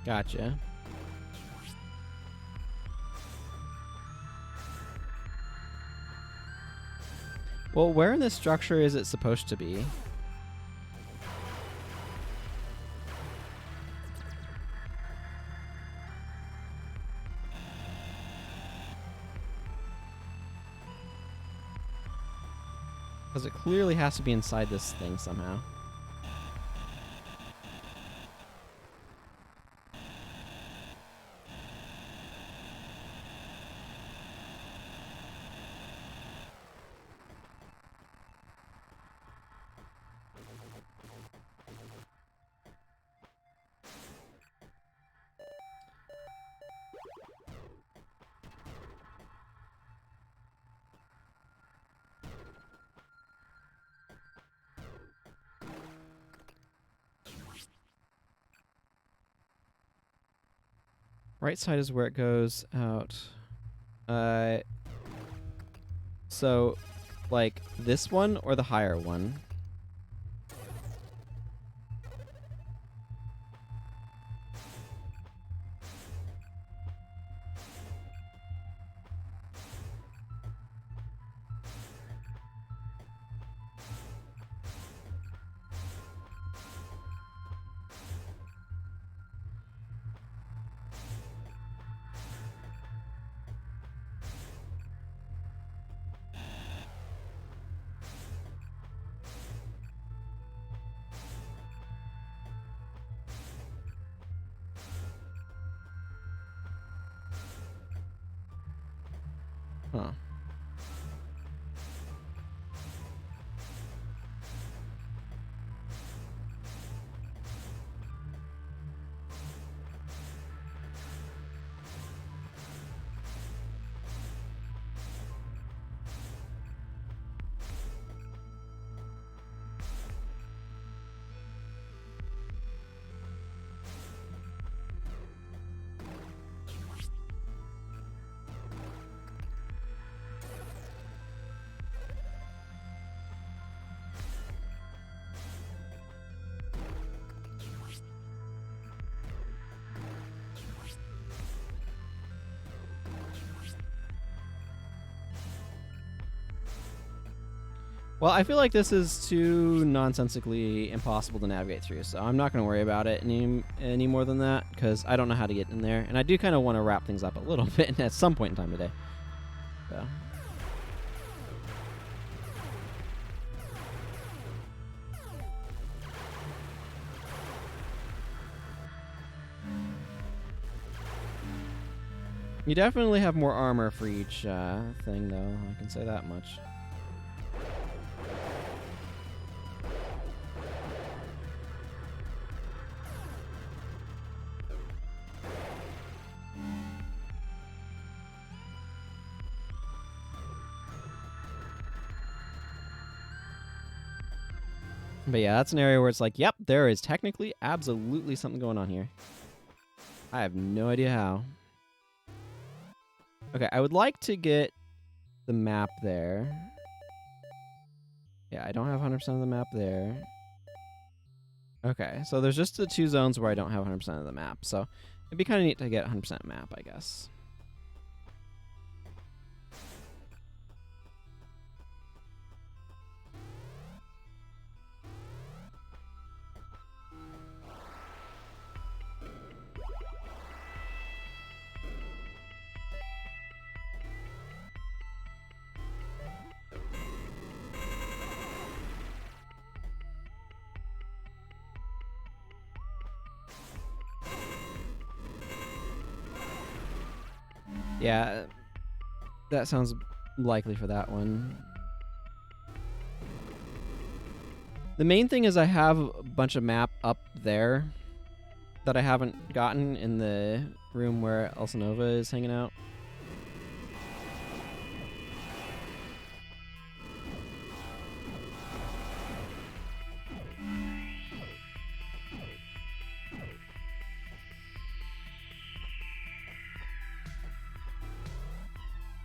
Gotcha. Well, where in this structure is it supposed to be? Because it clearly has to be inside this thing somehow. Right side is where it goes out. So, like, this one or the higher one? Huh. Well, I feel like this is too nonsensically impossible to navigate through, so I'm not going to worry about it any more than that, because I don't know how to get in there, and I do kind of want to wrap things up a little bit at some point in time today. So. You definitely have more armor for each thing, though. I can say that much. But yeah, that's an area where it's like, yep, there is technically absolutely something going on here. I have no idea how. Okay, I would like to get the map there. Yeah, I don't have 100% of the map there. Okay, so there's just the 2 zones where I don't have 100% of the map. So it'd be kind of neat to get 100% map, I guess. Yeah, that sounds likely for that one. The main thing is I have a bunch of map up there that I haven't gotten in the room where Elsinova is hanging out.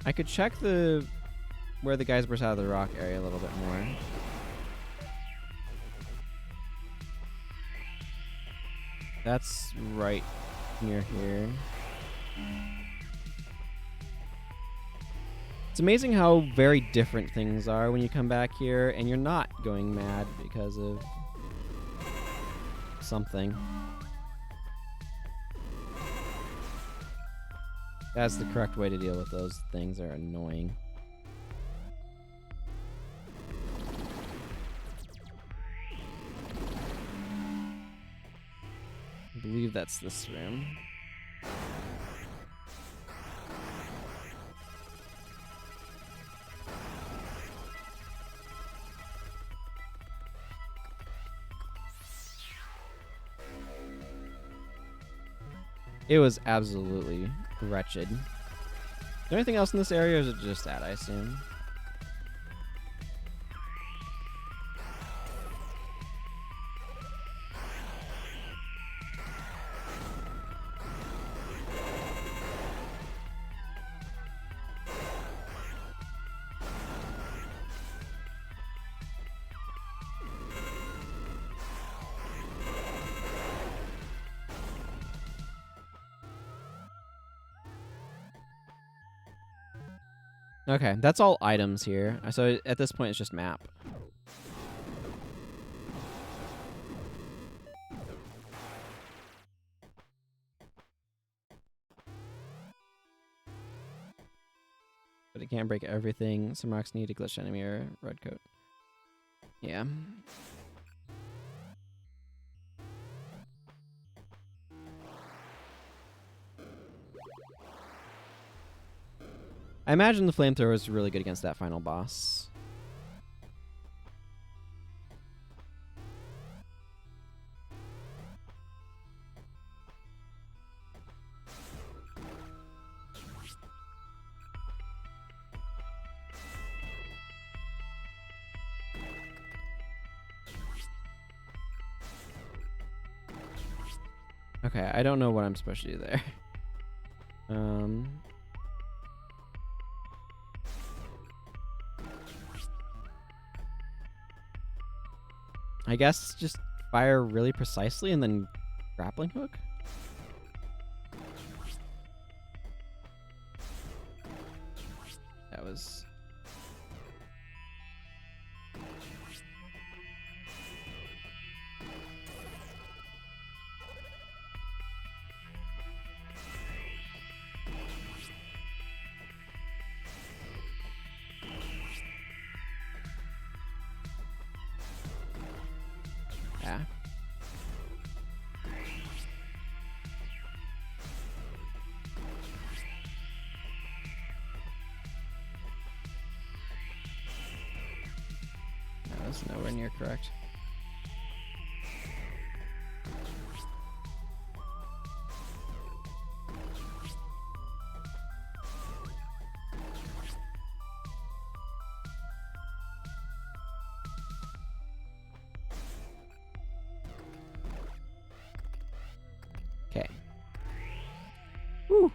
I could check where the guys burst out of the rock area a little bit more. That's right near here. It's amazing how very different things are when you come back here and you're not going mad because of something. That's the correct way to deal with those things. They're annoying. I believe that's this room. It was absolutely wretched. Is there anything else in this area, or is it just that, I assume? Okay, that's all items here. So at this point, it's just map. But it can't break everything. Some rocks need a glitched enemy or red coat. Yeah. I imagine the flamethrower is really good against that final boss. Okay, I don't know what I'm supposed to do there. I guess just fire really precisely and then grappling hook? That was... Yeah. No, that's nowhere near correct. Okay. Woo!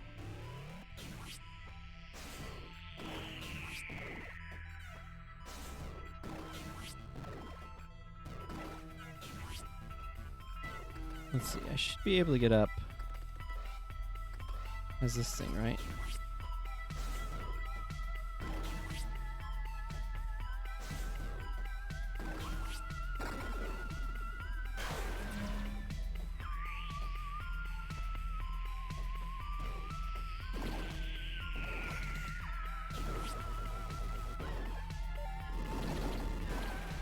Let's see, I should be able to get up as this thing, right?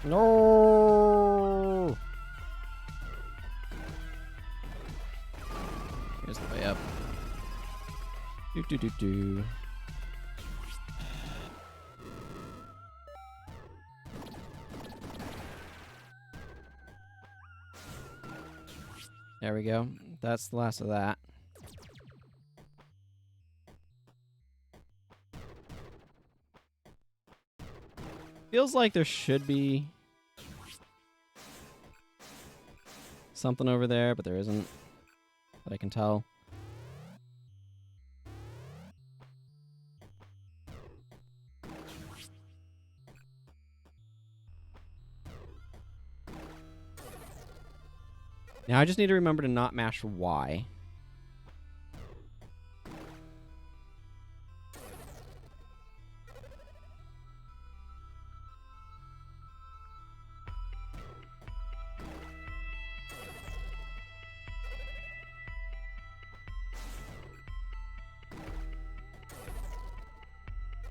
No! Here's the way up. Do. There we go. That's the last of that. Feels like there should be something over there, but there isn't that I can tell. Now I just need to remember to not mash Y.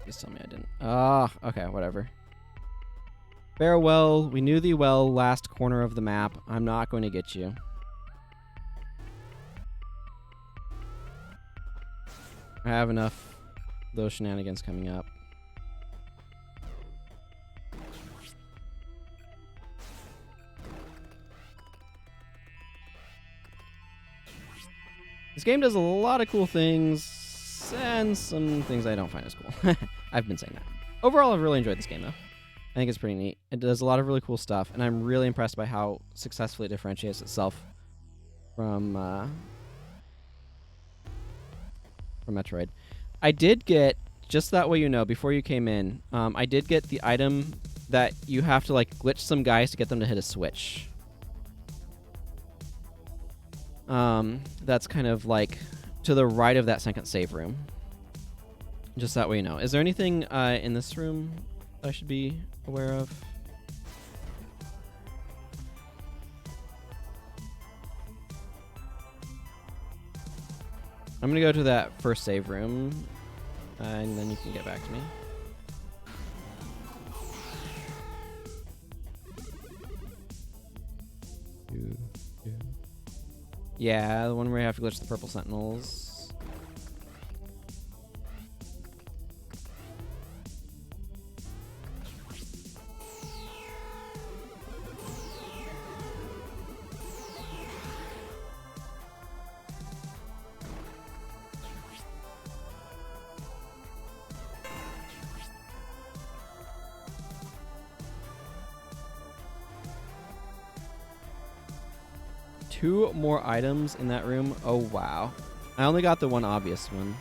Please tell me I didn't. Ah, okay, whatever. Farewell, we knew thee well, last corner of the map. I'm not going to get you. I have enough of those shenanigans coming up. This game does a lot of cool things, and some things I don't find as cool. I've been saying that. Overall, I've really enjoyed this game, though. I think it's pretty neat. It does a lot of really cool stuff, and I'm really impressed by how successfully it differentiates itself from Metroid. I did get, just that way you know, before you came in, I did get the item that you have to like glitch some guys to get them to hit a switch. That's kind of like to the right of that second save room. Just that way you know. Is there anything in this room I should be aware of? I'm gonna go to that first save room, and then you can get back to me. Yeah, the one where you have to glitch the purple sentinels. 2 more items in that room. Oh, wow. I only got the one obvious one.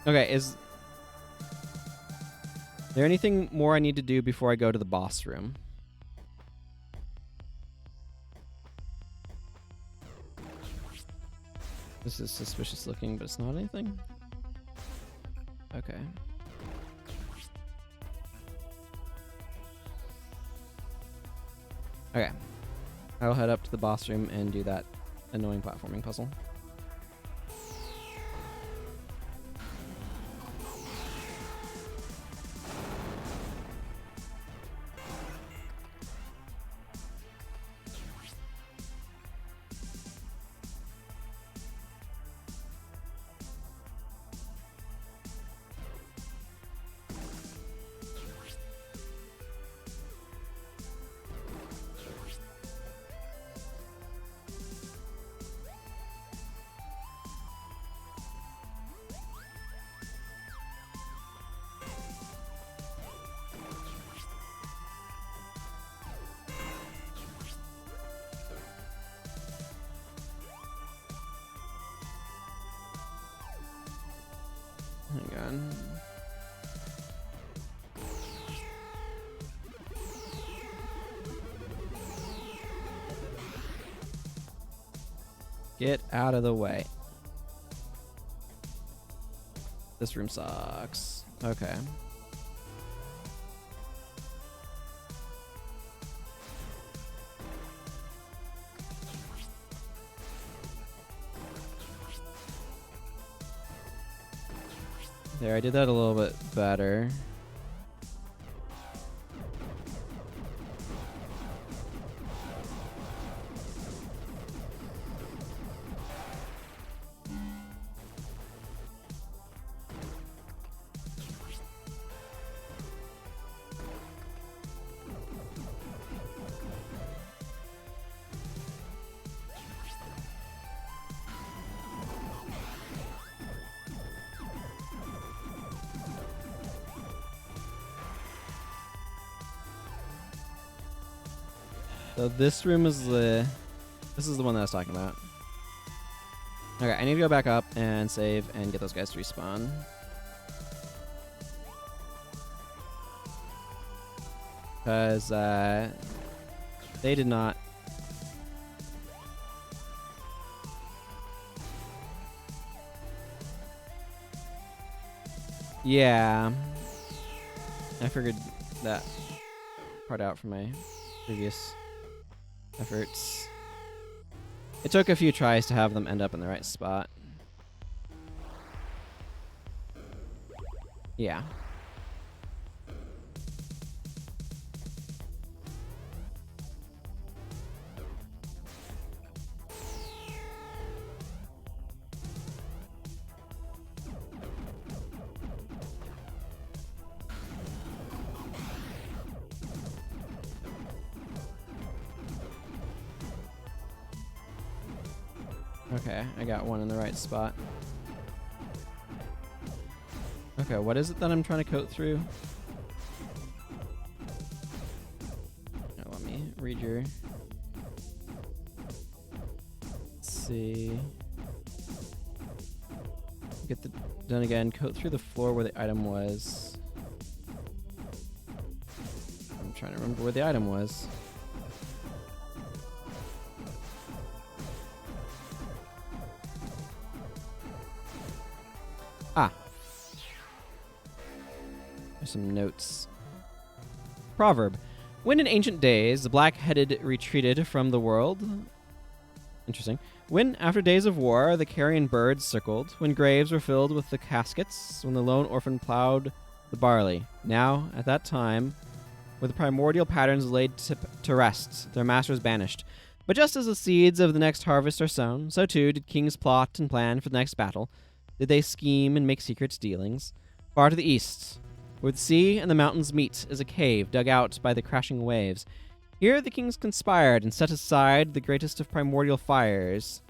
Okay, is there anything more I need to do before I go to the boss room? This is suspicious looking, but it's not anything. Okay. Okay. I'll head up to the boss room and do that annoying platforming puzzle. Hang on. Get out of the way. This room sucks. Okay. There, I did that a little bit better. So this room is this is the one that I was talking about. Okay, I need to go back up and save and get those guys to respawn. Because they did not. Yeah. I figured that part out from my previous efforts. It took a few tries to have them end up in the right spot. Yeah. Okay, I got one in the right spot. Okay, what is it that I'm trying to coat through? Now, let me read your... Let's see. Get the done again. Coat through the floor where the item was. I'm trying to remember where the item was. Ah. There's some notes. Proverb. When in ancient days the black-headed retreated from the world... Interesting. When, after days of war, the carrion birds circled, when graves were filled with the caskets, when the lone orphan plowed the barley. Now, at that time, where the primordial patterns laid to rest, their masters banished. But just as the seeds of the next harvest are sown, so too did kings plot and plan for the next battle. Did they scheme and make secret dealings? Far to the east, where the sea and the mountains meet, is a cave dug out by the crashing waves. Here the kings conspired and set aside the greatest of primordial fires,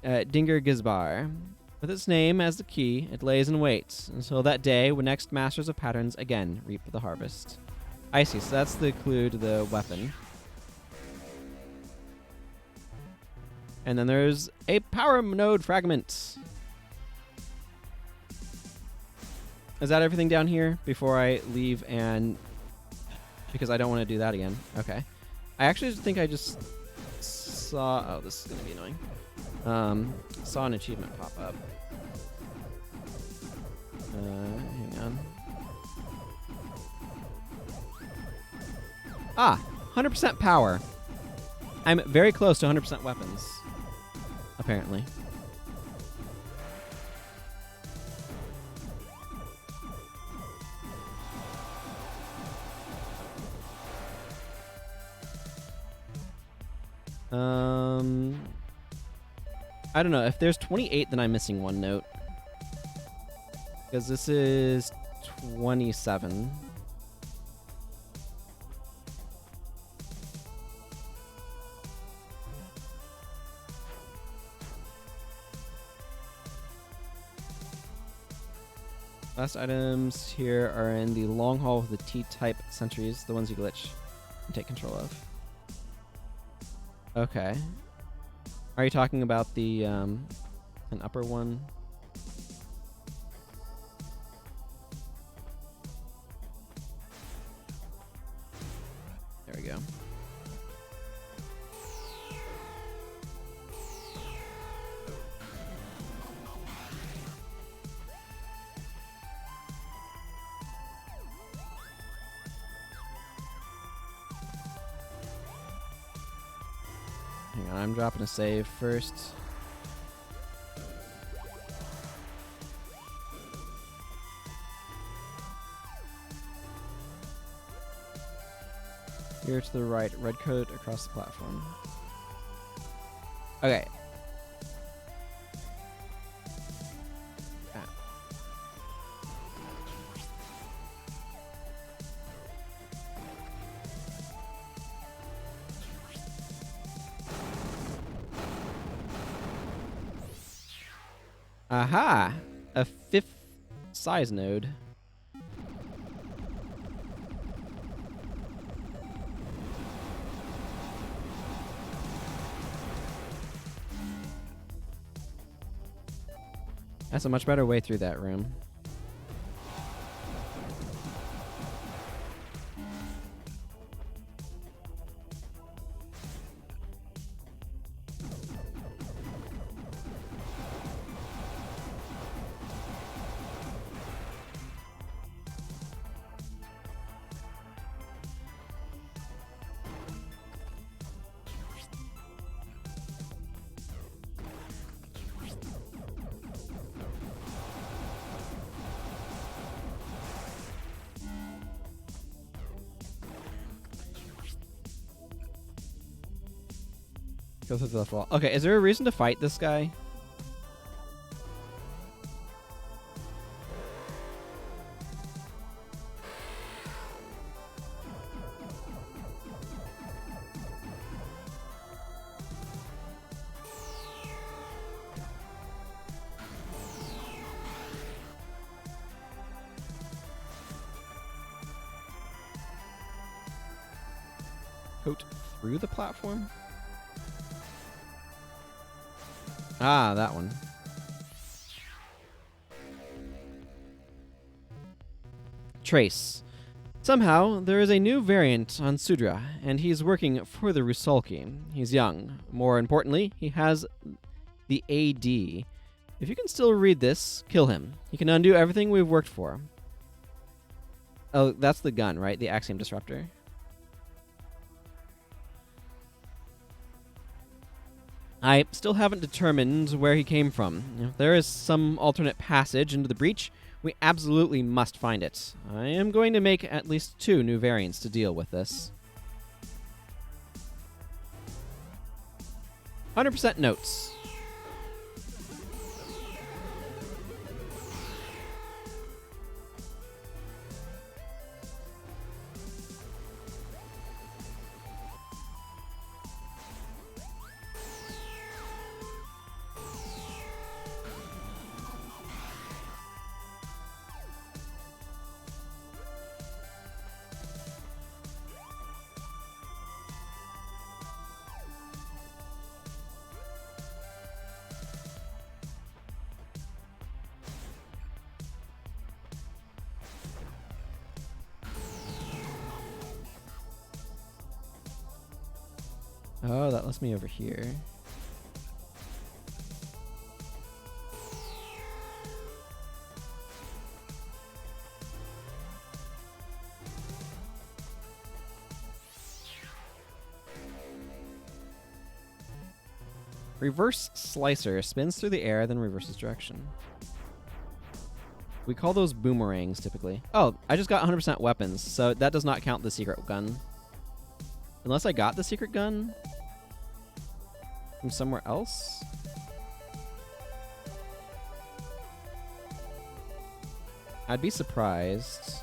Dingir Gizbar. With its name as the key, it lays in wait until that day when next masters of patterns again reap the harvest. I see. So that's the clue to the weapon. And then there's a power node fragment. Is that everything down here before I leave? And because I don't want to do that again. Okay. I actually think I just saw... Oh, this is going to be annoying. Saw an achievement pop up. Hang on. Ah, 100% power. I'm very close to 100% weapons, apparently. I don't know. If there's 28, then I'm missing one note. Because this is 27. Last items here are in the long hall with the T-type sentries, the ones you glitch and take control of. Okay. Are you talking about the an upper one? There we go. Hang on, I'm dropping a save first. Here to the right, red coat across the platform. Okay. Aha! A 5th size node. That's a much better way through that room. Go through the left wall. Okay, is there a reason to fight this guy? Coat through the platform? Ah, that one. Trace. Somehow, there is a new variant on Sudra, and he's working for the Rusalki. He's young. More importantly, he has the AD. If you can still read this, kill him. He can undo everything we've worked for. Oh, that's the gun, right? The Axiom Disruptor. I still haven't determined where he came from. If there is some alternate passage into the breach, we absolutely must find it. I am going to make at least 2 new variants to deal with this. 100% notes. Oh, that lets me over here. Reverse Slicer spins through the air, then reverses direction. We call those boomerangs typically. Oh, I just got 100% weapons, so that does not count the secret gun. Unless I got the secret gun from somewhere else? I'd be surprised.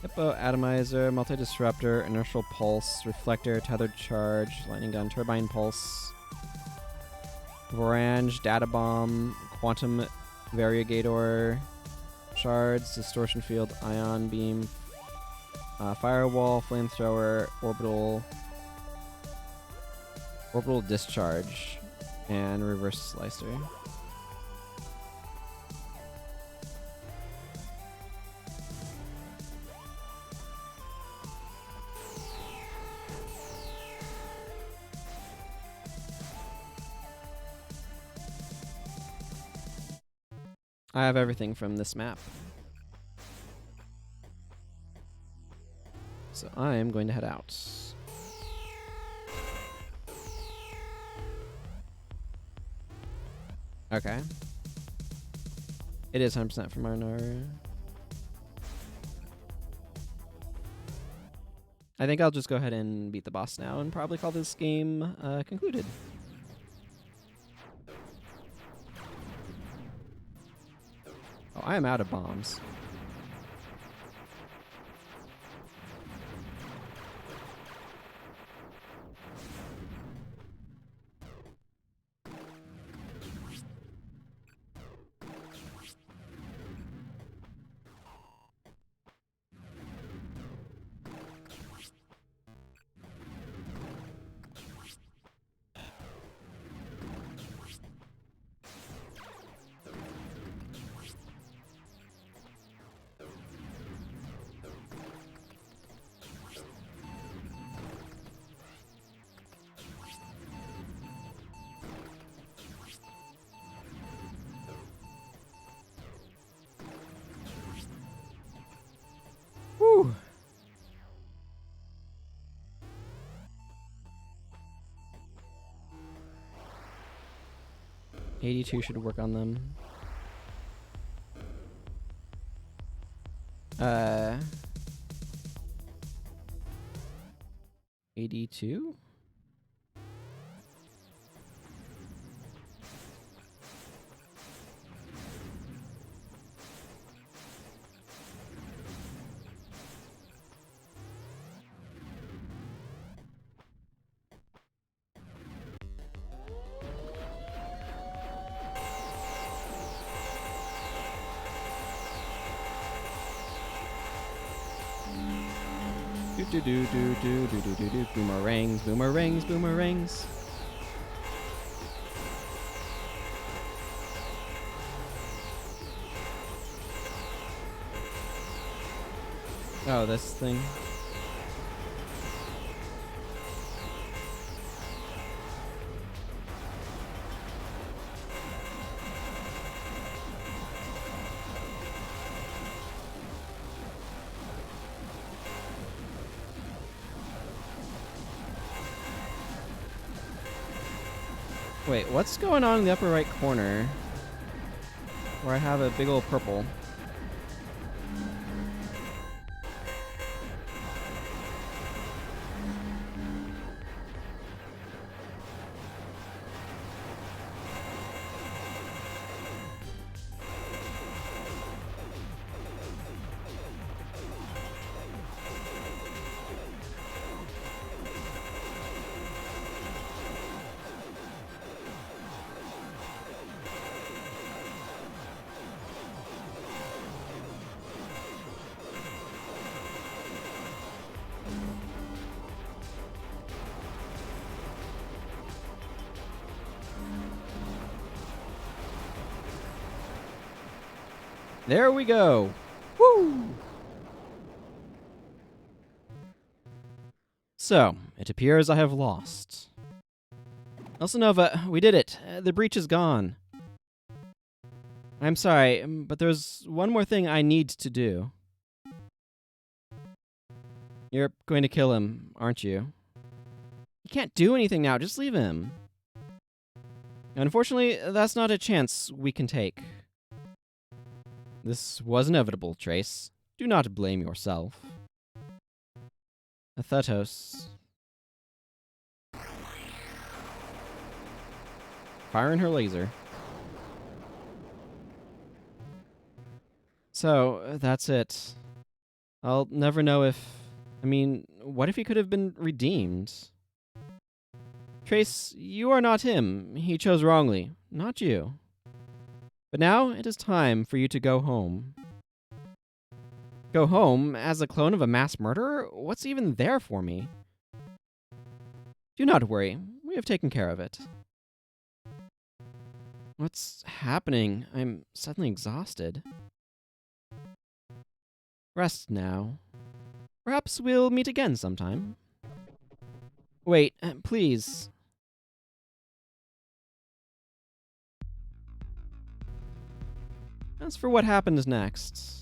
Hippo, Atomizer, Multi-Disruptor, Inertial Pulse, Reflector, Tethered Charge, Lightning Gun, Turbine Pulse, Vorange, Data Bomb, Quantum Variegator, Shards, Distortion Field, Ion Beam, Firewall, Flamethrower, Orbital Discharge, and Reverse Slicer. I have everything from this map. So I am going to head out. Okay. It is 100% from Arnar. I think I'll just go ahead and beat the boss now and probably call this game concluded. Oh, I am out of bombs. Whew. $82 should work on them. 82? Do. Boomerangs, boomerangs, boomerangs. Oh, this thing. Wait, what's going on in the upper right corner? Where I have a big old purple. There we go. Woo! So, it appears I have lost. Elsinova, we did it. The breach is gone. I'm sorry, but there's one more thing I need to do. You're going to kill him, aren't you? He can't do anything now, just leave him. Unfortunately, that's not a chance we can take. This was inevitable, Trace. Do not blame yourself. Athetos. Firing her laser. So, that's it. I'll never know if... I mean, what if he could have been redeemed? Trace, you are not him. He chose wrongly, not you. But now it is time for you to go home. Go home as a clone of a mass murderer? What's even there for me? Do not worry. We have taken care of it. What's happening? I'm suddenly exhausted. Rest now. Perhaps we'll meet again sometime. Wait, please. As for what happens next...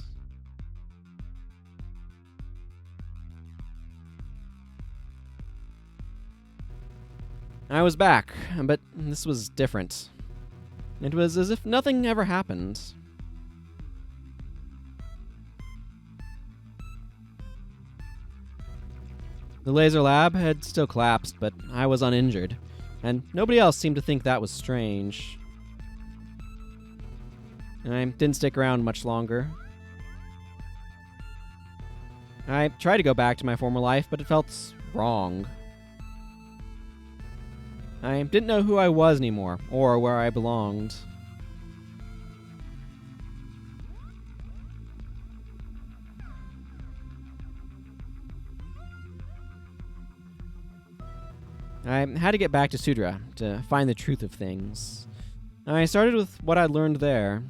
I was back, but this was different. It was as if nothing ever happened. The laser lab had still collapsed, but I was uninjured, and nobody else seemed to think that was strange. I didn't stick around much longer. I tried to go back to my former life, but it felt wrong. I didn't know who I was anymore, or where I belonged. I had to get back to Sudra to find the truth of things. I started with what I'd learned there.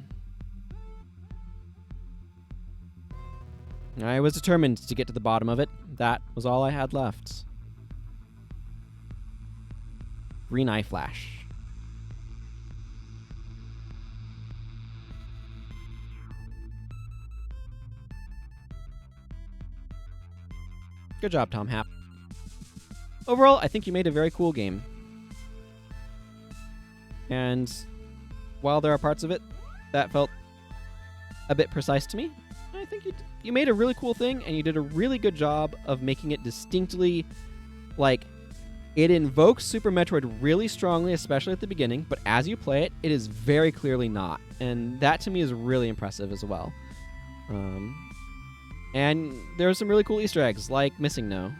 I was determined to get to the bottom of it. That was all I had left. Green eye flash. Good job, Tom Happ. Overall, I think you made a very cool game. And while there are parts of it that felt a bit precise to me, I think you made a really cool thing, and you did a really good job of making it distinctly, like, it invokes Super Metroid really strongly, especially at the beginning, but as you play it, it is very clearly not. And that to me is really impressive as well. And there are some really cool Easter eggs, like Missing No.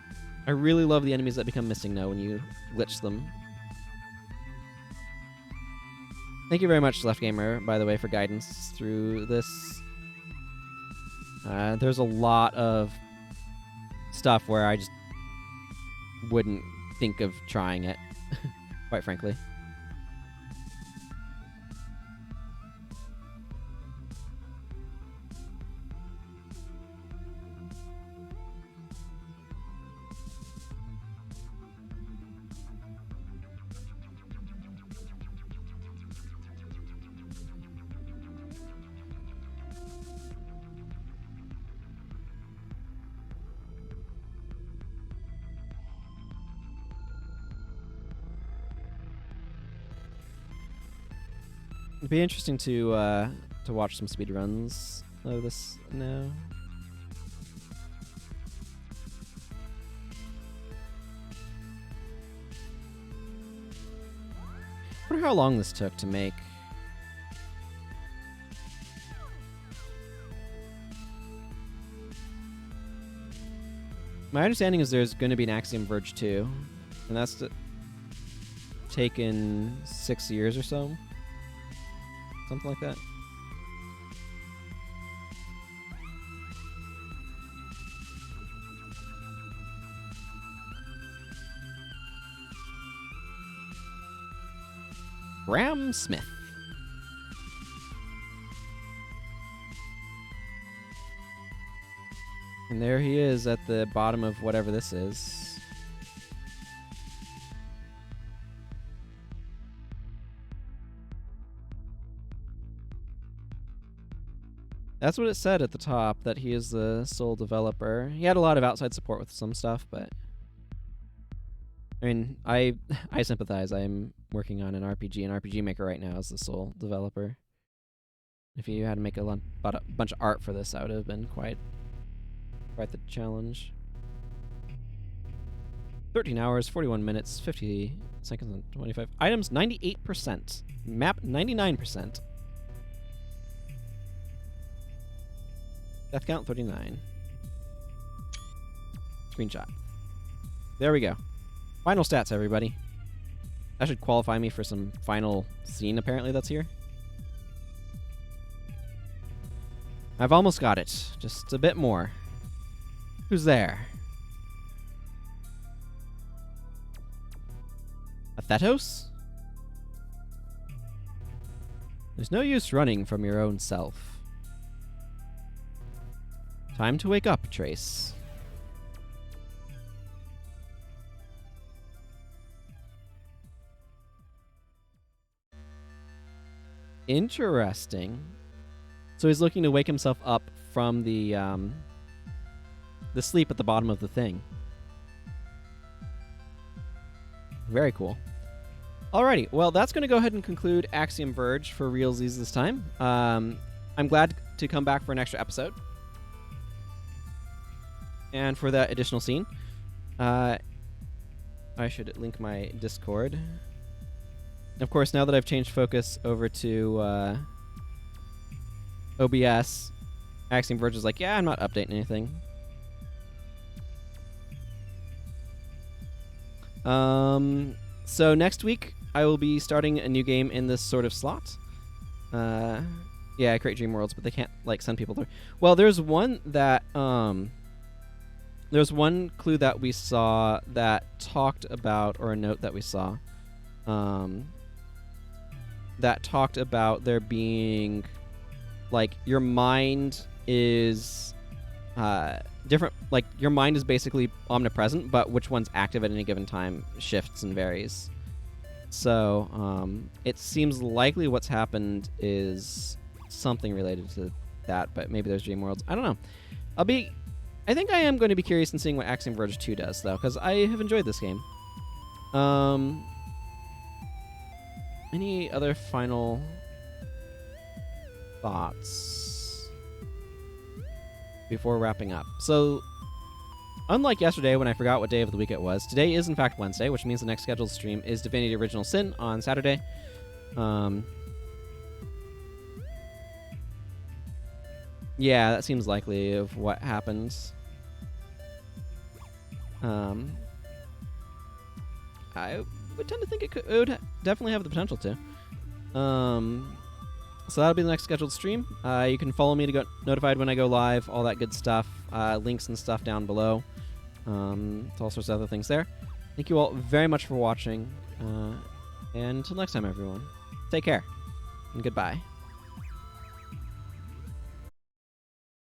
I really love the enemies that become Missing No when you glitch them. Thank you very much, Left Gamer, by the way, for guidance through this. There's a lot of stuff where I just wouldn't think of trying it, quite frankly. It'd be interesting to watch some speedruns of this now. I wonder how long this took to make. My understanding is there's going to be an Axiom Verge 2, and that's taken 6 years or so. Something like that. Graham Smith. And there he is at the bottom of whatever this is. That's what it said at the top, that he is the sole developer. He had a lot of outside support with some stuff, but I mean, I sympathize. I'm working on an RPG, and RPG Maker right now is the sole developer. If you had to make a bunch of art for this, that would have been quite the challenge. 13 hours, 41 minutes, 50 seconds, and 25 items. 98%. Map 99%. Death count 39. Screenshot. There we go. Final stats, everybody. That should qualify me for some final scene, apparently, that's here. I've almost got it. Just a bit more. Who's there? A Thetos? There's no use running from your own self. Time to wake up, Trace. Interesting. So he's looking to wake himself up from the sleep at the bottom of the thing. Very cool. Alrighty, well, that's going to go ahead and conclude Axiom Verge for realsies this time. I'm glad to come back for an extra episode. And for that additional scene, I should link my Discord. Of course, now that I've changed focus over to OBS, Axiom Verge is like, yeah, I'm not updating anything. So next week, I will be starting a new game in this sort of slot. Yeah, I create dream worlds, but they can't, like, send people through. Well, there's one that, there's one clue that we saw that talked about, or a note that we saw, that talked about there being, like, your mind is different. Like, your mind is basically omnipresent, but which one's active at any given time shifts and varies. So it seems likely what's happened is something related to that, but maybe there's dream worlds. I don't know. I think I am going to be curious in seeing what Axiom Verge 2 does, though, because I have enjoyed this game. Any other final thoughts before wrapping up? So, unlike yesterday when I forgot what day of the week it was, today is in fact Wednesday, which means the next scheduled stream is Divinity Original Sin on Saturday. Yeah, that seems likely of what happens. I would tend to think it would definitely have the potential to. So that'll be the next scheduled stream. You can follow me to get notified when I go live, all that good stuff. Links and stuff down below. To all sorts of other things there. Thank you all very much for watching. And until next time, everyone. Take care. And goodbye.